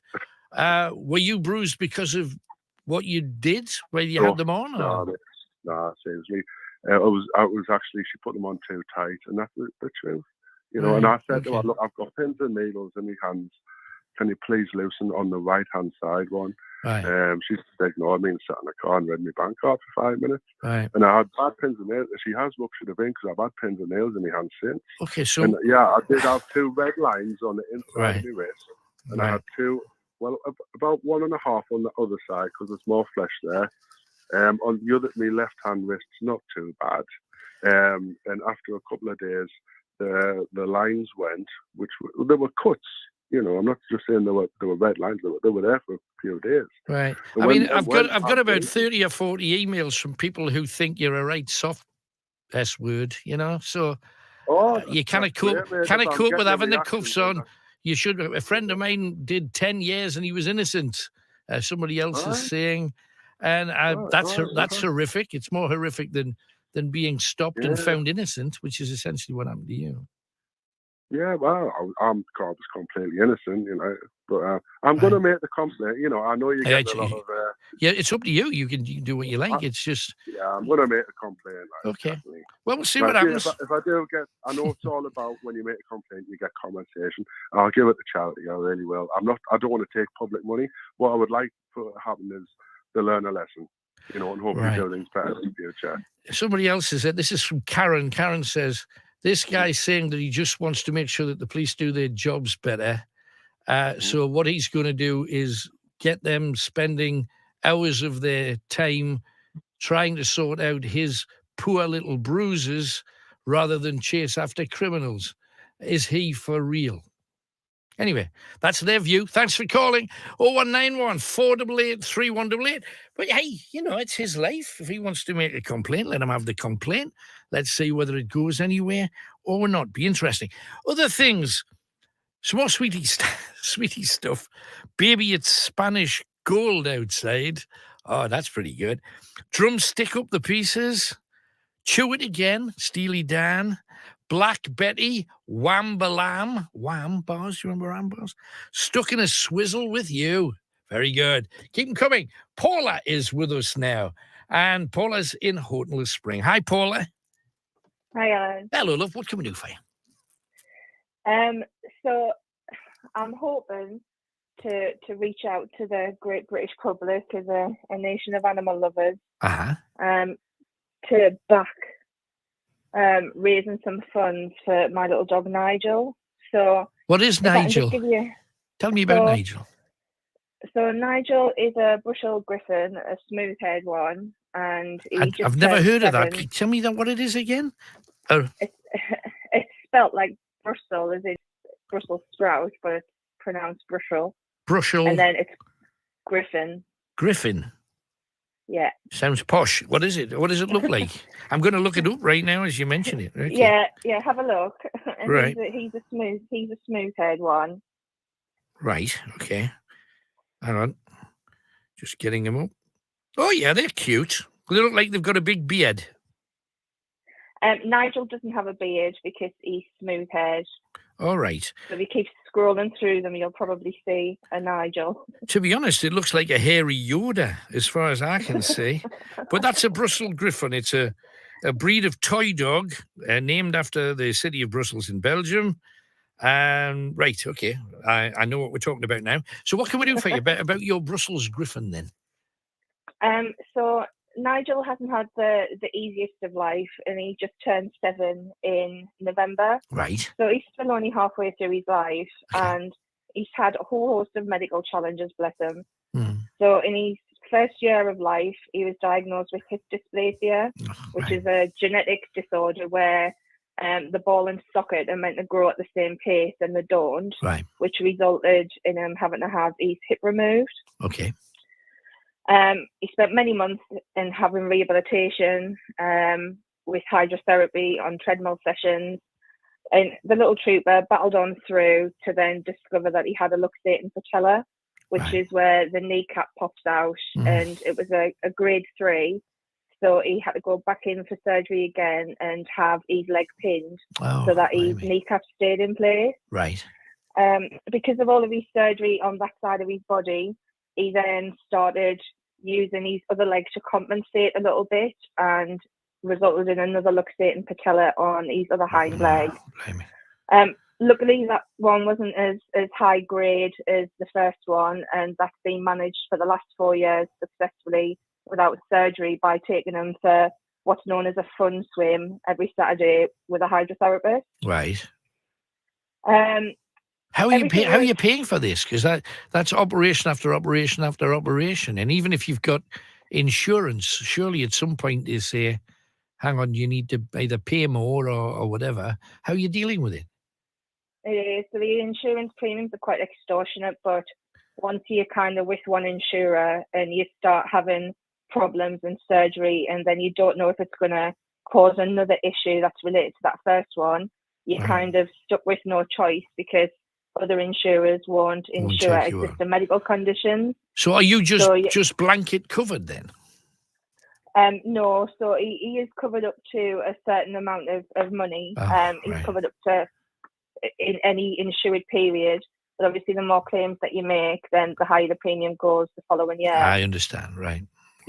Were you bruised because of what you did where you had them on? Or? No, seriously. I was actually, she put them on too tight, and that's the truth. You know, and I said to her, look, I've got pins and needles in my hands. Can you please loosen on the right-hand side one? Right. She just ignored me and sat in the car and read my bank card for 5 minutes. Right. And I had bad pins and nails. She has ruptured the vein because I've had pins and nails in my hands since. Okay, so... And, I did have 2 red lines on the inside of my wrist. And I had 2, about 1.5 on the other side because there's more flesh there. On the other, my left-hand wrist's not too bad. And after a couple of days, the lines went, they were cuts. You know, I'm not just saying they were red lines. They were there for a few days. Right. I've got about 30 or 40 emails from people who think you're a right soft S word. You know, so you kind of cope with having the cuffs on. You should. A friend of mine did 10 years and he was innocent. Somebody else is saying, and that's horrific. It's more horrific than being stopped and found innocent, which is essentially what happened to you. Yeah, well, I was completely innocent, you know. But I'm going to make the complaint. You know, I know you get a lot of. Yeah, it's up to you. You can do what you like. It's just. Yeah, I'm going to make a complaint. Okay. Definitely. Well, we'll see what happens. If I do get, I know it's all about when you make a complaint, you get compensation. I'll give it to charity. I really will. I don't want to take public money. What I would like to happen is to learn a lesson. You know, and hopefully do things better in the future. Somebody else has said, this is from Karen. Karen says, this guy's saying that he just wants to make sure that the police do their jobs better. So what he's going to do is get them spending hours of their time trying to sort out his poor little bruises rather than chase after criminals. Is he for real? Anyway, that's their view. Thanks for calling. 0191 488 3188. But hey, you know, it's his life. If he wants to make a complaint, let him have the complaint. Let's see whether it goes anywhere or not. Be interesting. Other things, some more sweetie stuff. Baby, it's Spanish gold outside. Oh, that's pretty good. Drumstick up the pieces. Chew it again. Steely Dan. Black Betty, Wambalam, Wham bars, you remember Wham bars? Stuck in a Swizzle with You. Very good. Keep them coming. Paula is with us now, and Paula's in Houghton Spring. Hi, Paula. Hi, Alan. Hello, love. What can we do for you? So I'm hoping to reach out to the great British public as a nation of animal lovers. To back raising some funds for my little dog Nigel. So what is Nigel? Tell me about Nigel. So Nigel is a Brussels Griffon, a smooth-haired one, and I've never heard of that. Can you tell me what it is again? Oh. It's spelt like Brussels, as in Brussels sprout, but it's pronounced Brussels. Brussels. And then it's Griffon. Griffin. Yeah. Sounds posh. What is it? What does it look like? I'm going to look it up right now as you mention it. Okay. Yeah. Have a look. And right. He's a smooth-haired one. Right. Okay. Hang on. Just getting them up. Oh yeah, they're cute. They look like they've got a big beard. Nigel doesn't have a beard because he's smooth-haired. All right. So if you keep scrolling through them, you'll probably see a Nigel. To be honest, it looks like a hairy Yoda, as far as I can see. But that's a Brussels Griffon. It's a breed of toy dog named after the city of Brussels in Belgium. Right, okay. I know what we're talking about now. So what can we do for you about your Brussels Griffon then? So Nigel hasn't had the easiest of life, and he just turned 7 in November. Right. So he's still only halfway through his life, and he's had a whole host of medical challenges, bless him. So in his first year of life, he was diagnosed with hip dysplasia, which is a genetic disorder where the ball and socket are meant to grow at the same pace and they don't, which resulted in him having to have his hip removed. Okay. He spent many months in having rehabilitation with hydrotherapy on treadmill sessions. And the little trooper battled on through to then discover that he had a luxating patella, which is where the kneecap pops out. And it was a grade 3. So he had to go back in for surgery again and have his leg pinned so that his kneecap stayed in place. Right. Because of all of his surgery on that side of his body, he then started using his other leg to compensate a little bit and resulted in another luxating patella on his other hind leg. Luckily, that one wasn't as high grade as the first one, and that's been managed for the last 4 years successfully without surgery by taking him for what's known as a fun swim every Saturday with a hydrotherapist. Right. How are you paying for this? Because that's operation after operation after operation, and even if you've got insurance, surely at some point they say, "Hang on, you need to either pay more or whatever." How are you dealing with it? It is. So the insurance premiums are quite extortionate, but once you're kind of with one insurer and you start having problems and surgery, and then you don't know if it's going to cause another issue that's related to that first one, you're kind of stuck with no choice because other insurers won't insure existing medical conditions. So are you just blanket covered then? No, so he is covered up to a certain amount of money. He's covered up to in any insured period. But obviously, the more claims that you make, then the higher the premium goes the following year. I understand, right.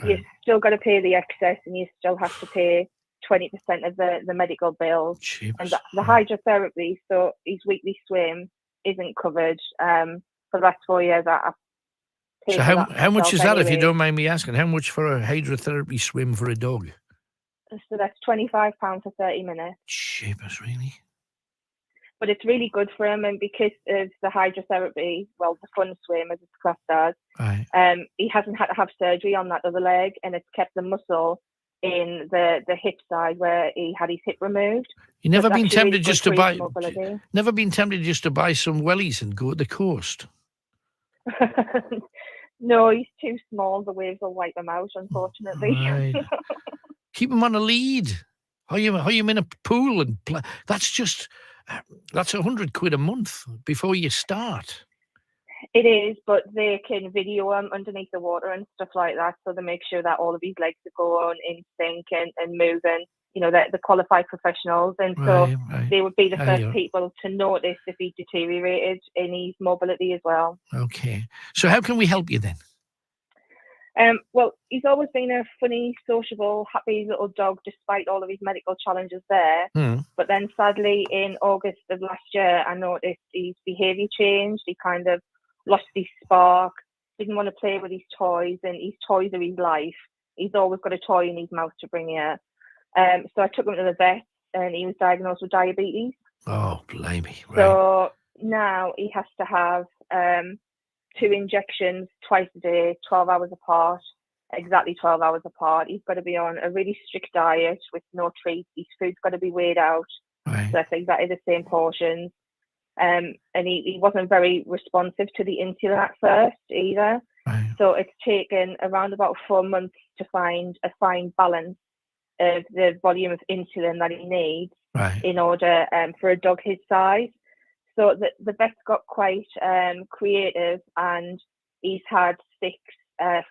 You've still got to pay the excess, and you still have to pay 20% of the medical bill. And the hydrotherapy, so his weekly swim, isn't covered. For the last 4 years, I paid So for that how much is that, myself if you anyway. don't mind me asking? How much for a hydrotherapy swim for a dog? So that's £25 for 30 minutes. Jeepers, really? But it's really good for him, and because of the hydrotherapy, well, the fun swim, as it's classed as, he hasn't had to have surgery on that other leg, and it's kept the muscle in the hip side where he had his hip removed. You never So it's been actually tempted really just good to for buy? his mobility. Never been tempted just to buy some wellies and go to the coast? No, he's too small. The waves will wipe him out, unfortunately. Right. Keep him on a lead. How you him in a pool and play? That's £100 a month before you start. It is, but they can video him underneath the water and stuff like that, so they make sure that all of his legs are going in sync and moving. You know, the qualified professionals, and so they would be the first people to notice if he deteriorated in his mobility as well. Okay. So how can we help you then? Well, he's always been a funny, sociable, happy little dog, despite all of his medical challenges there. But then, sadly, in August of last year, I noticed his behaviour changed. He kind of lost his spark, didn't want to play with his toys, and his toys are his life. He's always got a toy in his mouth to bring here. So I took him to the vet, and he was diagnosed with diabetes. Oh, blimey. Right. So now he has to have 2 injections twice a day, 12 hours apart, exactly 12 hours apart. He's got to be on a really strict diet with no treats. His food's got to be weighed out. Right. So that's exactly the same portions. And he wasn't very responsive to the insulin at first either. Right. So it's taken around about 4 months to find a fine balance of the volume of insulin that he needs in order for a dog his size. So the vet's got quite creative, and he's had 6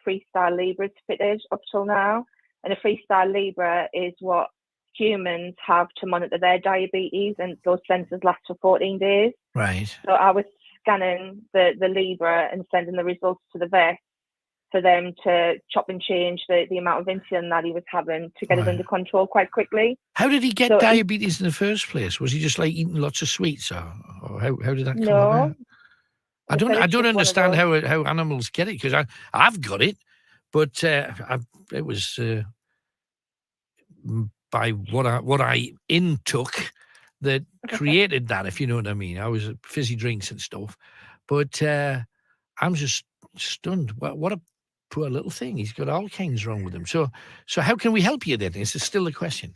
freestyle Libras fitted up till now. And a freestyle Libra is what humans have to monitor their diabetes, and those sensors last for 14 days. Right. So I was scanning the Libra and sending the results to the vet for them to chop and change the amount of insulin that he was having to get it under control quite quickly. How did he get So diabetes in the first place? Was he just like eating lots of sweets, or how did that come No. about? I They said don't it's just one of understand those- how animals get it, because I've got it, but it was by what I intook that created that, if you know what I mean. I was fizzy drinks and stuff, but I'm just stunned. What a poor little thing. He's got all kinds wrong with him. So how can we help you then? Is this still the question?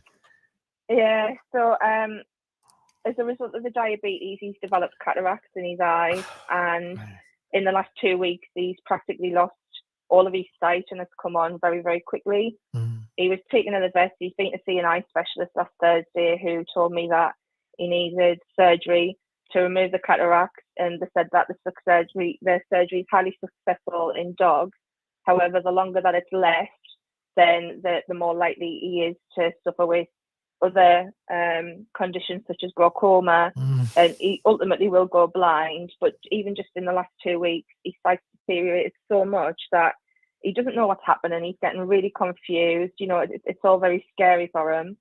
Yeah, so as a result of the diabetes, he's developed cataracts in his eyes, and in the last 2 weeks, he's practically lost all of his sight, and it's come on very, very quickly. He was taken to the vet. He's been to see an eye specialist last Thursday, who told me that he needed surgery to remove the cataracts, and they said that the surgery is highly successful in dogs. However, the longer that it's left, then the more likely he is to suffer with other conditions such as glaucoma, and he ultimately will go blind. But even just in the last 2 weeks, his sight deteriorated so much that he doesn't know what's happening. He's getting really confused. You know, it's all very scary for him.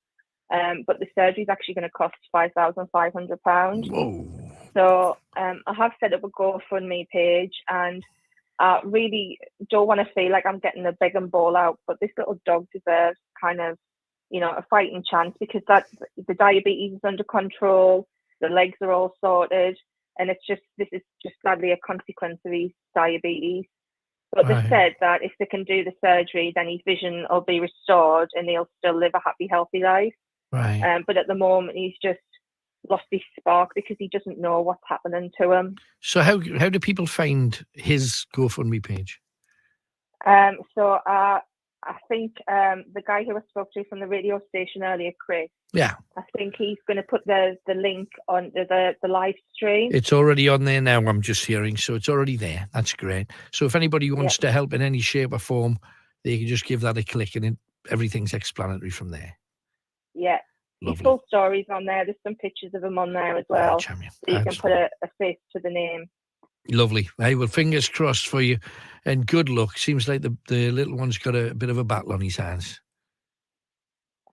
But the surgery is actually going to cost £5,500. Whoa. So I have set up a GoFundMe page, and I really don't want to feel like I'm getting a big and ball out, but this little dog deserves kind of, you know, a fighting chance, because the diabetes is under control, the legs are all sorted, and this is just sadly a consequence of his diabetes. But they said that if they can do the surgery, then his vision will be restored and he'll still live a happy, healthy life. Right. But at the moment, he's just lost his spark because he doesn't know what's happening to him. So how do people find his GoFundMe page? So I think the guy who I spoke to from the radio station earlier, Chris, Yeah. I think he's going to put the link on the live stream. It's already on there now, I'm just hearing, so it's already there. That's great. So if anybody wants to help in any shape or form, they can just give that a click, and everything's explanatory from there. Yeah. His Lovely. full story's on there. There's some pictures of him on there as well. So you can put a face to the name. Lovely. Hey, well, fingers crossed for you, and good luck. Seems like the little one's got a bit of a battle on his hands.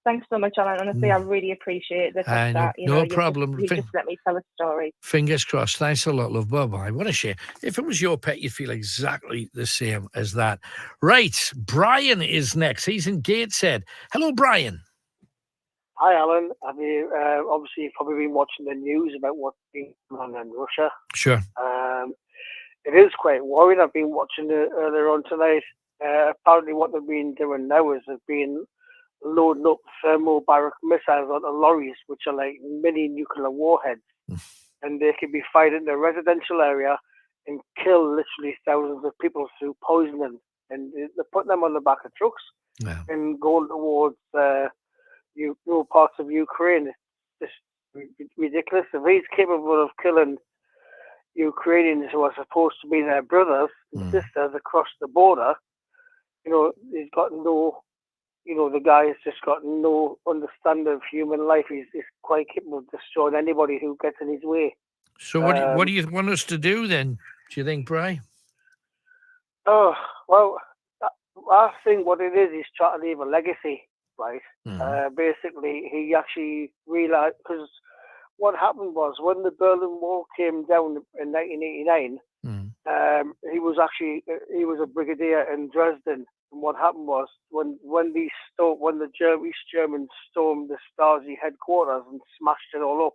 Thanks so much, Alan. Honestly, I really appreciate the fact that no problem. You just let me tell a story. Fingers crossed. Thanks a lot, love. Bye-bye. What a shame. If it was your pet, you'd feel exactly the same as that. Right. Brian is next. He's in Gateshead. Hello, Brian. Hi, Alan. Have you obviously you've probably been watching the news about what's been going on in Russia? Sure. It is quite worrying. I've been watching it earlier on tonight. Apparently, what they've been doing now is they've been loading up thermobaric missiles onto lorries, which are like mini nuclear warheads, and they can be fired in a residential area and kill literally thousands of people through poisoning. And they're putting them on the back of trucks and going towards parts of Ukraine. It's just ridiculous. If he's capable of killing Ukrainians who are supposed to be their brothers and sisters across the border, he's got no, the guy has just got no understanding of human life. He's quite capable of destroying anybody who gets in his way. So what do you want us to do then, do you think, Brian? Oh, well, I think what it is, he's trying to leave a legacy, right? Basically, he actually realised, because what happened was when the Berlin Wall came down in 1989, he was a brigadier in Dresden. And what happened was when the East Germans stormed the Stasi headquarters and smashed it all up,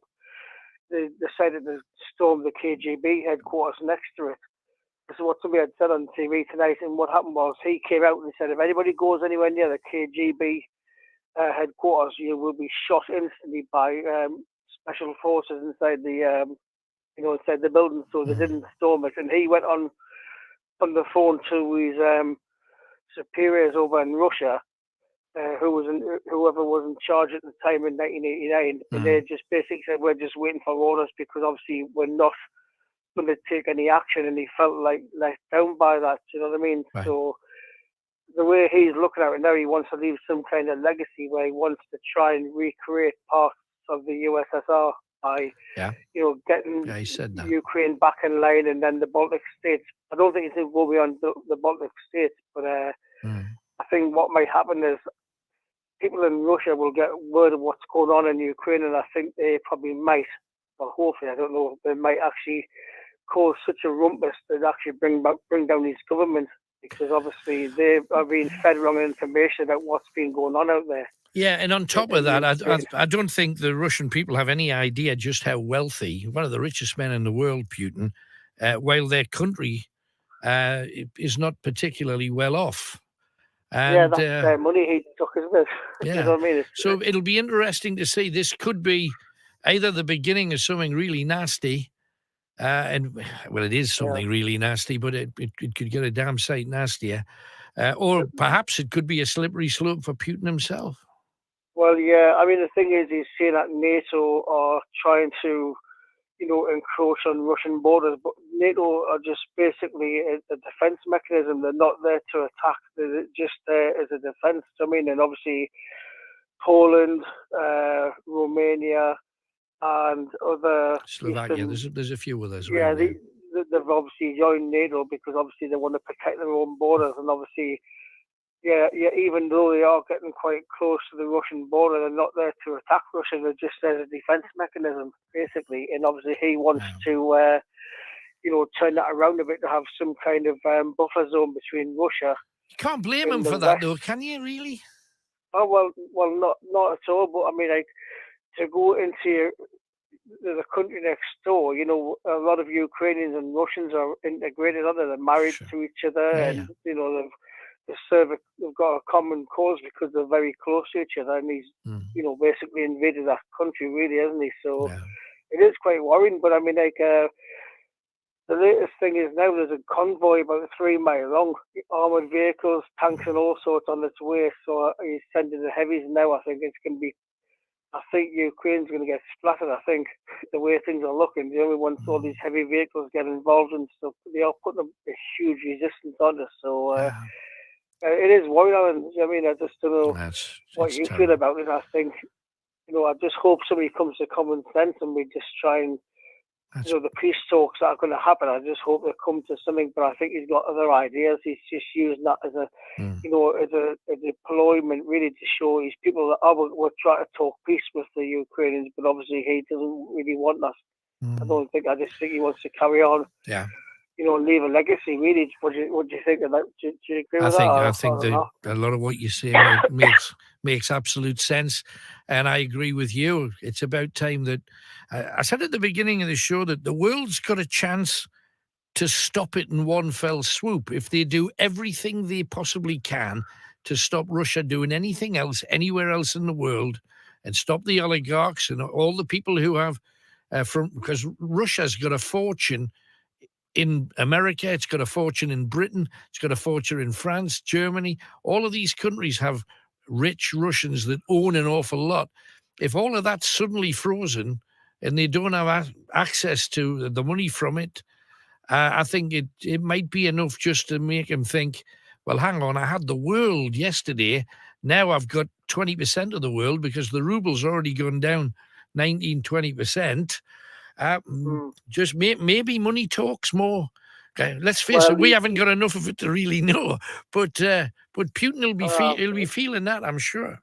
they decided to storm the KGB headquarters next to it. This is what somebody had said on TV tonight. And what happened was he came out and said, if anybody goes anywhere near the KGB headquarters, you will be shot instantly by special forces inside the inside the building. So they didn't storm it. And he went on the phone to his superiors over in Russia, whoever was in charge at the time in 1989, and they just basically said, we're just waiting for orders because obviously we're not going to take any action, and he felt like let down by that, you know what I mean? Right. So the way he's looking at it now, he wants to leave some kind of legacy where he wants to try and recreate parts of the USSR by, getting he said that. Ukraine back in line, and then the Baltic states. I don't think it's going to go beyond the Baltic states, but I think what might happen is people in Russia will get word of what's going on in Ukraine, and I think they probably might, well, hopefully, I don't know, they might actually cause such a rumpus that actually bring down his government, because obviously they are being fed wrong information about what's been going on out there. Yeah, and on top of that, I don't think the Russian people have any idea just how wealthy, one of the richest men in the world, Putin, while their country is not particularly well off. And, that's their money he took, isn't it? Yeah. You know what I mean? So it'll be interesting to see. This could be either the beginning of something really nasty, and well, it is something really nasty, but it could get a damn sight nastier, or perhaps it could be a slippery slope for Putin himself. Well, yeah, I mean, the thing is, he's saying that NATO are trying to, encroach on Russian borders, but NATO are just basically a defense mechanism. They're not there to attack. They're just there as a defense. I mean, and obviously Poland, Romania, and other Slovakia. There's a few others. Yeah, they've obviously joined NATO because obviously they want to protect their own borders, and obviously, even though they are getting quite close to the Russian border, they're not there to attack Russia. They're just there as a defense mechanism, basically. And obviously, he wants to, turn that around a bit to have some kind of buffer zone between Russia. You can't blame him for that, though, can you? Really? Oh well, not at all. But I mean, like, to go into the country next door, a lot of Ukrainians and Russians are integrated. They're married to each other, and they've got a common cause because they're very close to each other. And he's, basically invaded that country, really, hasn't he? So it is quite worrying. But I mean, like, the latest thing is now there's a convoy about 3 miles long, armored vehicles, tanks, and all sorts on its way. So he's sending the heavies now. I think Ukraine's going to get splattered. I think the way things are looking, the only once all these heavy vehicles get involved and stuff, they are putting a huge resistance on us. So it is worrying. I mean, I just don't know what you feel about it. I think, I just hope somebody comes to common sense and we just try and, the peace talks that are going to happen. I just hope they come to something. But I think he's got other ideas. He's just using that as a, as a deployment, really, to show these people that we're trying to talk peace with the Ukrainians. But obviously, he doesn't really want that. I just think he wants to carry on. Yeah. Leave a legacy. Really, what do you think of that? Do you agree with that? I think a lot of what you say makes absolute sense, and I agree with you. It's about time that I said at the beginning of the show that the world's got a chance to stop it in one fell swoop if they do everything they possibly can to stop Russia doing anything else anywhere else in the world, and stop the oligarchs and all the people who have because Russia's got a fortune in America, it's got a fortune in Britain, it's got a fortune in France, Germany. All of these countries have rich Russians that own an awful lot. If all of that's suddenly frozen and they don't have access to the money from it, I think it might be enough just to make them think, well, hang on, I had the world yesterday, now I've got 20% of the world because the ruble's already gone down 19-20%. Just maybe money talks more. Okay, let's face it, we haven't got enough of it to really know. But Putin will be he'll be feeling that, I'm sure.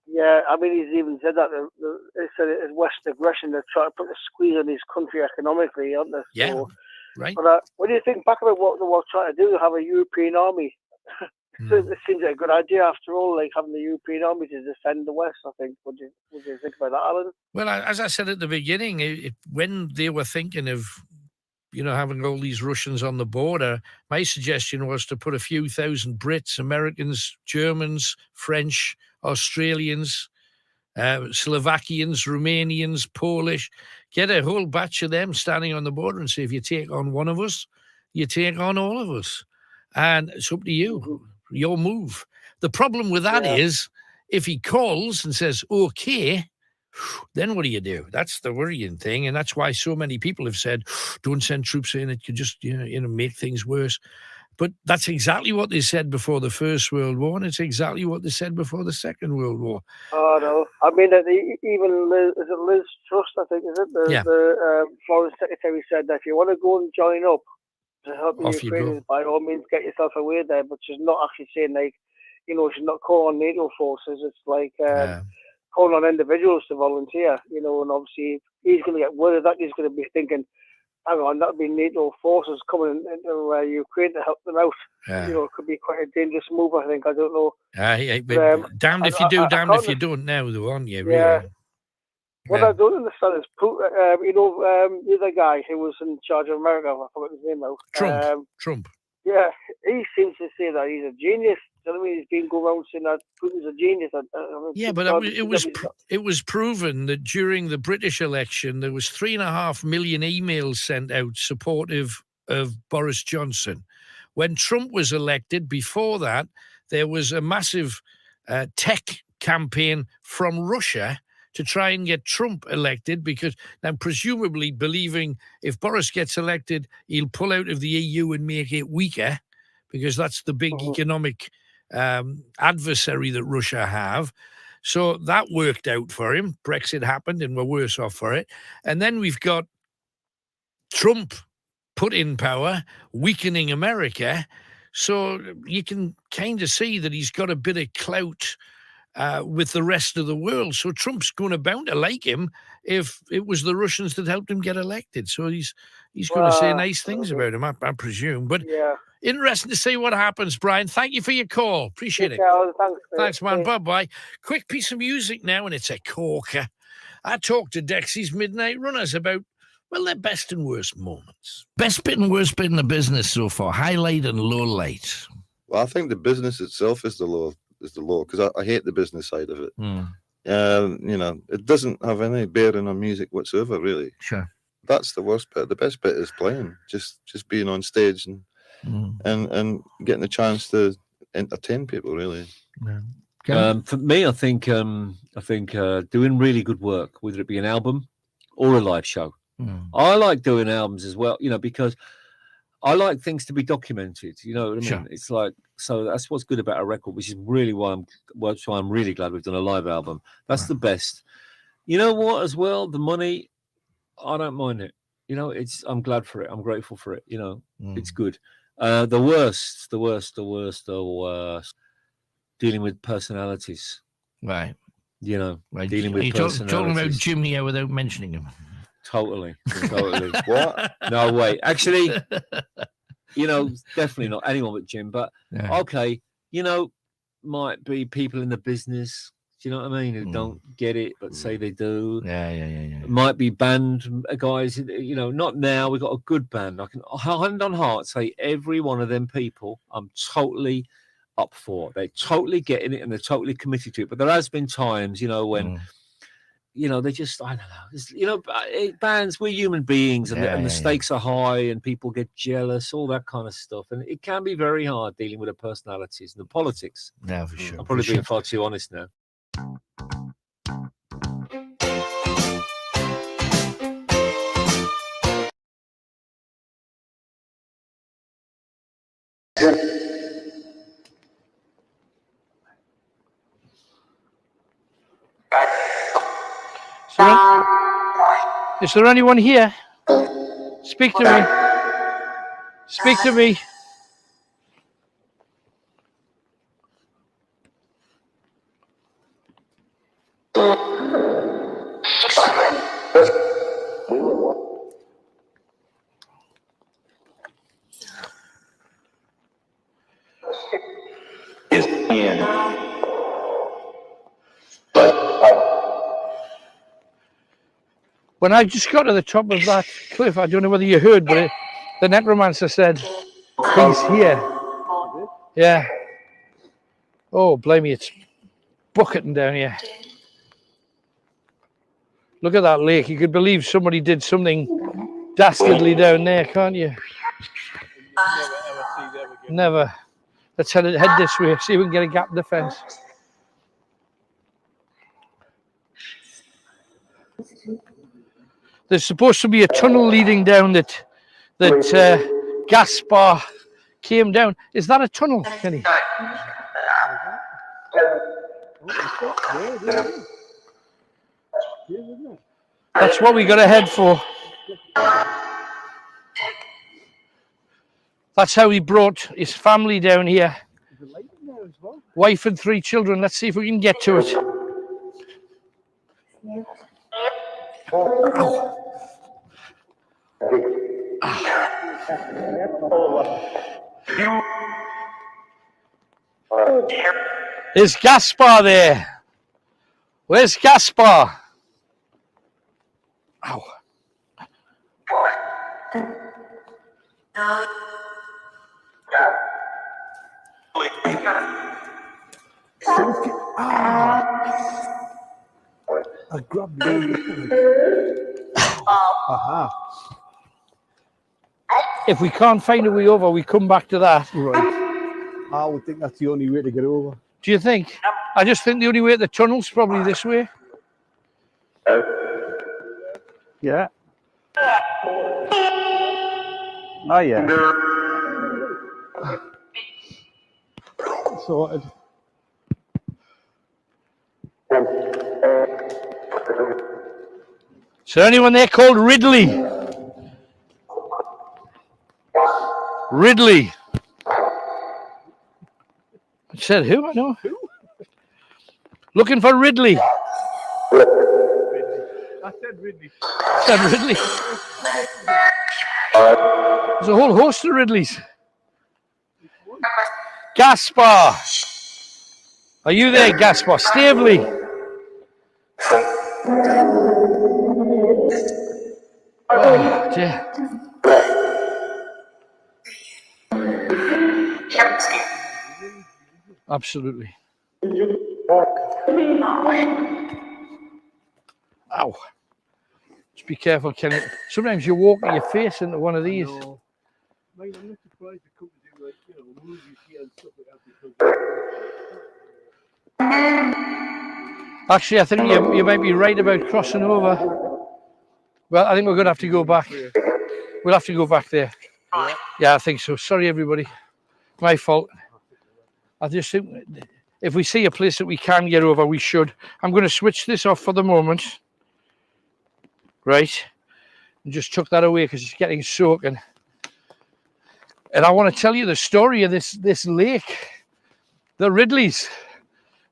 Yeah, I mean, he's even said that he said it is Western aggression. They're trying to put a squeeze on his country economically, aren't they? Yeah, so, right. But what do you think back about what they were trying to do? Have a European army. So it seems like a good idea after all, like having the European army to defend the West. I think. Would you think about that, Alan? Well, as I said at the beginning, when they were thinking of, having all these Russians on the border, my suggestion was to put a few thousand Brits, Americans, Germans, French, Australians, Slovakians, Romanians, Polish, get a whole batch of them standing on the border and say, if you take on one of us, you take on all of us. And it's up to you, your move. The problem with that is, if he calls and says, okay, then what do you do? That's the worrying thing. And that's why so many people have said, don't send troops in. It could just, make things worse. But that's exactly what they said before the First World War, and it's exactly what they said before the Second World War. Oh, no. I mean, even Liz Truss, I think, is it? The Foreign Secretary said that if you want to go and join up to help the Ukrainians, by all means, get yourself away there. But she's not actually saying, she's not calling on NATO forces. It's like calling on individuals to volunteer, and obviously he's going to get word of that. He's going to be thinking, hang on, that would be NATO forces coming into Ukraine to help them out. Yeah. It could be quite a dangerous move, I think. I don't know. Damned if you do, damned if you don't now, though, aren't you? Really? Yeah. What I don't understand is, the other guy who was in charge of America, I forgot his name now. Trump. Yeah, he seems to say that he's a genius. You know what I mean? He's been going around saying that Putin's a genius. Yeah, but it was proven that during the British election, there was 3.5 million emails sent out supportive of Boris Johnson. When Trump was elected, before that, there was a massive tech campaign from Russia to try and get Trump elected, because now presumably believing if Boris gets elected, he'll pull out of the EU and make it weaker, because that's the big economic adversary that Russia have. So that worked out for him. Brexit happened and we're worse off for it. And then we've got Trump put in power, weakening America. So you can kind of see that he's got a bit of clout with the rest of the world. So Trump's bound to like him if it was the Russians that helped him get elected. So he's going to say nice things about him, I presume. But interesting to see what happens, Brian. Thank you for your call. Appreciate it. Thanks, man. Bye-bye. Quick piece of music now, and it's a corker. I talked to Dexy's Midnight Runners about, well, their best and worst moments. Best bit and worst bit in the business so far. Highlight and low light. Well, I think the business itself is the low, because I hate the business side of it. It doesn't have any bearing on music whatsoever, really. Sure. That's the worst bit. The best bit is playing, just being on stage and getting a chance to entertain people, really. For me, I think doing really good work, whether it be an album or a live show. I like doing albums as well, because I like things to be documented. You know what I mean? Sure. It's like, so that's what's good about a record, which is really why I'm really glad we've done a live album. That's the best. You know what? As well, the money, I don't mind it. I'm glad for it. I'm grateful for it. It's good. The worst. Dealing with personalities. Right. Dealing with personalities. Talking about Jim here without mentioning him. Totally. What? No, wait. Actually, definitely not anyone but Jim. But okay, might be people in the business. Do you know what I mean? Who don't get it, but say they do. Yeah. Might be band guys. Not now. We've got a good band. I can hand on heart say every one of them people, I'm totally up for. They're totally getting it and they're totally committed to it. But there has been times, when. They just, I don't know. Bands, we're human beings, and the stakes are high, and people get jealous, all that kind of stuff. And it can be very hard dealing with the personalities and the politics. Yeah, for sure. I'm probably being far too honest now. Is there anyone here? Speak to me. Speak to me. When I just got to the top of that cliff, I don't know whether you heard, but the necromancer said, he's here. Yeah. Oh, blimey, it's bucketing down here. Look at that lake. You could believe somebody did something dastardly down there, can't you? Never. Let's head this way, see if we can get a gap in the fence. There's supposed to be a tunnel leading down that Gaspar came down. Is that a tunnel, Kenny? That's what we got to head for. That's how he brought his family down here. Wife and 3 children. Let's see if we can get to it. Is Gaspar there? Where's Gaspar? Ow. I grabbed it. Aha. If we can't find a way over, we come back to that. Right. I would think that's the only way to get over. Do you think? I just think the only way to the tunnel's probably this way. Yeah. Oh, yeah. Sorted. Is there anyone there called Ridley? Ridley. I said who? I know. Who? Looking for Ridley. I said Ridley. Said Ridley. There's a whole host of Ridleys. Gaspar. Are you there, Gaspar? Stavely. Oh, dear. Absolutely. Ow. Just be careful, Kenny. Sometimes you walk with your face into one of these. I'm not surprised to come to do like, movies here and stuff like that. Actually, I think you might be right about crossing over. Well, I think we're going to have to go back. We'll have to go back there. Yeah, I think so. Sorry, everybody. My fault. I just think if we see a place that we can get over, we should. I'm going to switch this off for the moment. Right. And just tuck that away because it's getting soaking. And I want to tell you the story of this lake. The Ridleys.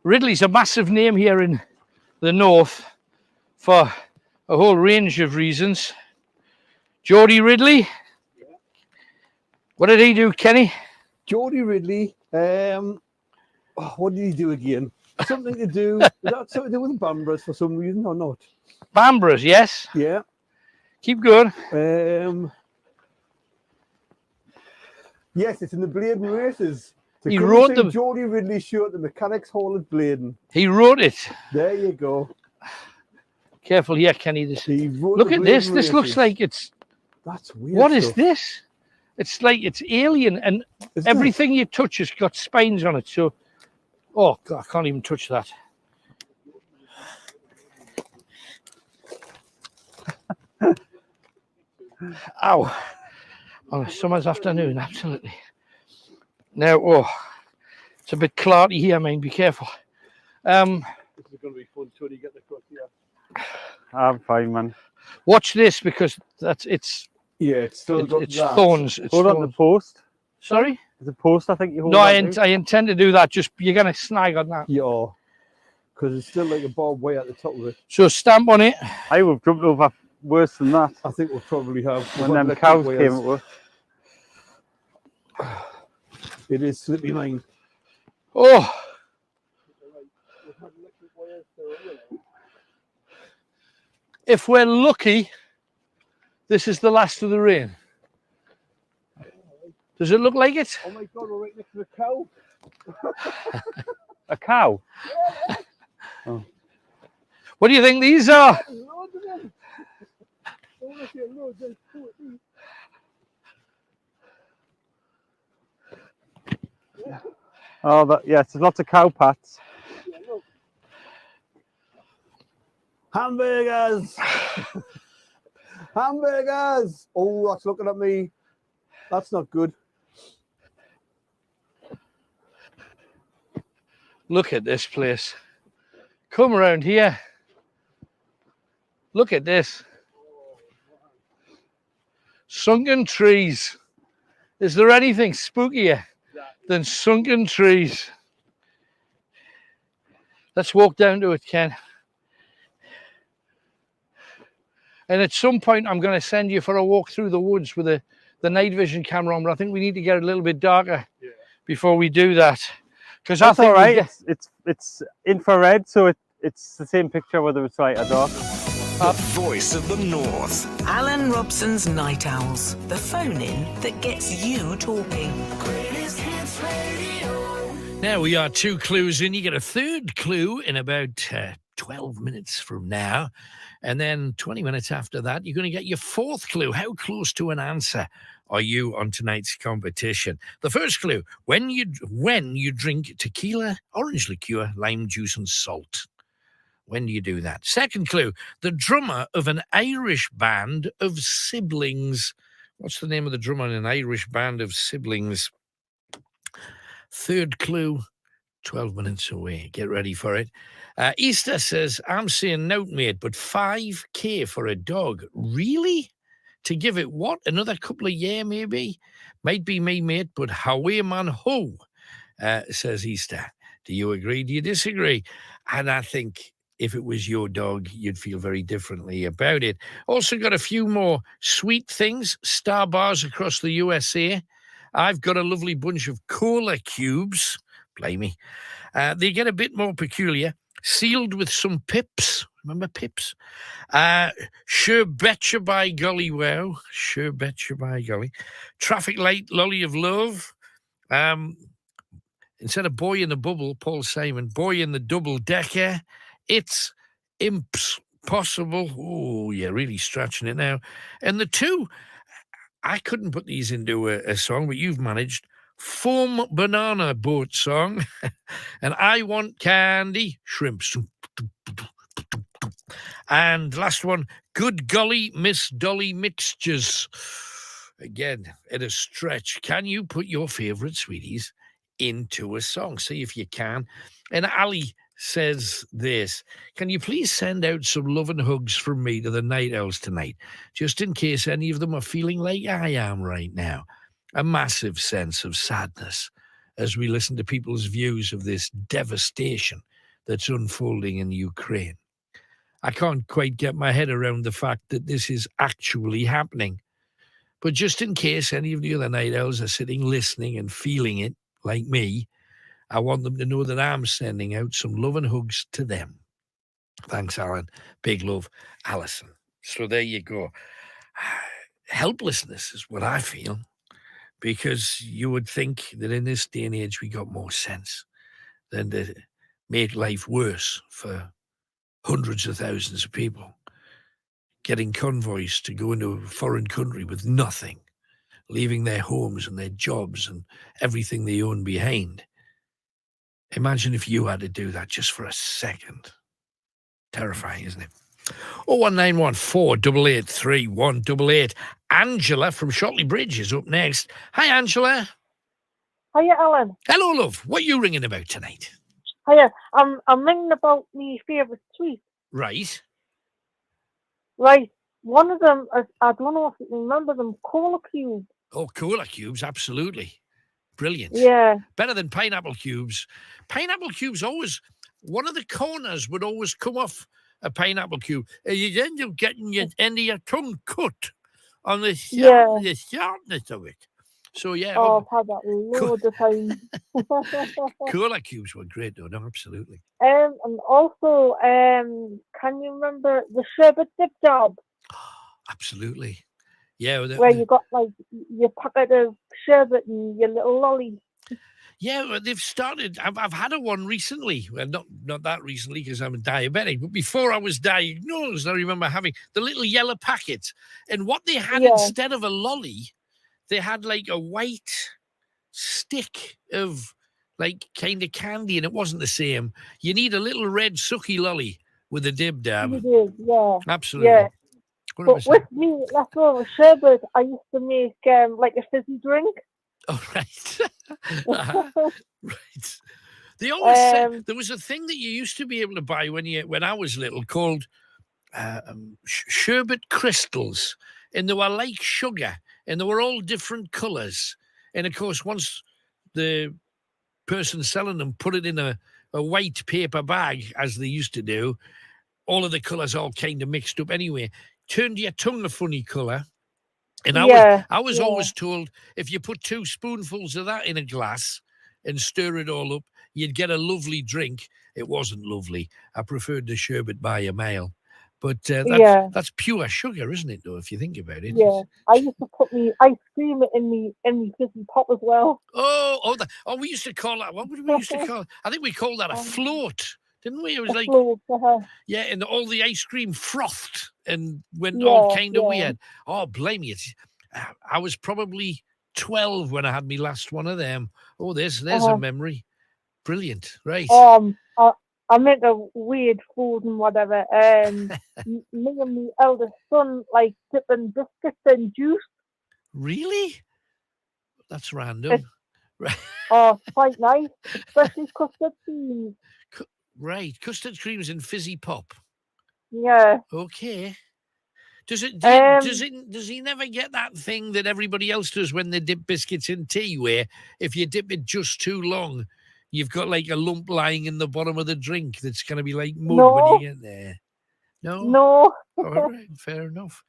Ridley's a massive name here in the north for a whole range of reasons. Geordie Ridley. What did he do, Kenny? Geordie Ridley. What did he do again? Something to do. Is that something to do with Bamburgh for some reason or not? Bamburgh, yes. Yeah. Keep going. Yes, it's in the Bladen races. He wrote them. Geordie Ridley show at the Mechanics Hall at Bladen. He wrote it. There you go. Careful here, Kenny. Look at this. This looks like it's. That's weird. What is this? It's like it's alien, and everything you touch has got spines on it. So, oh God, I can't even touch that. Ow! On a summer's afternoon, absolutely. Now, oh, it's a bit clarty here, man. Be careful. This is going to be fun till you get the cut here. I'm fine, man. Watch this because it's Yeah, it's still got it's that. thorns. It's hold on the post. Sorry? The post, I think you hold No, I on to. intend to do that. Just you're going to snag on that. Yeah, because it's still like a barbed wire at the top of it. So stamp on it. I would have jumped over worse than that. I think we'll probably have. When them cows came at us. It is slippy line. Oh. If we're lucky, this is the last of the rain. Does it look like it? Oh my God, we're right next to the cow. A cow? Yeah. Oh. What do you think these are? Oh, but yes, there's lots of cow pats. Hamburgers! Hamburgers! Oh, that's looking at me. That's not good. Look at this place. Come around here. Look at this. Sunken trees. Is there anything spookier than sunken trees? Let's walk down to it, Ken. And at some point, I'm going to send you for a walk through the woods with the night vision camera on, but I think we need to get a little bit darker before we do that. Because I think all right. It's infrared, so it's the same picture whether it's light or dark. The voice of the North. Alan Robson's Night Owls, the phone-in that gets you talking. Greatest Hits Radio. Now we are 2 clues in. You get a third clue in about 12 minutes from now. And then 20 minutes after that, you're going to get your 4th clue. How close to an answer are you on tonight's competition? The first clue, when you drink tequila, orange liqueur, lime juice and salt. When do you do that? Second clue, the drummer of an Irish band of siblings. What's the name of the drummer in an Irish band of siblings? Third clue, 12 minutes away. Get ready for it. Easter says, I'm saying note, mate, but 5K for a dog. Really? To give it what? Another couple of years, maybe? Might be me, mate, but howie man ho, says Easter. Do you agree? Do you disagree? And I think if it was your dog, you'd feel very differently about it. Also got a few more sweet things. Star bars across the USA. I've got a lovely bunch of cola cubes. Blimey. They get a bit more peculiar. Sealed with some pips. Remember pips? Sure betcha by golly, wow. Sure betcha by golly. Traffic light lolly of love. Instead of boy in the bubble, Paul Simon, boy in the double decker. It's impossible. Oh, you're really stretching it now. And the 2, I couldn't put these into a song, but you've managed. Foam banana boat song. And I want candy, shrimps. And last one, good golly, Miss Dolly mixtures. Again, at a stretch. Can you put your favourite sweeties into a song? See if you can. And Ali says this, can you please send out some love and hugs from me to the Night Owls tonight, just in case any of them are feeling like I am right now. A massive sense of sadness as we listen to people's views of this devastation that's unfolding in Ukraine. I can't quite get my head around the fact that this is actually happening. But just in case any of the other Night Owls are sitting listening and feeling it, like me, I want them to know that I'm sending out some love and hugs to them. Thanks, Alan. Big love, Alison. So there you go. Helplessness is what I feel. Because you would think that in this day and age we got more sense than to make life worse for hundreds of thousands of people. Getting convoys to go into a foreign country with nothing, leaving their homes and their jobs and everything they own behind. Imagine if you had to do that just for a second. Terrifying, isn't it? 01914 883 188. Angela from Shotley Bridge is up next. Hi, Angela. Hiya, Alan. Hello, love. What are you ringing about tonight? Hiya. I'm ringing about my favourite sweet. Right. Right. one of them, I don't know if you remember them, cola cubes. Oh, cola cubes, absolutely. Brilliant. Yeah. Better than pineapple cubes. Pineapple cubes always, one of the corners would always come off a pineapple cube. And you'd end up getting your end of your tongue cut on the sharpness of it. So, yeah. Oh, I've had that loads of times. Cola cubes were great, though. No, absolutely. And also, can you remember the sherbet dip job? Absolutely. Yeah. Where you got like your packet of sherbet and your little lolly. Yeah, well, they've started. I've had a one recently. Well, not that recently because I'm a diabetic, but before I was diagnosed, I remember having the little yellow packet. And what they had instead of a lolly, they had like a white stick of like kind of candy, and it wasn't the same. You need a little red sucky lolly with a dib dab. You did, yeah. Absolutely. Yeah. 100%. But with me, leftover sherbet, I used to make like a fizzy drink. Oh, right. Right. They always said there was a thing that you used to be able to buy when I was little called sherbet crystals, and they were like sugar, and they were all different colours. And of course, once the person selling them put it in a white paper bag, as they used to do, all of the colours all kind of mixed up anyway. Turned your tongue a funny colour. And I was always told if you put 2 spoonfuls of that in a glass and stir it all up, you'd get a lovely drink. It wasn't lovely. I preferred the sherbet by a mile. But that's pure sugar, isn't it, though, if you think about it? Yeah. I used to put me ice cream in me fizzy pop as well. We used to call that, what would we used to call it? I think we called that a float, didn't we? It was like, float, yeah, and all the ice cream frothed and went all kind of weird. Oh, blame you. I was probably 12 when I had my last one of them. Oh, there's a memory. Brilliant, right. I'm into weird food and whatever. Me and my eldest son like dipping biscuits in juice. Really? That's random. Oh, quite nice, especially custard creams. Right, custard creams and fizzy pop. Yeah. Okay. Does he never get that thing that everybody else does when they dip biscuits in tea, where if you dip it just too long, you've got like a lump lying in the bottom of the drink that's going to be like mud when you get there? No. All right, fair enough.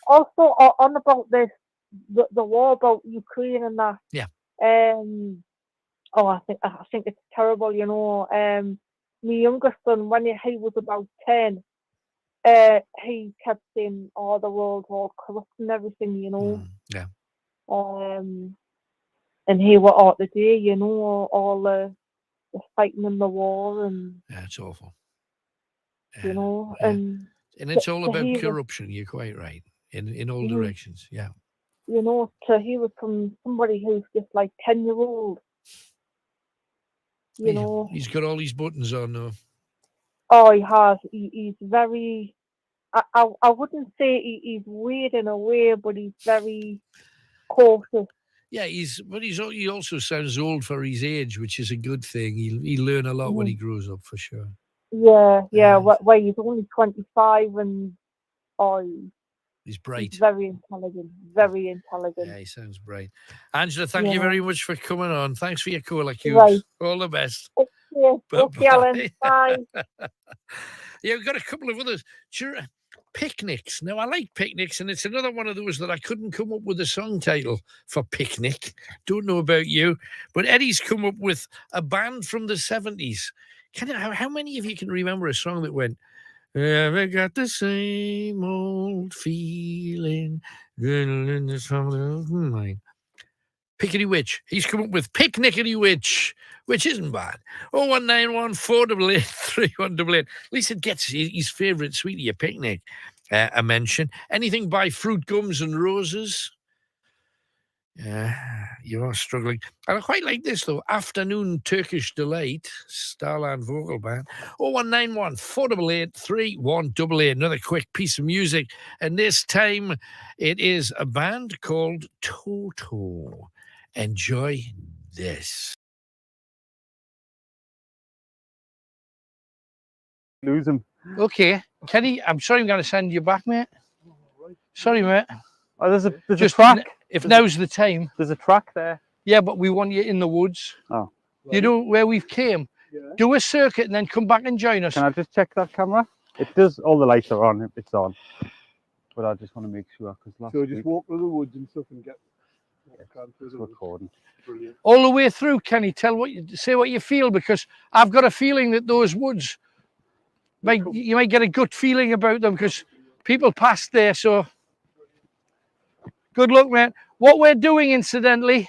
Also, on about this, the war about Ukraine and that. Yeah. I think it's terrible. You know, my youngest son, when he was about 10, he kept saying, "Oh, the world's all corrupt and everything," you know. Yeah. And he were out today, you know, all the fighting in the war, and yeah, it's awful. You know, and it's all about corruption. You're quite right in all directions. Yeah. You know, to hear it from somebody who's just like 10-year-old. You know, he's got all these buttons on now. Oh, he has. He's very. I wouldn't say he's weird in a way, but he's very cautious. Yeah, he also sounds old for his age, which is a good thing. He'll learn a lot when he grows up, for sure. Yeah. Well, he's only 25, and he's bright. He's very intelligent. Very intelligent. Yeah, he sounds bright. Angela, thank you very much for coming on. Thanks for your call, Cubes. Right. All the best. Okay, Alan. Bye. Yeah, we've got a couple of others. Sure. Picnics. Now, I like picnics, and it's another one of those that I couldn't come up with a song title for picnic. Don't know about you, but Eddie's come up with a band from the 70s. How many of you can remember a song that went, "I got the same old feeling in the summer of mine"? Pickety Witch. He's come up with Picnickety Witch, which isn't bad. 0191 488 3188. At least it gets his favourite sweetie, a picnic, a mention. Anything by Fruit Gums and Roses? You are struggling. And I quite like this, though. Afternoon Turkish Delight, Starland Vocal Band. 0191 488 3188. Another quick piece of music. And this time it is a band called Toto. Enjoy this. Lose him. Okay. Kenny, I'm sorry I'm going to send you back, mate. Sorry, mate. Oh, there's a Just track. If now's the time. There's a track there. Yeah, but we want you in the woods. Oh. You know where we've came? Do a circuit and then come back and join us. Can I just check that camera? It does. All the lights are on. It's on. But I just want to make sure because So just walk through the woods and stuff and get. It's recording. Brilliant. All the way through, Kenny, say what you feel, because I've got a feeling that those woods, you might get a gut feeling about them because people passed there. So good luck, man. What we're doing, incidentally,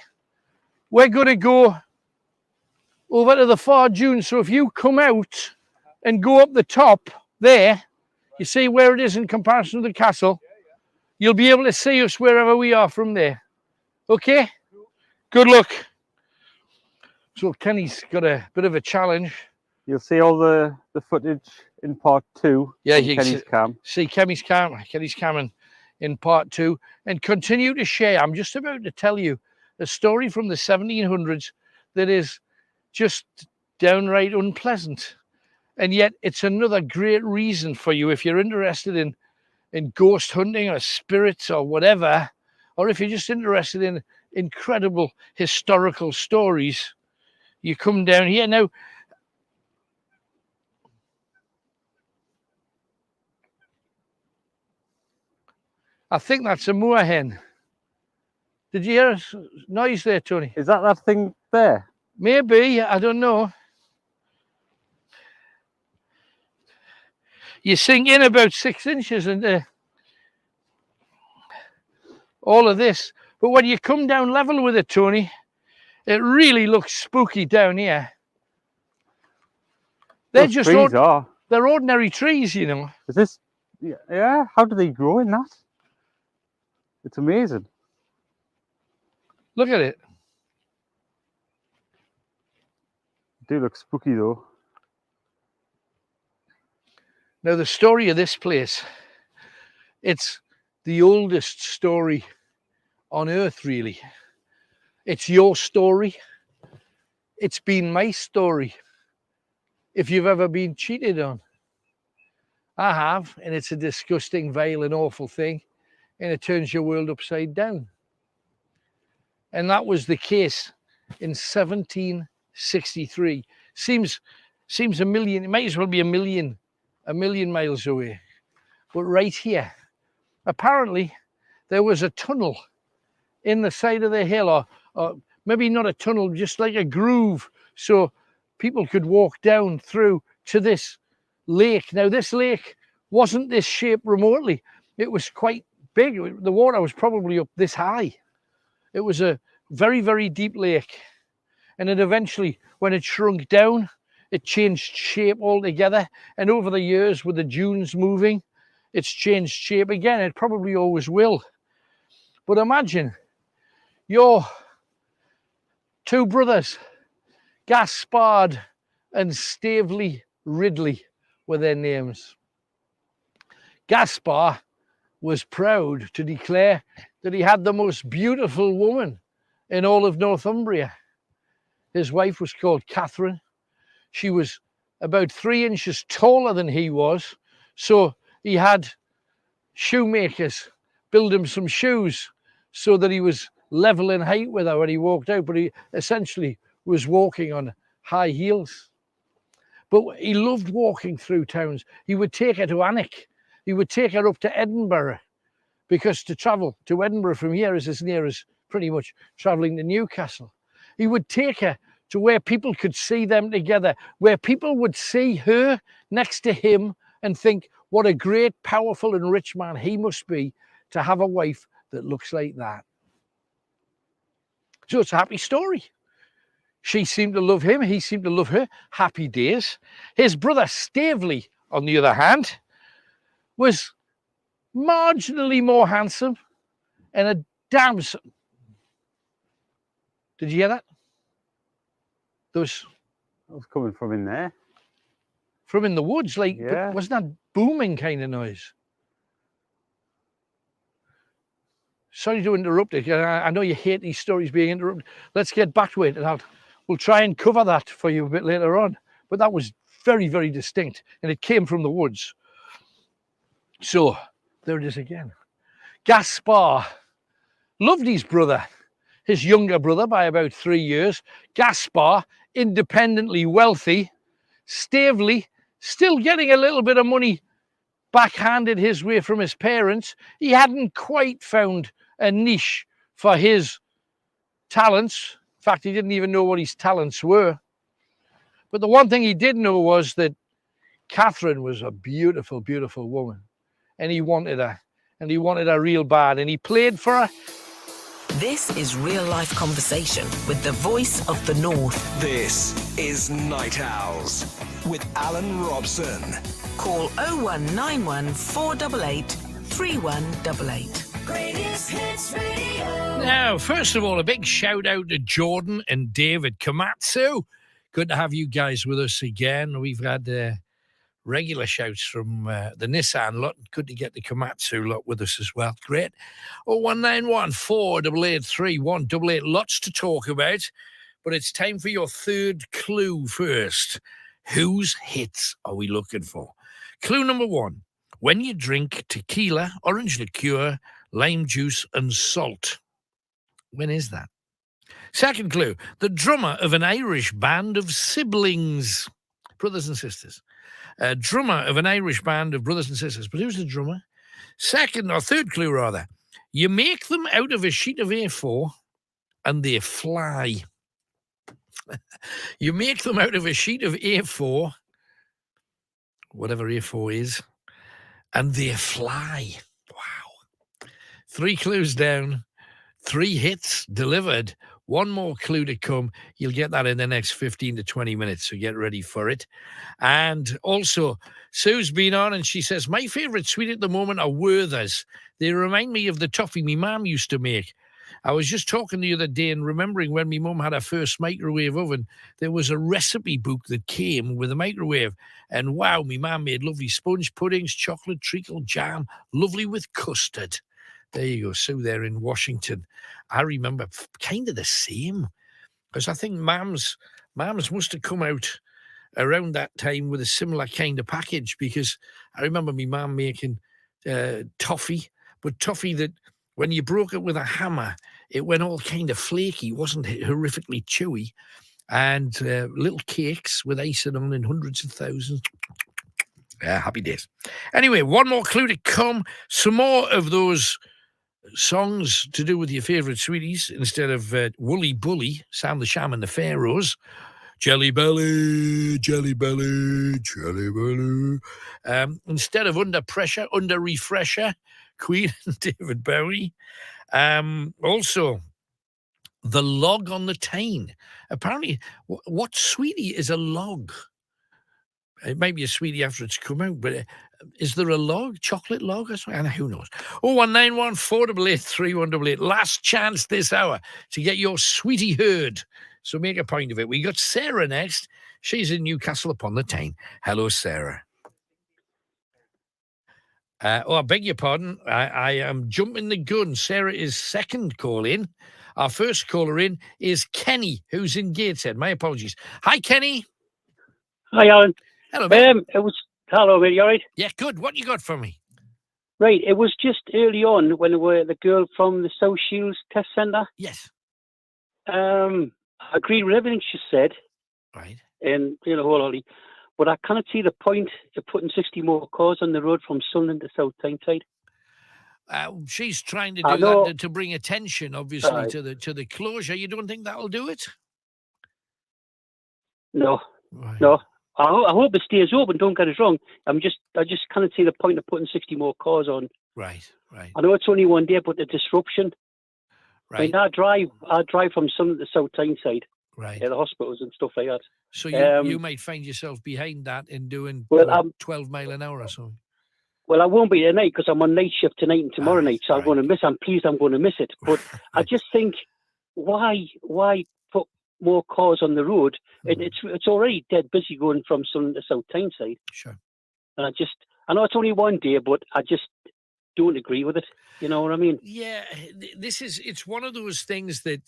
we're going to go over to the far dunes. So if you come out and go up the top there, you see where it is in comparison to the castle, you'll be able to see us wherever we are from there. Okay? Good luck. So Kenny's got a bit of a challenge. You'll see all the footage in part 2. Yeah, you Kenny's cam. See Kenny's cam in part 2 and continue to share. I'm just about to tell you a story from the 1700s that is just downright unpleasant. And yet it's another great reason for you if you're interested in ghost hunting or spirits or whatever, or if you're just interested in incredible historical stories, you come down here. Now, I think that's a moorhen. Did you hear a noise there, Tony? Is that thing there? Maybe, I don't know. You sink in about 6 inches and all of this. But when you come down level with it, Tony, it really looks spooky down here. They're Those just trees are. They're ordinary trees, you know. Is this? Yeah. How do they grow in that? It's amazing. Look at it. They do look spooky though. Now the story of this place, it's the oldest story on earth, really. It's your story. It's been my story. If you've ever been cheated on, I have, and it's a disgusting, vile and awful thing, and it turns your world upside down. And that was the case in 1763. Seems a million, it might as well be a million miles away. But right here, apparently there was a tunnel in the side of the hill, or maybe not a tunnel, just like a groove, so people could walk down through to this lake. Now, this lake wasn't this shape remotely. It was quite big. The water was probably up this high. It was a very, very deep lake. And it eventually, when it shrunk down, it changed shape altogether. And over the years, with the dunes moving, it's changed shape again. It probably always will. But imagine your two brothers, Gaspard and Stavely Ridley were their names. Gaspar was proud to declare that he had the most beautiful woman in all of Northumbria. His wife was called Catherine. She was about 3 inches taller than he was, so he had shoemakers build him some shoes so that he was level in height with her when he walked out, but he essentially was walking on high heels. But he loved walking through towns. He would take her to Alnwick. He would take her up to Edinburgh, because to travel to Edinburgh from here is as near as pretty much traveling to Newcastle. He would take her to where people could see them together, where people would see her next to him and think, what a great, powerful and rich man he must be to have a wife that looks like that. So it's a happy story. She seemed to love him. He seemed to love her. Happy days. His brother Stavely, on the other hand, was marginally more handsome and a damn... Did you hear that? That was coming from in there. From in the woods, like, yeah. Wasn't that booming kind of noise? Sorry to interrupt it. I know you hate these stories being interrupted. Let's get back to it, and we'll try and cover that for you a bit later on. But that was very, very distinct, and it came from the woods. So there it is again. Gaspar loved his brother, his younger brother, by about 3 years. Gaspar, independently wealthy. Stavely, still getting a little bit of money backhanded his way from his parents. He hadn't quite found a niche for his talents. In fact, he didn't even know what his talents were. But the one thing he did know was that Catherine was a beautiful, beautiful woman. And he wanted her. And he wanted her real bad. And he played for her. This is Real Life Conversation with the voice of the North. This is Night Owls with Alan Robson. Call 0191 488 3188. Greatest Hits Radio. Now, first of all, a big shout out to Jordan and David Komatsu. Good to have you guys with us again. We've had regular shouts from the Nissan lot. Good to get the Komatsu lot with us as well. Great. 0191 488 3188. Lots to talk about, but it's time for your third clue first. Whose hits are we looking for? Clue number 1. When you drink tequila, orange liqueur, lime juice, and salt. When is that? Second clue. The drummer of an Irish band of siblings, brothers and sisters. A drummer of an Irish band of brothers and sisters. But who's the drummer? Third clue rather. You make them out of a sheet of A4 and they fly. You make them out of a sheet of A4, whatever A4 is, and they fly. Wow. 3 clues down, 3 hits delivered. One more clue to come. You'll get that in the next 15 to 20 minutes, so get ready for it. And also, Sue's been on and she says, my favourite sweet at the moment are Werthers. They remind me of the toffee my mum used to make. I was just talking the other day and remembering when my mum had her first microwave oven, there was a recipe book that came with a microwave. And wow, my mum made lovely sponge puddings, chocolate treacle, jam, lovely with custard. There you go, Sue there in Washington. I remember kind of the same, because I think Mams must have come out around that time with a similar kind of package, because I remember my mum making toffee, but toffee that when you broke it with a hammer, it went all kind of flaky, wasn't horrifically chewy, and little cakes with icing on in hundreds of thousands. Yeah, happy days. Anyway, one more clue to come. Some more of those songs to do with your favourite sweeties instead of Woolly Bully, Sam the Sham and the Pharaohs. Jelly Belly, Jelly Belly, Jelly Belly. Instead of Under Pressure, Under Refresher, Queen and David Bowie. Also, The Log on the Tyne. Apparently, what sweetie is a log? It might be a sweetie after it's come out, but is there a log? Chocolate log or something? Who knows? 0191 488 3188. Last chance this hour to get your sweetie heard. So make a point of it. We got Sarah next. She's in Newcastle upon the Tyne. Hello, Sarah. I beg your pardon. I am jumping the gun. Sarah is second call in. Our first caller in is Kenny, who's in Gateshead. My apologies. Hi, Kenny. Hi, Alan. Hello, mate. Hello, mate. You all right? Yeah, good. What you got for me? Right. It was just early on when the girl from the South Shields Test Centre. Yes. I agree with everything she said. Right. And, wholeheartedly. But I cannot see the point of putting 60 more cars on the road from Sunderland to South Tyneside. She's trying to do that to bring attention, obviously, to the closure. You don't think that'll do it? No. Right. No. I hope it stays open. Don't get us wrong. I just cannot see the point of putting 60 more cars on. Right. I know it's only one day, but the disruption. Right. I mean, I drive from Sunderland to South Tyneside. Right. The hospitals and stuff like that. So you might find yourself behind that in doing 12 mile an hour or something. Well, I won't be tonight because I'm on night shift tonight and tomorrow night, so I'm going to miss. I'm pleased I'm going to miss it, but I just think why put more cars on the road? It's already dead busy going from Sunderland to South Tyneside. Sure. And I know it's only one day, but I just don't agree with it. You know what I mean? Yeah, it's one of those things that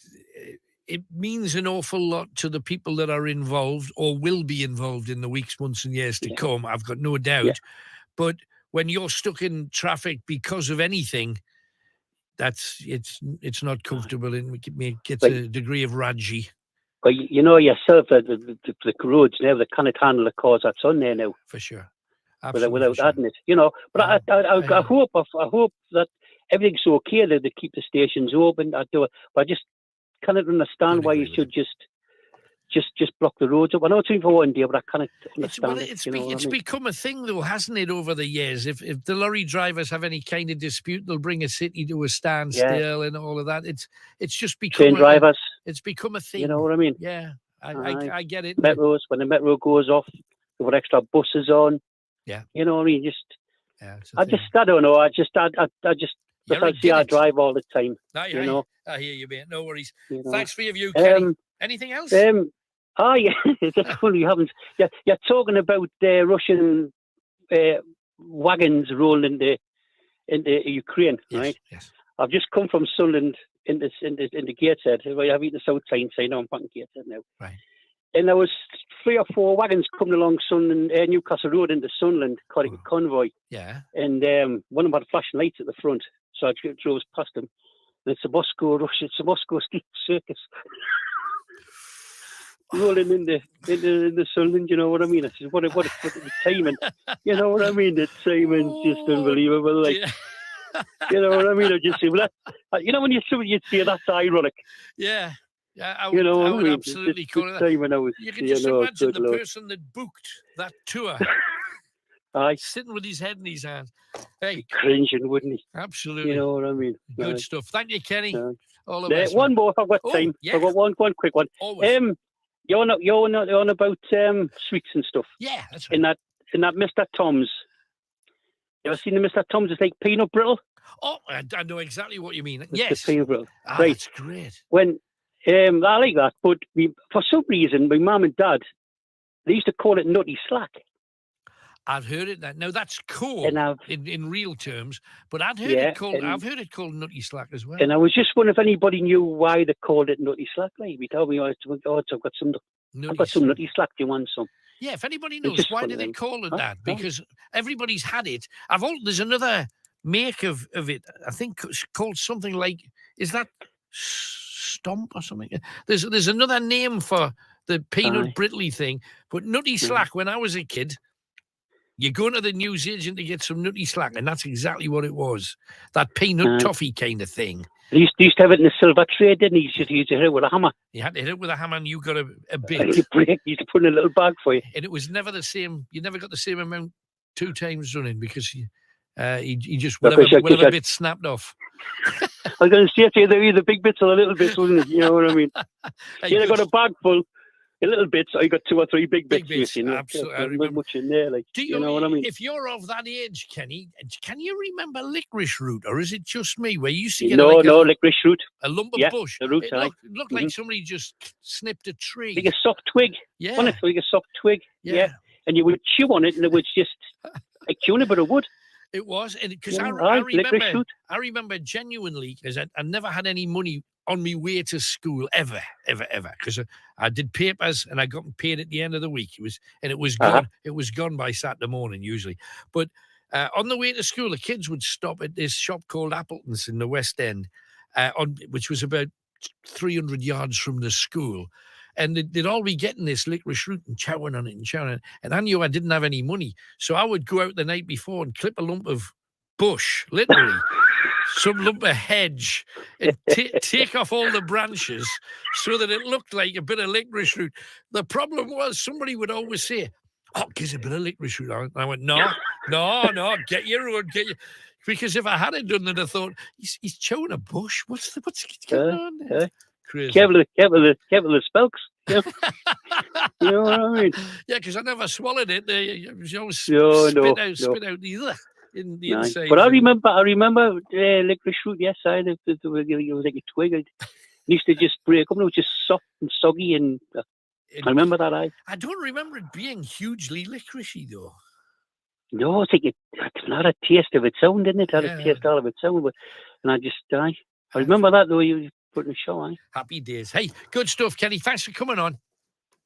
it means an awful lot to the people that are involved or will be involved in the weeks, months and years to come. I've got no doubt. Yeah. But when you're stuck in traffic because of anything, it's not comfortable and it gets Like- a degree of raggy. But you know yourself that the roads now, they cannot handle the cars that's on there now. For sure. Without adding it, you know. But I hope that everything's okay, that they keep the stations open. I do, but I just cannot understand why you should just block the roads up. I know it's only for one day, but I cannot understand It's become a thing, though, hasn't it, over the years? If the lorry drivers have any kind of dispute, they'll bring a city to a standstill and all of that. It's just become train drivers. It's become a thing. You know what I mean? Yeah, I get it. Metros, when the metro goes off, they put extra buses on. Yeah, you know what I mean. I don't know. I see I drive all the time. You know. I hear you, mate. No worries. You know. Thanks for your view, Kenny. Anything else? Yeah, that's funny. You haven't. You're talking about Russian wagons rolling into Ukraine, right? Yes. I've just come from Sunderland into Gateshead. I've eaten the South Tyne, so I know I'm back in Gateshead now. Right. And there was 3 or 4 wagons coming along Newcastle Road into Sunderland, called a convoy. Yeah. And one of them had flashing lights at the front, so I drove past them. And it's a Moscow circus rolling into Sunderland. You know what I mean? I said, what the timing? You know what I mean? The timing's just unbelievable. Like, you know what I mean? I just say, well, you know when you see that's ironic. Yeah. Yeah, I you know, I would absolutely call it that. You can just imagine the person that booked that tour sitting with his head in his hand. Hey, cringing, wouldn't he? Absolutely. You know what I mean? Good stuff. Thank you, Kenny. All the best. One more, if I've got time. Yeah. I've got one quick one. Always. You're on about sweets and stuff. Yeah, that's right. In that Mr. Tom's. You ever seen the Mr. Tom's? It's like peanut brittle. Oh, I know exactly what you mean. It's Yes. the peanut brittle. Right. That's great. When I like that, but for some reason, my mum and dad, they used to call it nutty slack. I've heard it that. Now that's cool in real terms, but I've heard it called nutty slack as well. And I was just wondering if anybody knew why they called it nutty slack. Like, we told me, I've got some nutty slack. Do you want some? Yeah, if anybody knows why do they call it that? Because everybody's had it. There's another make of it. I think it's called something like, is that Stomp or something? There's another name for the peanut brittly thing, but nutty slack. When I was a kid, you go to the newsagent to get some nutty slack, and that's exactly what it was. That peanut toffee kind of thing. They used to have it in the silver tray, didn't he? You used to hit it with a hammer. You had to hit it with a hammer, and you got a bit. You used to put in a little bag for you. And it was never the same. You never got the same amount 2 times running because he just whatever bit snapped off. I was going to say to you, they're either big bits or the little bits, wasn't it? You know what I mean? You either got a bag full, a little bits, or you got 2 or 3 big bits. You know? Absolutely. I remember much in there. Like, you know what I mean? If you're of that age, Kenny, can you remember licorice root, or is it just me where you used to get licorice root, a lump of bush? The root, it looked like somebody just snipped a tree, like a soft twig. Yeah, wasn't it? Like a soft twig. Yeah, and you would chew on it, and it was just like chewing a bit of wood. It was, because Yeah, I remember genuinely, because I never had any money on my way to school ever, because I did papers and I got paid at the end of the week. It was gone. It was gone by Saturday morning usually. But on the way to school, the kids would stop at this shop called Appleton's in the West End, which was about 300 yards from the school. And they'd all be getting this licorice root and chowing on it. And I knew I didn't have any money. So I would go out the night before and clip a lump of bush, literally, some lump of hedge, and take off all the branches so that it looked like a bit of licorice root. The problem was somebody would always say, "Oh, gives a bit of licorice root." And I went, no, get your own, because if I hadn't done that, I thought, he's chowing a bush. What's going on there? Crazy. Careful the spokes. Yeah. You know what I mean? Yeah, because I never swallowed it. You always spit out the inside. But I remember licorice root. Yes, it was like a twig. It used to just break up. It was just soft and soggy, and I remember that. I don't remember it being hugely licoricey though. No, it's like it had a taste of its own, didn't it? It had a taste all of its own. And I remember that though. You put in a show, Happy days. Hey, good stuff, Kenny. Thanks for coming on.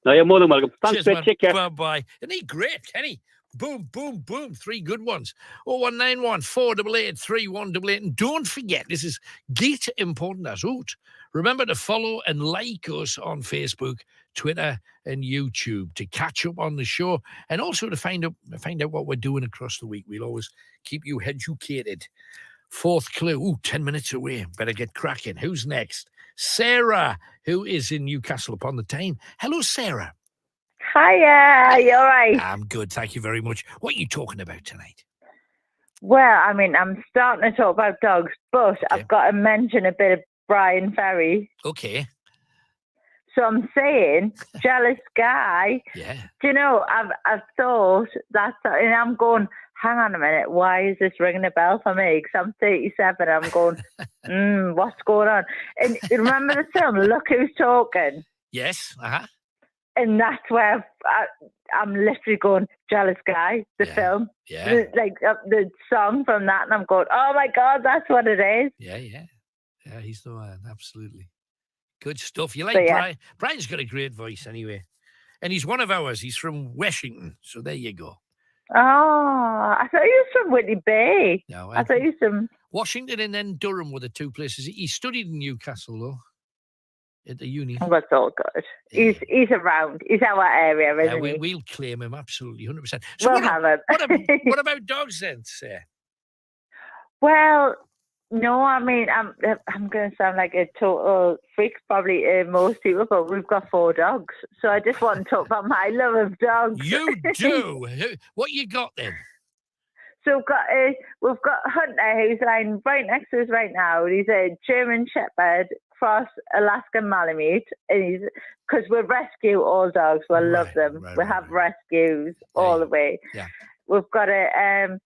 No, you're more than welcome. Thanks, Cheers, Take care. Bye-bye. Isn't he great, Kenny? Boom, boom, boom. 3 good ones. 0191 488 3188. And don't forget, this is Gate Important as out. Remember to follow and like us on Facebook, Twitter, and YouTube to catch up on the show and also to find out what we're doing across the week. We'll always keep you educated. Fourth clue. 10 minutes away. Better get cracking. Who's next? Sarah, who is in Newcastle upon the Tyne. Hello, Sarah. Hiya, you all right? I'm good, thank you very much. What are you talking about tonight? Well, I mean, I'm starting to talk about dogs, but I've got to mention a bit of Brian Ferry. Okay. So I'm saying, jealous guy. Yeah. Do you know, I've thought that, and I'm going, hang on a minute, why is this ringing a bell for me? Because I'm 37, I'm going, what's going on? And remember the film, Look Who's Talking? Yes, uh-huh. And that's where I'm literally going, jealous guy, the film. Yeah. The song from that, and I'm going, oh my God, that's what it is. Yeah. Yeah, he's the one, absolutely. Good stuff. You like So, yeah. Brian? Brian's got a great voice anyway. And he's one of ours. He's from Washington. So there you go. Oh, I thought he was from Whitney Bay. No, I thought he was from Washington and then Durham were the two places. He studied in Newcastle, though, at the uni. Oh, that's all good. He's around. He's our area, isn't he? We'll claim him, absolutely, 100%. We'll have him. What about dogs then, Sarah? Well, no, I mean, I'm going to sound like a total freak, probably most people, but we've got 4 dogs. So I just want to talk about my love of dogs. You do? What you got then? So we've got Hunter, who's lying right next to us right now. He's a German Shepherd cross Alaskan Malamute, and because we rescue all dogs, we love them. We have rescues all the way. Yeah. We've got a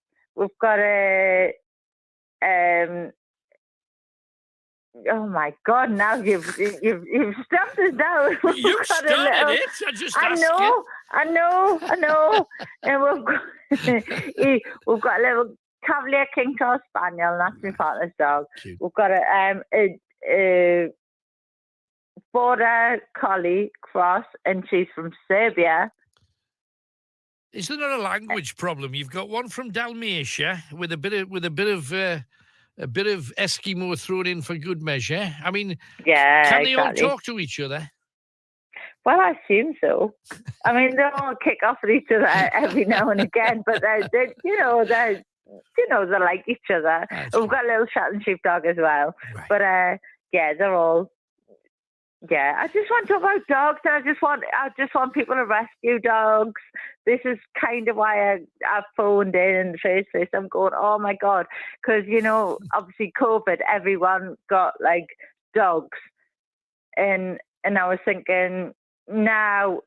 oh my God! Now you've stumped us down. You started it. I just asked you. I know. And we've got a little Cavalier King Charles Spaniel, and that's my partner's dog. Cute. We've got a Border Collie cross, and she's from Serbia. Is there not a language problem? You've got one from Dalmatia with a bit of Eskimo thrown in for good measure. I mean, can they all talk to each other? Well, I assume so. I mean, they all kick off at each other every now and again, but they like each other. We've got a little Shetland sheepdog as well. Right. But they're all. Yeah, I just want to talk about dogs. I just want people to rescue dogs. This is kind of why I phoned in the first place. I'm going, oh my God, because obviously COVID, everyone got like dogs, and I was thinking now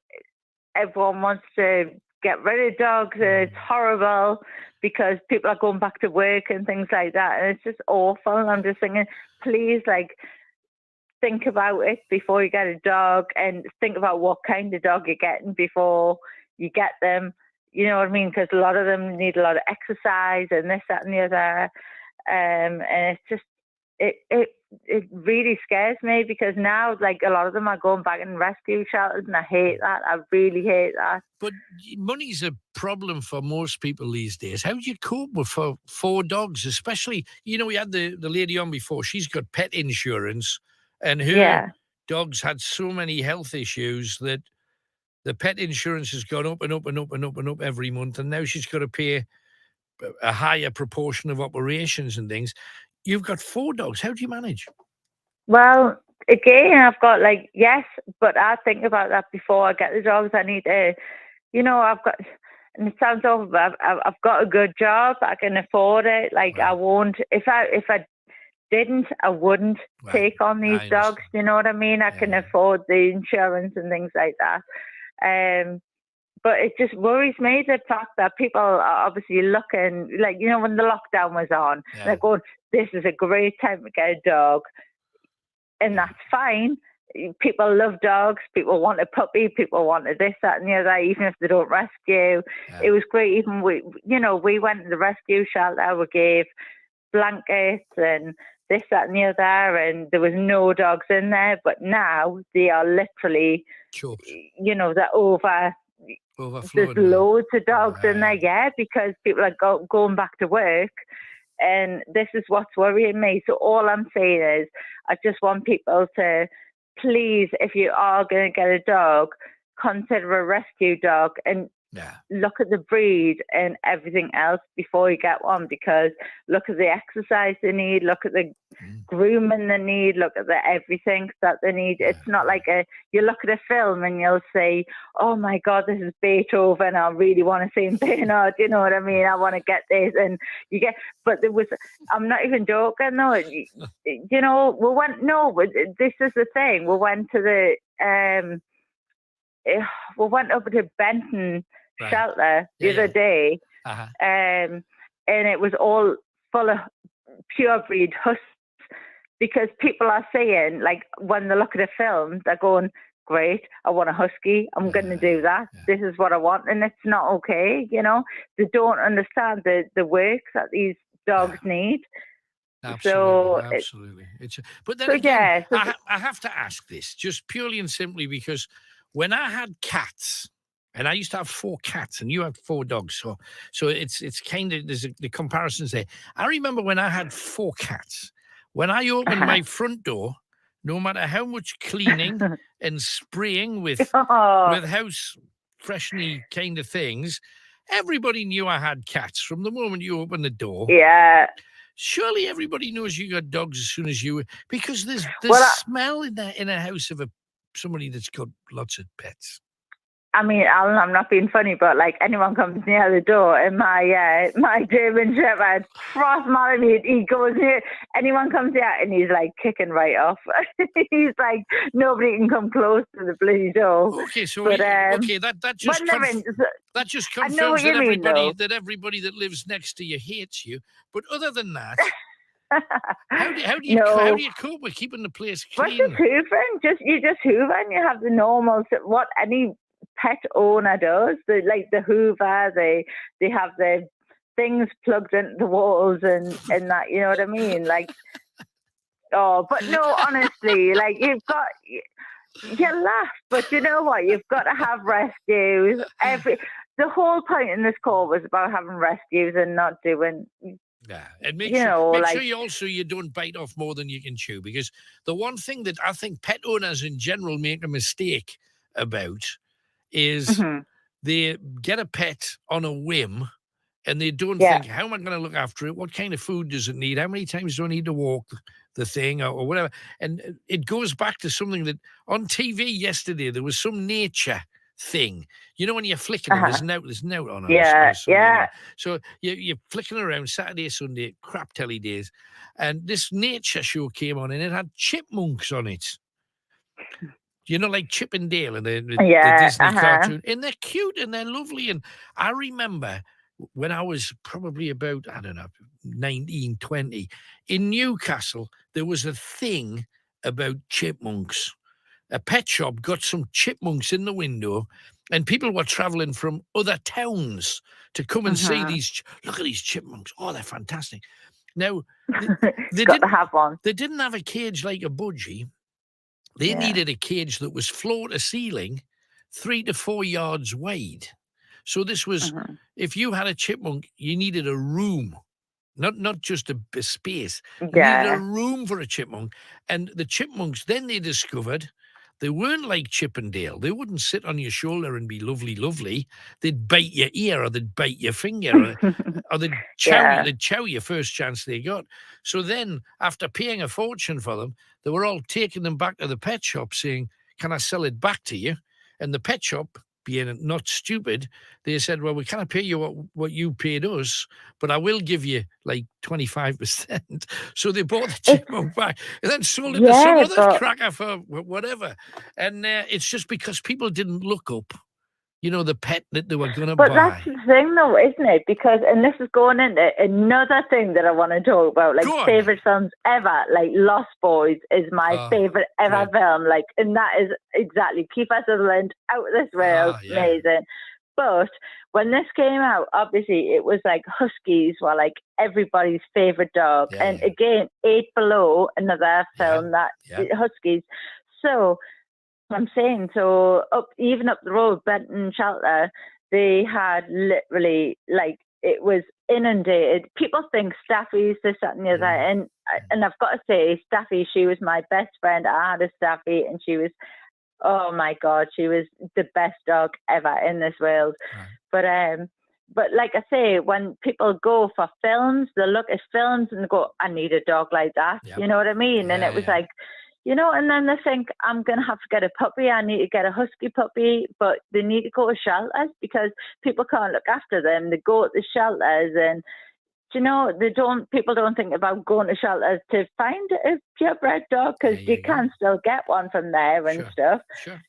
everyone wants to get rid of dogs, and it's horrible because people are going back to work and things like that, and it's just awful. And I'm just thinking, please, think about it before you get a dog, and think about what kind of dog you're getting before you get them. You know what I mean? Because a lot of them need a lot of exercise and this, that, and the other. And it's just, it really scares me because now, a lot of them are going back in rescue shelters, and I hate that. I really hate that. But money's a problem for most people these days. How do you cope with 4 dogs, especially, we had the lady on before. She's got pet insurance. And her dogs had so many health issues that the pet insurance has gone up and up and up and up and up every month. And now she's got to pay a higher proportion of operations and things. You've got 4 dogs. How do you manage? Well, again, I've got yes, but I think about that before I get the dogs. I need to, I've got, and it sounds awful, but I've got a good job. I can afford it. I won't, if I didn't, I wouldn't take on these dogs. You know what I mean? I can afford the insurance and things like that. But it just worries me, the fact that people are obviously looking, when the lockdown was on, they're going, this is a great time to get a dog. And that's fine. People love dogs. People want a puppy. People want a this, that, and the other, even if they don't rescue. Yeah. It was great. Even we went to the rescue shelter. We gave blankets and this, that, and the other, and there was no dogs in there. But now they are literally, they're over overflowing. There's loads of dogs in there, yeah, because people are going back to work, and this is what's worrying me. So all I'm saying is, I just want people to please, if you are going to get a dog, consider a rescue dog and look at the breed and everything else before you get one, because look at the exercise they need, look at the grooming they need, look at the everything that they need. It's not like you look at a film and you'll say, oh my God, this is Beethoven, I really want to see Bernard, you know what I mean? I want to get this, and you get, but there was, I'm not even joking though, you know, this is the thing, we went to we went over to Benton shelter the other day, and it was all full of purebred husks, because people are saying, like, when they look at a film, they're going, great, I want a husky, I'm going to do that, this is what I want, and it's not okay, you know. They don't understand the work that these dogs need. Absolutely. But then so again, I have to ask this, just purely and simply because when I had cats, and I used to have 4 cats, and you had 4 dogs, so it's kind of, there's the comparisons there. I remember when I had 4 cats, when I opened my front door, no matter how much cleaning and spraying with house freshening kind of things, everybody knew I had cats from the moment you opened the door. Yeah. Surely everybody knows you got dogs as soon as you, because there's smell in a house of somebody that's got lots of pets. I mean, Alan, I'm not being funny, but like anyone comes near the door, and my German Shepherd, frost malamute, he goes near. Anyone comes here, and he's like kicking right off. He's like, nobody can come close to the bloody door. Okay, so but, that just confirms that everybody that lives next to you hates you. But other than that, how do you cope with keeping the place clean? But just hoovering, you just hoover, and you have the normal what any pet owner does. The hoover, they have the things plugged into the walls and that, you know what I mean? Like, but no, honestly, like you laugh, but you know what? You've got to have rescues. The whole point in this call was about having rescues and not doing. Yeah, and make sure you don't bite off more than you can chew, because the one thing that I think pet owners in general make a mistake about is they get a pet on a whim, and they don't think, how am I going to look after it? What kind of food does it need? How many times do I need to walk the thing or whatever? And it goes back to something that on TV yesterday, there was some nature thing. You know, when you're flicking them, there's no on it. So you're flicking around Saturday, Sunday, crap telly days, and this nature show came on, and it had chipmunks on it. You know, like Chip and Dale and the Disney cartoon. And they're cute and they're lovely. And I remember when I was probably about, 19, 20, in Newcastle, there was a thing about chipmunks. A pet shop got some chipmunks in the window, and people were traveling from other towns to come and see these. Look at these chipmunks. Oh, they're fantastic. Now, they didn't have one. They didn't have a cage like a budgie. They needed a cage that was floor to ceiling, 3 to 4 yards wide. So this was, if you had a chipmunk, you needed a room, not just a space. You needed a room for a chipmunk. And the chipmunks, then they discovered they weren't like Chip and Dale. They wouldn't sit on your shoulder and be lovely, lovely. They'd bite your ear, or they'd bite your finger, or they'd chow you first chance they got. So then, after paying a fortune for them, they were all taking them back to the pet shop saying, can I sell it back to you? And the pet shop, being not stupid, they said, well, we can't pay you what you paid us, but I will give you like 25%. So they bought the chipmunk back and then sold it to some other cracker for whatever. And it's just because people didn't look up, you know, the pet that they were going to buy. But that's the thing, though, isn't it? Because, and this is going into another thing that I want to talk about, like favorite films ever. Like Lost Boys is my favorite ever film. Like, and that is exactly Kiefer Sutherland, out of this world, amazing. But when this came out, obviously it was like Huskies were like everybody's favorite dog, and again, 8 Below, another film that Huskies. So I'm saying, so even up the road, Benton Shelter, they had literally, like, it was inundated. People think Staffy's this, that, and the other. And I've got to say, Staffy, she was my best friend. I had a Staffy, and she was, oh my God, she was the best dog ever in this world. Right. But like I say, when people go for films, they look at films and they go, I need a dog like that. Yep. You know what I mean? And it was like, you know, and then they think, I'm going to have to get a puppy. I need to get a husky puppy. But they need to go to shelters because people can't look after them. They go to the shelters and, you know, people don't think about going to shelters to find a purebred dog because you can still get one from there and stuff. Sure.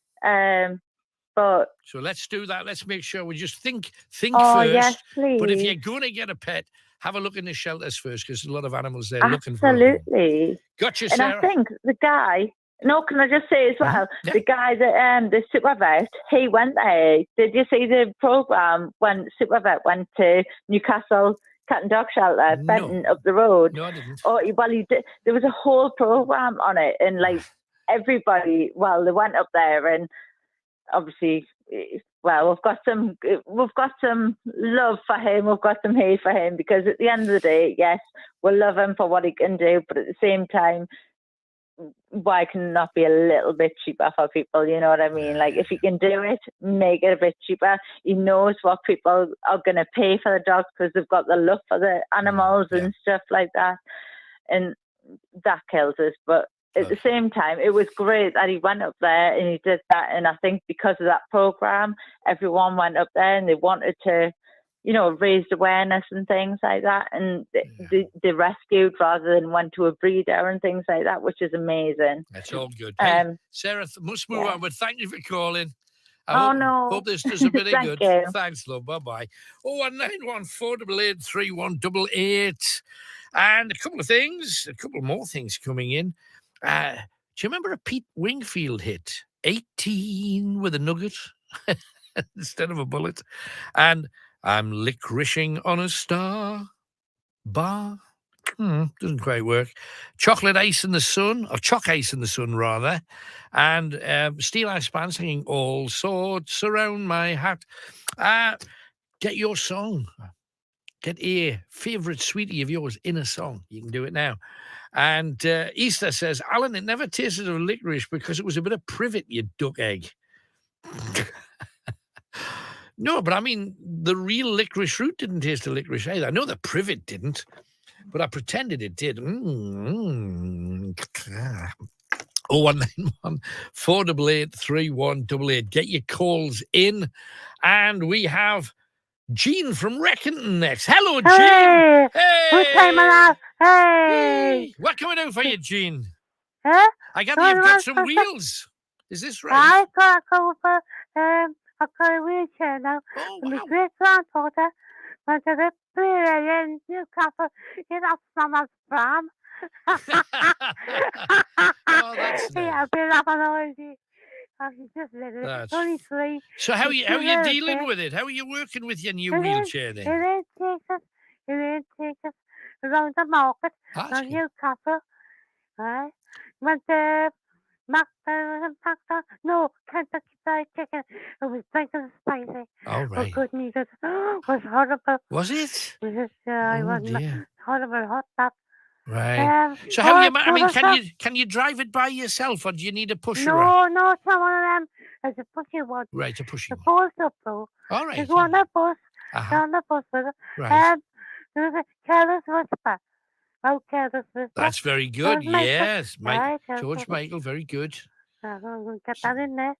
But so let's do that. Let's make sure we just think first. Yes, please. But if you're going to get a pet, have a look in the shelters first because there's a lot of animals there looking for Absolutely. Gotcha, Sarah. And I think the guy, can I just say as well, the guy that the super vet, he went there. Did you see the programme when super vet went to Newcastle Cat and Dog Shelter, Benton, up the road? No, I didn't. Oh, well, he did. There was a whole programme on it, and like everybody, they went up there and. Obviously, well, we've got some love for him. We've got some hate for him because at the end of the day, yes, we'll love him for what he can do, but at the same time, why can it not be a little bit cheaper for people? You know what I mean? Like if he can do it, make it a bit cheaper. He knows what people are going to pay for the dogs because they've got the love for the animals and stuff like that, and that kills us. But at the same time, it was great that he went up there and he did that. And I think because of that program, everyone went up there and they wanted to, you know, raise awareness and things like that. And they rescued rather than went to a breeder and things like that, which is amazing. That's all good. Hey, Sarah, must move on, but thank you for calling. Hope this does a bit of good. You. Thanks, love. Bye-bye. 01914 888 3188. And a couple more things coming in. Do you remember a Pete Wingfield hit? 18 with a nugget instead of a bullet. And I'm licoricing on a star bar. Doesn't quite work. Chocolate Ace in the Sun, or Choc Ace in the Sun, rather. And Steel Ice Band singing All Sorts Surround My Hat. Get your song. Get a favourite sweetie of yours in a song. You can do it now. And Easter says, Alan, it never tasted of licorice because it was a bit of privet, you duck egg. No, but I mean, the real licorice root didn't taste of licorice either. I know the privet didn't, but I pretended it did. 0191 488 3188. Get your calls in. And we have Jean from Reckinton next. Hello, Jean. Hey. Hey. What can we do for you, Jean? Huh? I gather you've got some wheels. Is this right? I've got a wheelchair now. Oh, wow. My great granddaughter went to the play in Newcastle in Oxford farm. Oh, that's nice. I've been up on holiday. Just only 3. So how are you dealing with it? How are you working with your new wheelchair then? It takes us around the market on Newcastle. Right? Went to Kentucky Fried Chicken. It was big and spicy. All right. Oh, goodness, it was horrible. Was it? I wasn't horrible hot stuff. Right. So how can you drive it by yourself, or do you need a pusher? No, it's not one of them. It's a pushy one. Right, a pushy one. The post up though. All right. It's on the bus. On the bus with it. Right. There's a careless whisper. Oh, careless whisper. That's very good. Yes, Right, George Michael, very good. I'm going to get that in there.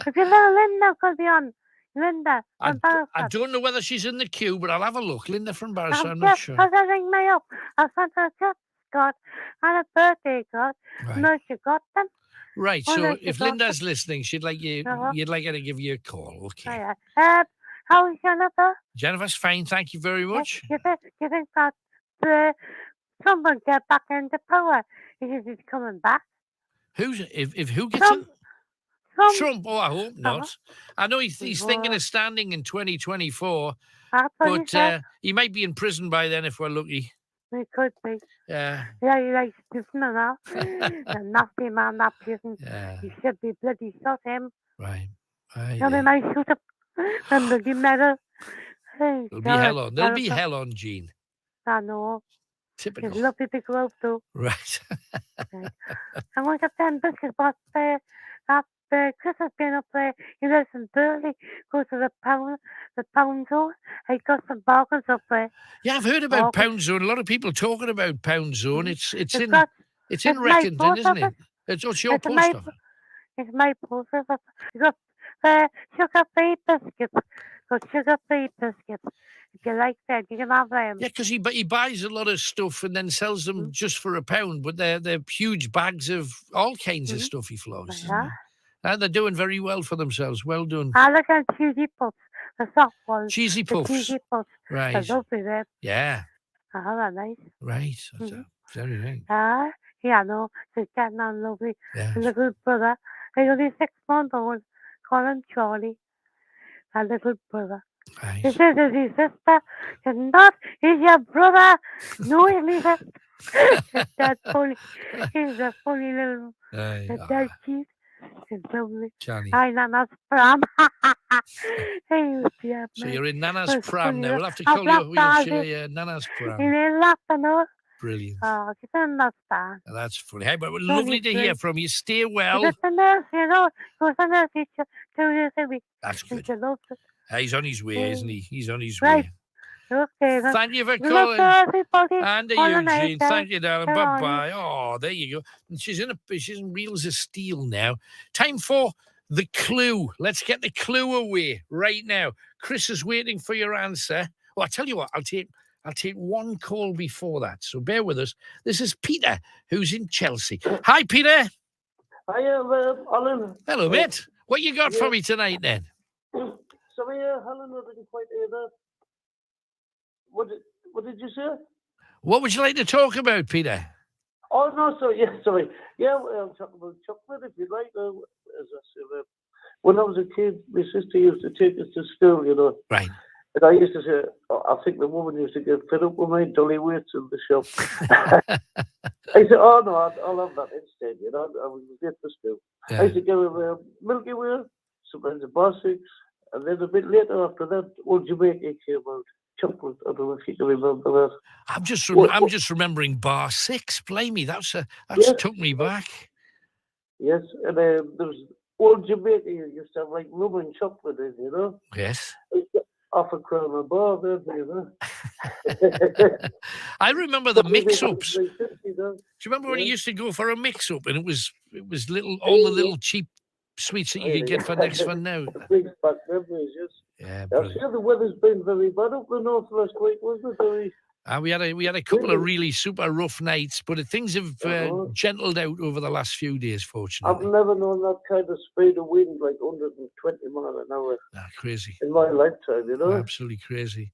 If your little Linda could be on. Linda from Barrowford. I don't know whether she's in the queue, but I'll have a look. Linda from Barrowford, I'm not sure. I'll ring me up. I'll send her a gift card and a birthday card. Right. No, she got them. Right, so if Linda's listening, you'd like her to give you a call. Okay. How is Jennifer? Jennifer's fine, thank you very much. You think that someone get back into power? Is he coming back? Who gets in? Trump? Oh, I hope not. I know he's thinking of standing in 2024, but he might be in prison by then if we're lucky. It could be. Yeah. Yeah, he likes pissing and that. The nasty man that pissing. Yeah. He should be bloody shot him. Right. Tell him I shoot him. And bloody medal. Hey, There'll be hell on. There'll be hell on, Jean. I know. Typical. He's lovely to grow up to. Right. I'm going to get 10 biscuits, but Chris has been up there. He lives in Burley. Goes to the pound zone. He got some bargains up there. Yeah, I've heard about Pound Zone. A lot of people talking about Pound Zone. It's in Reckington, isn't it? It's your post office. It's my post office. You got sugar-free biscuits. Got sugar-free biscuits. If you like that, you can have them. Yeah, because he buys a lot of stuff and then sells them just for £1, but they're huge bags of all kinds of stuff he flogs. Yeah. And they're doing very well for themselves. Well done. I look at cheesy puffs, the soft ones. Cheesy the puffs. Cheesy puffs. Right. They're lovely, them. Yeah. Oh, they're nice. Right. That's very nice. Yeah, no, she's getting on lovely. Yeah. The little brother, he's only 6 months old. Call him Charlie. A little brother. Right. This is his sister. He's not. He's your brother. No, he's his sister. He's that funny. He's a funny little. He's that cute. He's lovely. Johnny. Hi, Nana's pram. Hey, dear, So you're in Nana's That's pram funny. now. We'll have to I've call you. laughed We'll all share day. your Nana's He pram. didn't laugh, I know. Brilliant. Oh, he didn't understand. That's funny. Hey, but lovely to hear from you. Stay well. He's a nurse, you know. He was a nurse teacher 2 years a week. That's good. He loves it. He's on his way, isn't he? He's on his Right. way. Okay, then. Thank you for Good luck calling. to everybody. And to Have a you, nice Jean. day. Thank you, darling. Bye. Bye bye. Oh, there you go. And she's in reels of steel now. Time for the clue. Let's get the clue away right now. Chris is waiting for your answer. Oh, I tell you what, I'll take one call before that. So bear with us. This is Peter, who's in Chelsea. Hi, Peter. Hi, Alan. Hello, mate. What you got for me tonight then? Sorry, Helen, I didn't quite hear that. What did you say? What would you like to talk about, Peter? Oh, no, sorry. Yeah, sorry. Yeah, I'm talking about chocolate, if you like. As I said, when I was a kid, my sister used to take us to school, you know. Right. And I used to say, I think the woman used to get fed up with my dolly weights in the shop. I said, oh, no, I'll have that instead, you know. I was get to school. Yeah. I used to get a Milky Way, sometimes a bar six, and then a bit later after that, Old Jamaica came out. Chocolate. I don't know if you can remember that. I'm just remembering bar 6. Blame me. That's took me back. Yes, and there was Old Jamaica used to have like rum and chocolate in, you know. Yes. Half a crown a bar, then, you know. I remember the mix-ups. Do Do you remember when you used to go for a mix-up and it was all the little cheap sweets that you could get for next one now? Brings back memories, yes. Yeah, That's the weather's been very bad up the north last week, wasn't it? We had a couple of really super rough nights, but things have gentled out over the last few days, fortunately. I've never known that kind of speed of wind, like 120 miles an hour. Crazy. In my lifetime, you know. Absolutely crazy.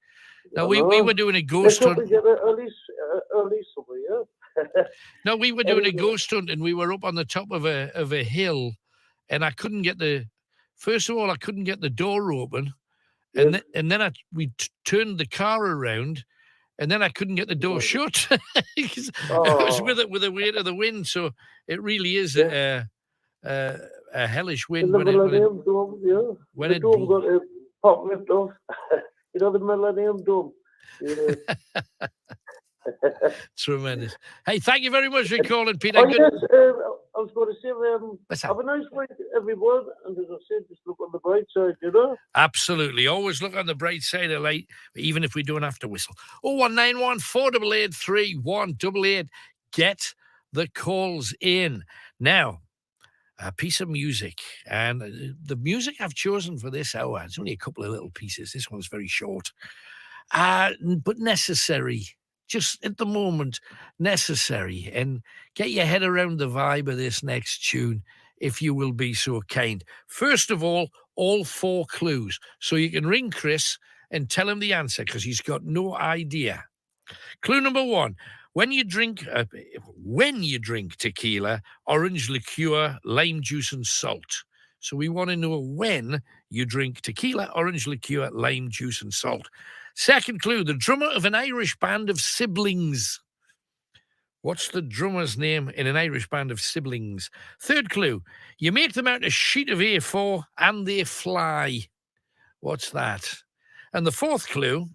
Now, we were doing a ghost hunt. Early summer, yeah. No, we were doing a ghost hunt and we were up on the top of a hill and I couldn't get first of all, I couldn't get the door open. And then we turned the car around and then I couldn't get the door shut because I was with the weight of the wind. So it really is a hellish wind. The Millennium Dome, yeah. When the dome got a pop lift off. You know the Millennium Dome? Yeah. Tremendous. Hey, thank you very much for calling, Peter. Oh, yes, I was going to say, that? have a nice week, everyone. And as I said, just look on the bright side, you know? Absolutely. Always look on the bright side of life, even if we don't have to whistle. 0191 488 3188. Get the calls in. Now, a piece of music. And the music I've chosen for this hour, it's only a couple of little pieces. This one's very short, but necessary. Just at the moment, necessary. And get your head around the vibe of this next tune, if you will be so kind. First of all 4 clues. So you can ring Chris and tell him the answer because he's got no idea. Clue number 1. When you drink tequila, orange liqueur, lime juice and salt. So we want to know when you drink tequila, orange liqueur, lime juice and salt. Second clue, the drummer of an Irish band of siblings. What's the drummer's name in an Irish band of siblings? Third clue, you make them out a sheet of A4 and they fly. What's that? And the fourth clue,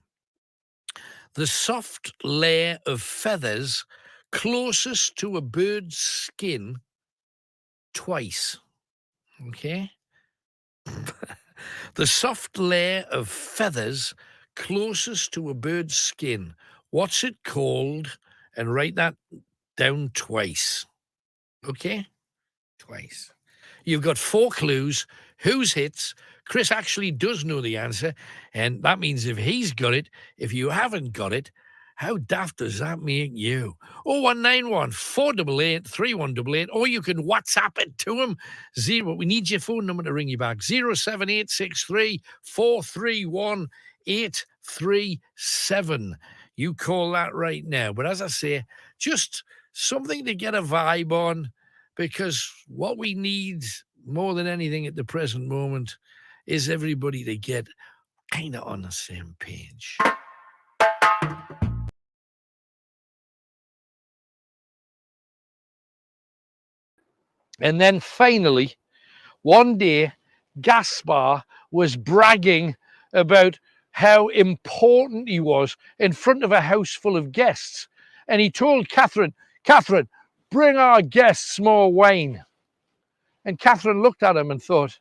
the soft layer of feathers closest to a bird's skin twice. Okay? The soft layer of feathers closest to a bird's skin. What's it called? And write that down twice. Okay? Twice. You've got 4 clues. Whose hits? Chris actually does know the answer, and that means if he's got it, if you haven't got it, how daft does that make you? 0191 488 3188, or you can WhatsApp it to him. We need your phone number to ring you back. 07863 431 837. You call that right now. But as I say, just something to get a vibe on, because what we need more than anything at the present moment is everybody to get kind of on the same page. And then finally, one day, Gaspar was bragging about how important he was in front of a house full of guests. And he told Catherine, Catherine, bring our guests more wine. And Catherine looked at him and thought,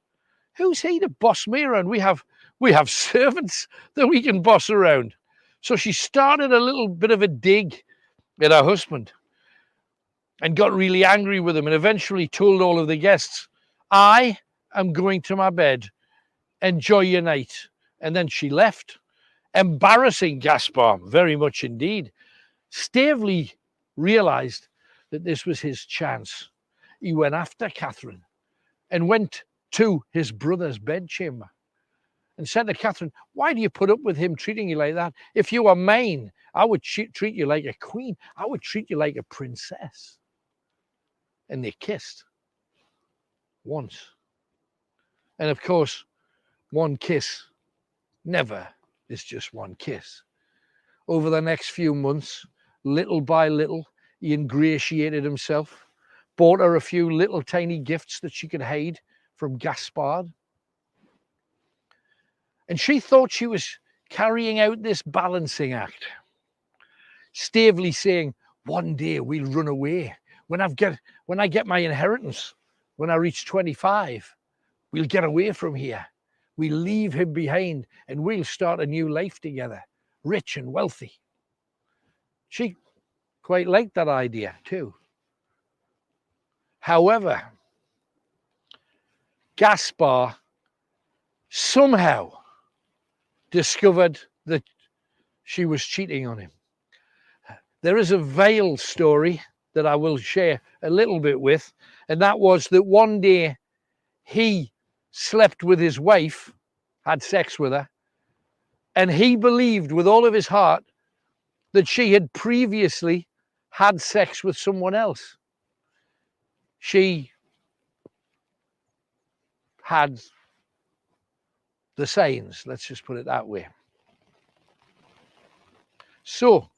who's he to boss me around? We have servants that we can boss around. So she started a little bit of a dig at her husband and got really angry with him, and eventually told all of the guests, I am going to my bed. Enjoy your night. And then she left, embarrassing Gaspar very much indeed. Stavely realized that this was his chance. He went after Catherine and went to his brother's bedchamber and said to Catherine, why do you put up with him treating you like that? If you were mine, I would treat you like a queen. I would treat you like a princess. And they kissed once. And of course, one kiss never is just one kiss. Over the next few months, little by little, he ingratiated himself, bought her a few little tiny gifts that she could hide from Gaspard. And she thought she was carrying out this balancing act, stavely saying, one day we'll run away. When I get my inheritance, when I reach 25, we'll get away from here. We'll leave him behind and we'll start a new life together, rich and wealthy. She quite liked that idea too. However, Gaspar somehow discovered that she was cheating on him. There is a veiled story that I will share a little bit with, and that was that one day he slept with his wife, had sex with her, and he believed with all of his heart that she had previously had sex with someone else. She had the signs, let's just put it that way. So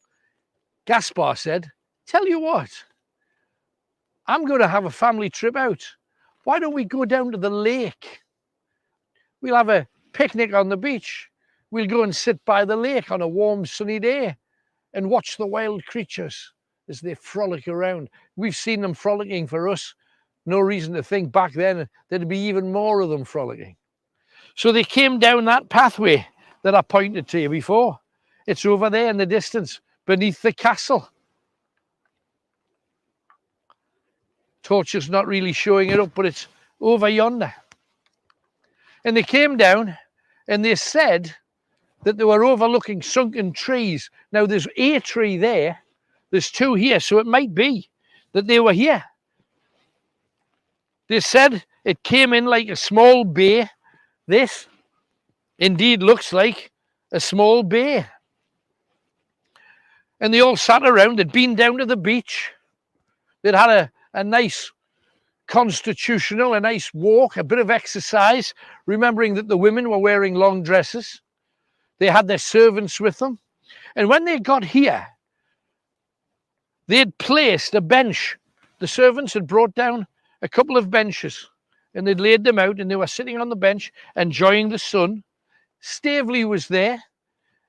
Gaspar said, tell you what, I'm going to have a family trip out. Why don't we go down to the lake? We'll have a picnic on the beach. We'll go and sit by the lake on a warm, sunny day and watch the wild creatures as they frolic around. We've seen them frolicking for us. No reason to think back then there'd be even more of them frolicking. So they came down that pathway that I pointed to you before. It's over there in the distance, beneath the castle. Torch is not really showing it up, but it's over yonder. And they came down and they said that they were overlooking sunken trees. Now there's a tree there, there's 2 here, so it might be that they were here. They said it came in like a small bay. This indeed looks like a small bay. And they all sat around, they'd been down to the beach. They'd had a nice constitutional, a nice walk, a bit of exercise, remembering that the women were wearing long dresses. They had their servants with them. And when they got here, they'd placed a bench. The servants had brought down a couple of benches and they'd laid them out and they were sitting on the bench enjoying the sun. Staveley was there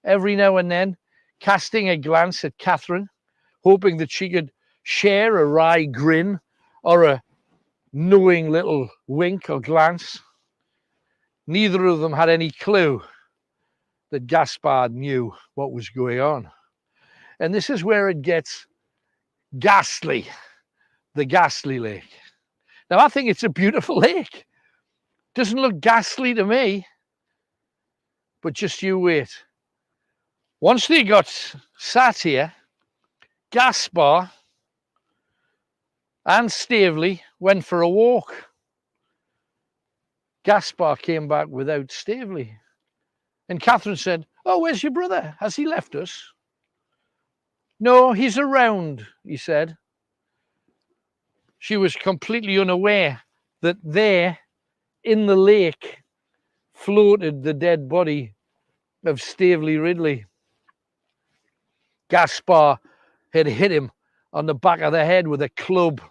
every now and then, casting a glance at Catherine, hoping that she could share a wry grin or a knowing little wink or glance. Neither of them had any clue that Gaspard knew what was going on. And this is where it gets ghastly, the ghastly lake. Now, I think it's a beautiful lake. Doesn't look ghastly to me, but just you wait. Once they got sat here, Gaspar and Staveley went for a walk. Gaspar came back without Staveley. And Catherine said, "Oh, where's your brother? Has he left us?" "No, he's around," he said. She was completely unaware that there in the lake floated the dead body of Staveley Ridley. Gaspar had hit him on the back of the head with a club.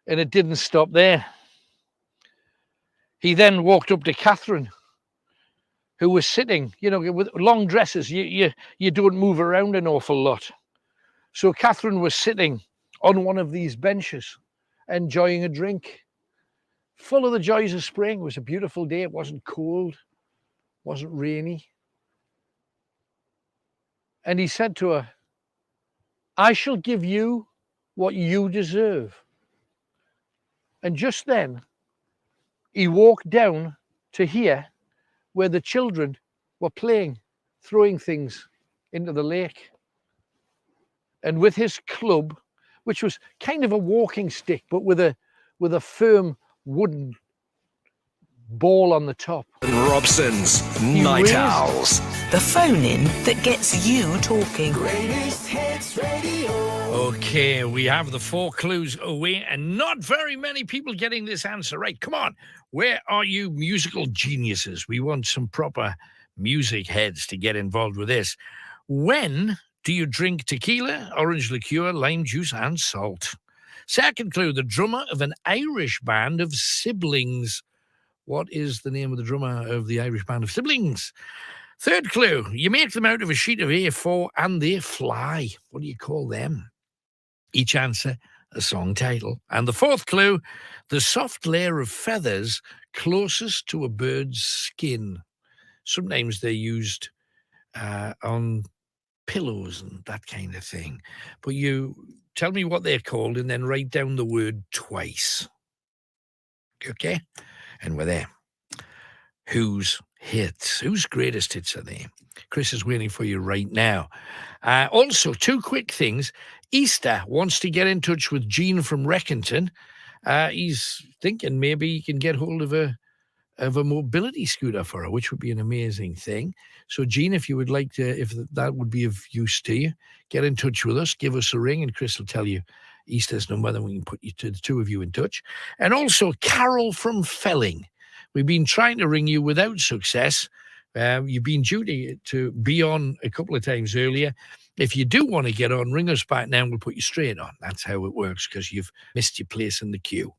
And it didn't stop there. He then walked up to Catherine, who was sitting, you know, with long dresses. You don't move around an awful lot. So Catherine was sitting on one of these benches, enjoying a drink, full of the joys of spring. It was a beautiful day. It wasn't cold, wasn't rainy. And he said to her, "I shall give you what you deserve." And just then, he walked down to here where the children were playing, throwing things into the lake. And with his club, which was kind of a walking stick, but with a firm wooden ball on the top. Robson's Night Owls. The phone-in that gets you talking. Greatest Hits Radio. Okay, we have the 4 clues away, and not very many people getting this answer right. Come on, where are you musical geniuses? We want some proper music heads to get involved with this. When do you drink tequila, orange liqueur, lime juice, and salt? Second clue, the drummer of an Irish band of siblings. What is the name of the drummer of the Irish band of siblings? Third clue, you make them out of a sheet of A4 and they fly. What do you call them? Each answer, a song title. And the fourth clue, the soft layer of feathers closest to a bird's skin. Sometimes they're used on pillows and that kind of thing. But you tell me what they're called and then write down the word twice. Okay? And we're there. Whose hits? Whose greatest hits are they? Chris is waiting for you right now. Also, 2 quick things. Easter wants to get in touch with Jean from Reckington. He's thinking maybe he can get hold of a mobility scooter for her, which would be an amazing thing. So, Jean, if you would like to, if that would be of use to you, get in touch with us, give us a ring, and Chris will tell you Easter's number, then we can put you to the 2 of you in touch. And also, Carol from Felling. We've been trying to ring you without success. You've been due to be on a couple of times earlier. If you do want to get on, ring us back now and we'll put you straight on. That's how it works, because you've missed your place in the queue.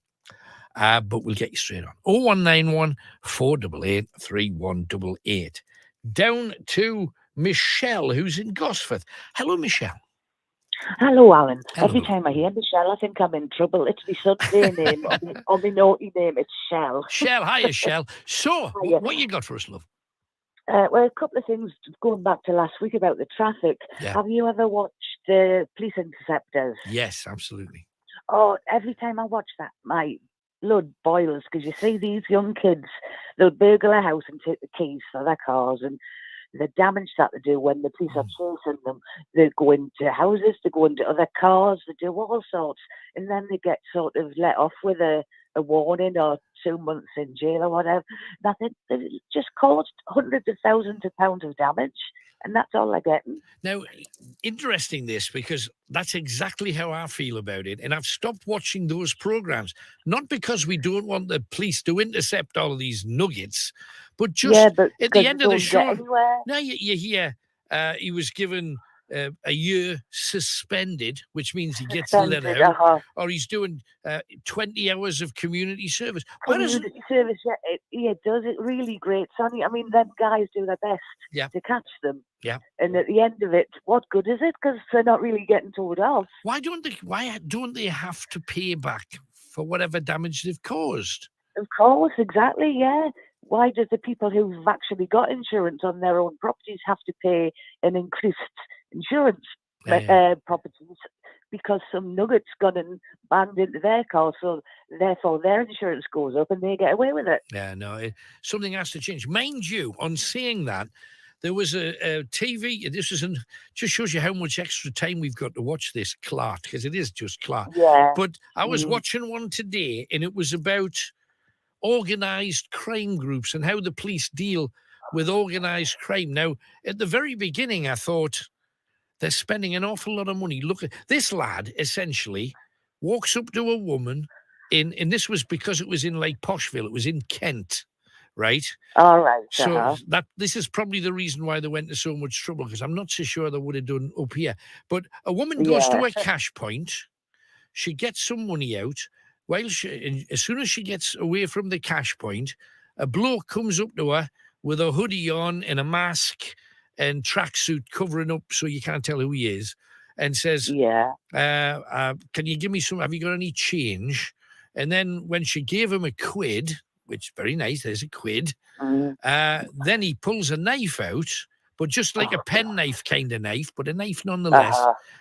But we'll get you straight on. 0191 488 3188. Down to Michelle, who's in Gosforth. Hello, Michelle. Hello, Alan. Hello. Every time I hear Michelle, I think I'm in trouble. It's my Sunday name, or my naughty name. It's Shell. Shell, hiya, Shell. So, Hiya. what you got for us, love? Well, a couple of things going back to last week about the traffic. Yeah. Have you ever watched the Police Interceptors? Yes, absolutely. Oh, every time I watch that, my blood boils, because you see these young kids, they'll burgle a house and take the keys for their cars, and the damage that they do when the police are chasing them. They go into houses, they go into other cars, they do all sorts, and then they get sort of let off with a warning or 2 months in jail or whatever. And I think they've just caused hundreds of thousands of pounds of damage, and that's all they're getting. Now, interesting this, because that's exactly how I feel about it. And I've stopped watching those programs, not because we don't want the police to intercept all of these nuggets, but just but at the end of the don't get show. anywhere. Now you hear he was given a year suspended, which means he gets let out, or he's doing 20 hours of community service. Community service, yeah, it does. It really great, Sonny. I mean, them guys do their best to catch them. Yeah. And at the end of it, what good is it? Because they're not really getting told off. Why don't they have to pay back for whatever damage they've caused? Of course, exactly, yeah. Why does the people who've actually got insurance on their own properties have to pay an increased insurance properties? Because some nuggets got and banned into their car, so therefore their insurance goes up and they get away with it. Yeah, no, something has to change. Mind you, on saying that, there was a TV. This just shows you how much extra time we've got to watch this Clark, because it is just Clark. Yeah. But I was watching one today, and it was about organised crime groups and how the police deal with organised crime. Now, at the very beginning, I thought they're spending an awful lot of money. Look at this lad, essentially, walks up to a woman and this was because it was in Lake Poshville. It was in Kent, right? All right. So this is probably the reason why they went to so much trouble, because I'm not so sure they would have done up here. But a woman goes to a cash point. She gets some money out. As soon as she gets away from the cash point, a bloke comes up to her with a hoodie on and a mask and tracksuit covering up so you can't tell who he is, and says, can you give me some, have you got any change? And then when she gave him a quid, which very nice, there's a quid, then he pulls a knife out, but just like a penknife kind of knife, but a knife nonetheless,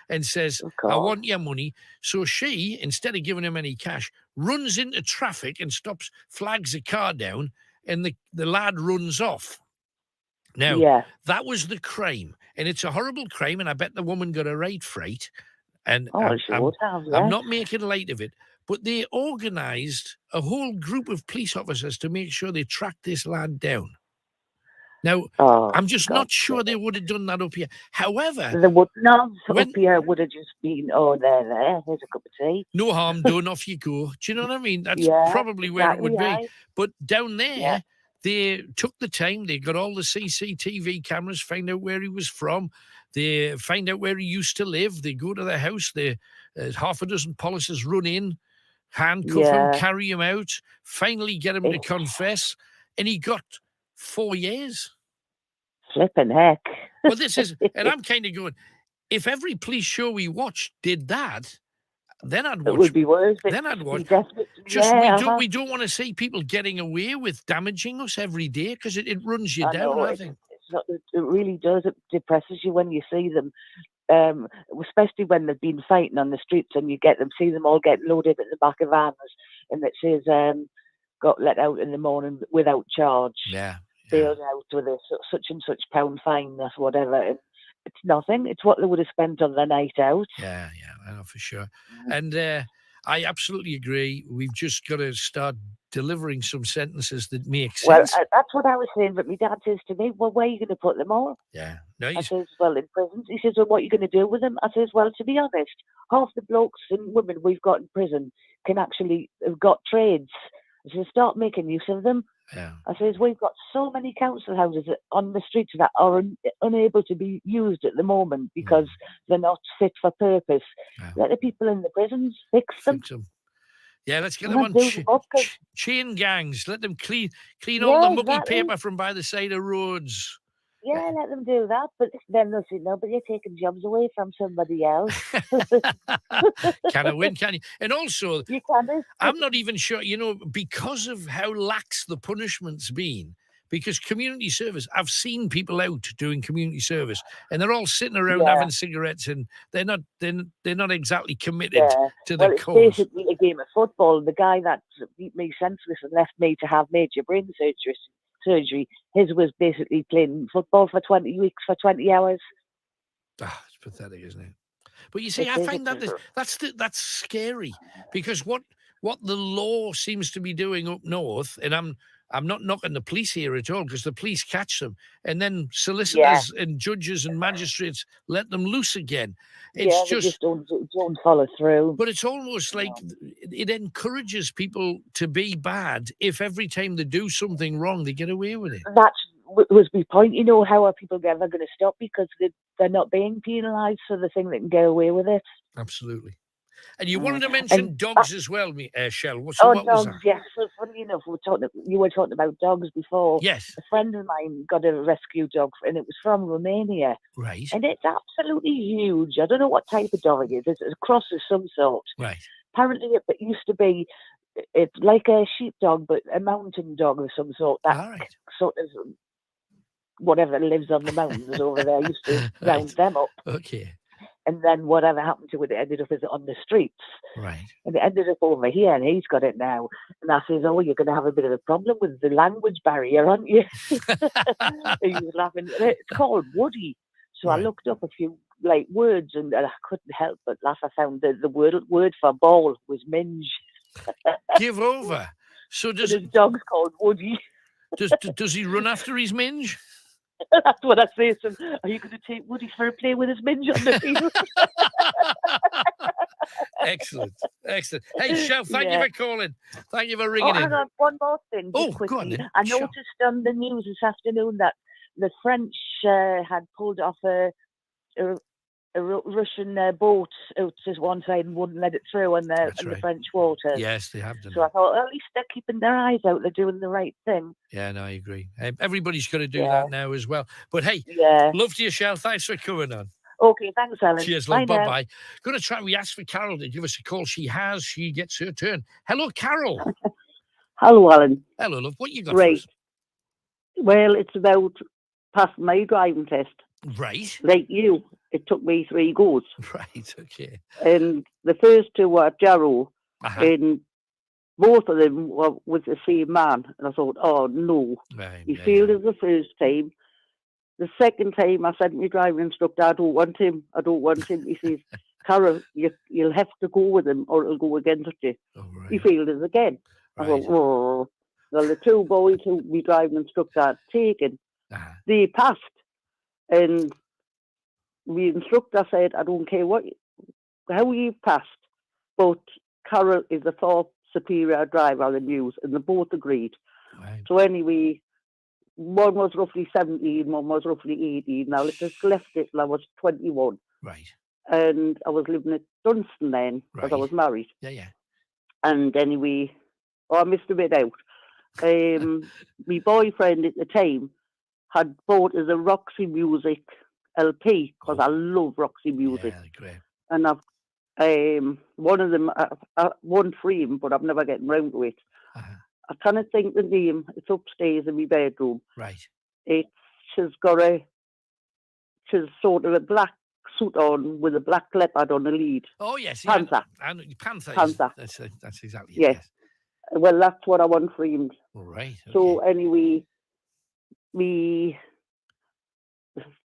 and says, I want your money. So she, instead of giving him any cash, runs into traffic and flags a car down, and the lad runs off. Now, that was the crime, and it's a horrible crime, and I bet the woman got a right fright. And I'm not making light of it, but they organised a whole group of police officers to make sure they tracked this lad down. Now, I'm just not sure they would have done that up here. However, they would not. Up here would have just been, there, here's a cup of tea. No harm done, off you go. Do you know what I mean? That's probably where it would be. But down there, they took the time. They got all the CCTV cameras, find out where he was from. They find out where he used to live. They go to the house. Half a dozen policers run in, handcuff him, carry him out, finally get him to confess. And he got 4 years. Flipping heck. Well, and I'm kind of going, if every police show we watched did that, then I'd watch. It would be worth it. Then I'd watch. We don't want to see people getting away with damaging us every day, because it runs you down, I think. It really does. It depresses you when you see them, especially when they've been fighting on the streets and you see them all getting loaded in the back of vans, and it says, got let out in the morning without charge. Bailed out with a such and such pound fine, that's whatever. And it's nothing. It's what they would have spent on the night out. Yeah, I know for sure. And I absolutely agree. We've just got to start delivering some sentences that make sense. Well, that's what I was saying, but my dad says to me, well, where are you going to put them all? Yeah. No, I says, well, in prison. He says, well, what are you going to do with them? I says, well, to be honest, half the blokes and women we've got in prison have got trades. I says, start making use of them. Yeah. I says, we've got so many council houses on the streets that are unable to be used at the moment because they're not fit for purpose. Let the people in the prisons fix them. Yeah, let's get them on chain gangs. Let them clean all the mucky paper from by the side of roads. Yeah, let them do that. But then they'll say, no, but you're taking jobs away from somebody else. Can I win, can you? And also, you can. I'm not even sure, because of how lax the punishment's been, because community service, I've seen people out doing community service and they're all sitting around having cigarettes, and they're not exactly committed to the cause. It's basically a game of football. The guy that beat me senseless and left me to have major brain surgery, his was basically playing football for 20 weeks for 20 hours. It's pathetic, isn't it? But you see, I find that's scary, because what the law seems to be doing up north, and I'm not knocking the police here at all, because the police catch them, and then solicitors and judges and magistrates let them loose again. It's just don't follow through. But it's almost like it encourages people to be bad if every time they do something wrong, they get away with it. was my point. You know, how are people ever going to stop because they're not being penalised, so they think they can get away with it. Absolutely. And you wanted to mention dogs as well, Shell. What was dogs, that? yes. So funny enough, you were talking about dogs before. Yes. A friend of mine got a rescue dog, and it was from Romania. Right. And it's absolutely huge. I don't know what type of dog it is. It's a cross of some sort. Right. Apparently, it used to be, it's like a sheepdog, but a mountain dog of some sort. That sort of whatever lives on the mountains over there used to round them up. Okay. And then whatever happened to it, it ended up on the streets. Right. And it ended up over here, and he's got it now. And I says, oh, you're going to have a bit of a problem with the language barrier, aren't you? He was laughing. It's called Woody. So I looked up a few words, and I couldn't help but laugh. I found the word for ball was minge. Give over. So does his dog's called Woody. Does he run after his minge? That's what I say to him. Are you going to take Woody for a play with his minge on the field? Excellent. Hey, Shell, thank you for calling. Thank you for ringing in. Hang on, one more thing. Just quickly. Go on then. I noticed on the news this afternoon that the French had pulled off a Russian boat out to one side and wouldn't let it through in the French waters. Yes, they have done. So I thought, at least they're keeping their eyes out. They're doing the right thing. Yeah, no, I agree. Everybody's got to do that now as well. But hey, love to you, Shell. Thanks for coming on. Okay, thanks, Alan. Cheers, love. Bye-bye. Going to try. We asked for Carol to give us a call. She gets her turn. Hello, Carol. Hello, Alan. Hello, love. What you got? Right. Well, it's about passing my driving test. Right. Like you, it took me 3 goes. Right. Okay. And the first 2 were at Jarrow, and both of them were with the same man. And I thought, oh no, he failed as the first time. The second time, I said to my driving instructor, I don't want him. He says, Carol, you'll have to go with him or it'll go against you. He failed us again. I thought, oh. Well, the 2 boys who my driving instructor had taken, they passed. And the instructor said, I don't care how you've passed, but Carol is a far superior driver than you, and they both agreed. Right. So anyway, one was roughly 17, one was roughly 18. Now, let's just left it till I was 21. Right. And I was living at Dunstan then, because I was married. Yeah. And anyway, I missed a bit out. My boyfriend at the time had bought us a Roxy Music LP, because I love Roxy Music. Yeah, great. And I've one of them, I won free him, but I've never gotten round to it. I can't think the name. It's upstairs in my bedroom. Right. She's sort of a black suit on with a black leopard on the lead. Oh yes, Panther. Panther. That's exactly it. Yes. Well, that's what I want framed. All right. Okay. So anyway, the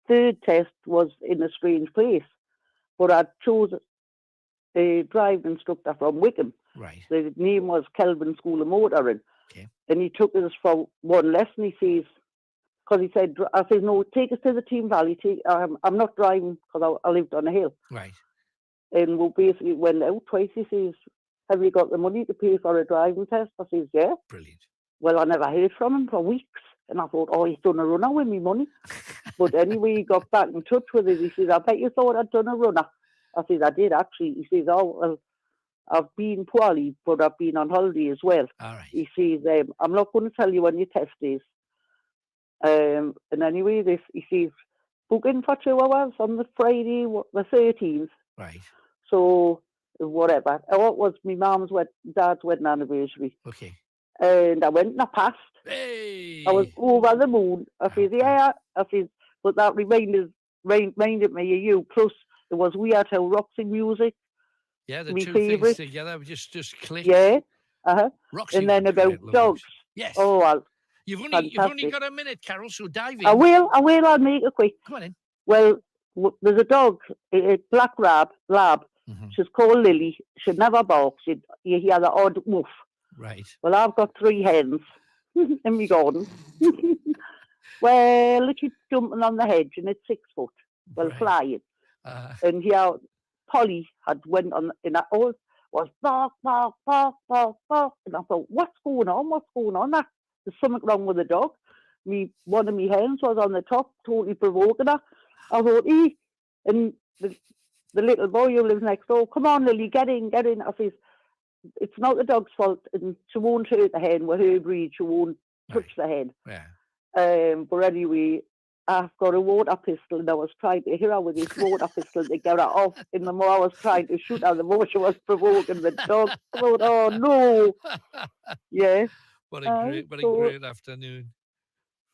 third test was in a strange place, but I chose a driving instructor from Wickham. Right. The name was Kelvin School of Motoring. Okay. And he took us for one lesson. He says, because he said, I said, no, take us to the Team Valley. I'm not driving because I lived on a hill. Right. And we basically went out twice. He says, have you got the money to pay for a driving test? I says, yeah. Brilliant. Well, I never heard from him for weeks. And I thought, oh, he's done a runner with me money. But anyway, he got back in touch with us. He says, I bet you thought I'd done a runner. I says, I did actually. He says, oh, well, I've been poorly, but I've been on holiday as well. All right. He says, I'm not going to tell you when your test is. And anyway, he says, book in for 2 hours on the Friday, the 13th. Right. So, whatever. Oh, it was my dad's wedding anniversary. Okay. And I went and I passed. Hey! I was over the moon. I says, yeah. I says, but that reminded me of you. Plus, it was weird how Roxy Music. Yeah, the my two favourite. things together just click. Yeah. Roxy and then was about great, love dogs. Roxy. Yes. Oh, well, You've only got a minute, Carol, so dive in. I will. I'll make it quick. Come on in. Well, there's a dog, a black lab. Mm-hmm. She's called Lily. She never barks. You hear the odd woof. Right. Well, I've got 3 hens in my garden. Well, she's jumping on the hedge and it's 6 foot. Well, flying. And here, Polly had went on in that all was bark, bark, bark, bark, bark. And I thought, what's going on? There's something wrong with the dog. one of my hands was on the top, totally provoking her. I thought, and the little boy who lives next door, come on, Lily, get in. I says, it's not the dog's fault, and she won't hurt the hen with her breed. She won't touch the hen. Yeah. But anyway, I've got a water pistol, and I was trying to hit her with this water pistol to get her off. And the more I was trying to shoot her, the more she was provoking the dog. I thought, oh no, yeah. What a great afternoon.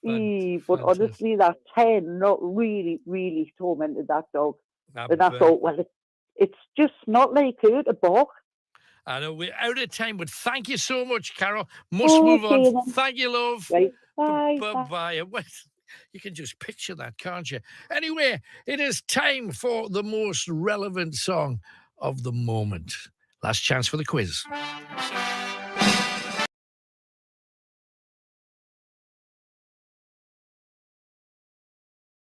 But honestly, that hen not really, really tormented that dog. And I thought, well, it's just not like her to bark. I know we're out of time, but thank you so much, Carol. Must move on. Then. Thank you, love. Right. Bye. Bye. You can just picture that, can't you? Anyway, it is time for the most relevant song of the moment. Last chance for the quiz.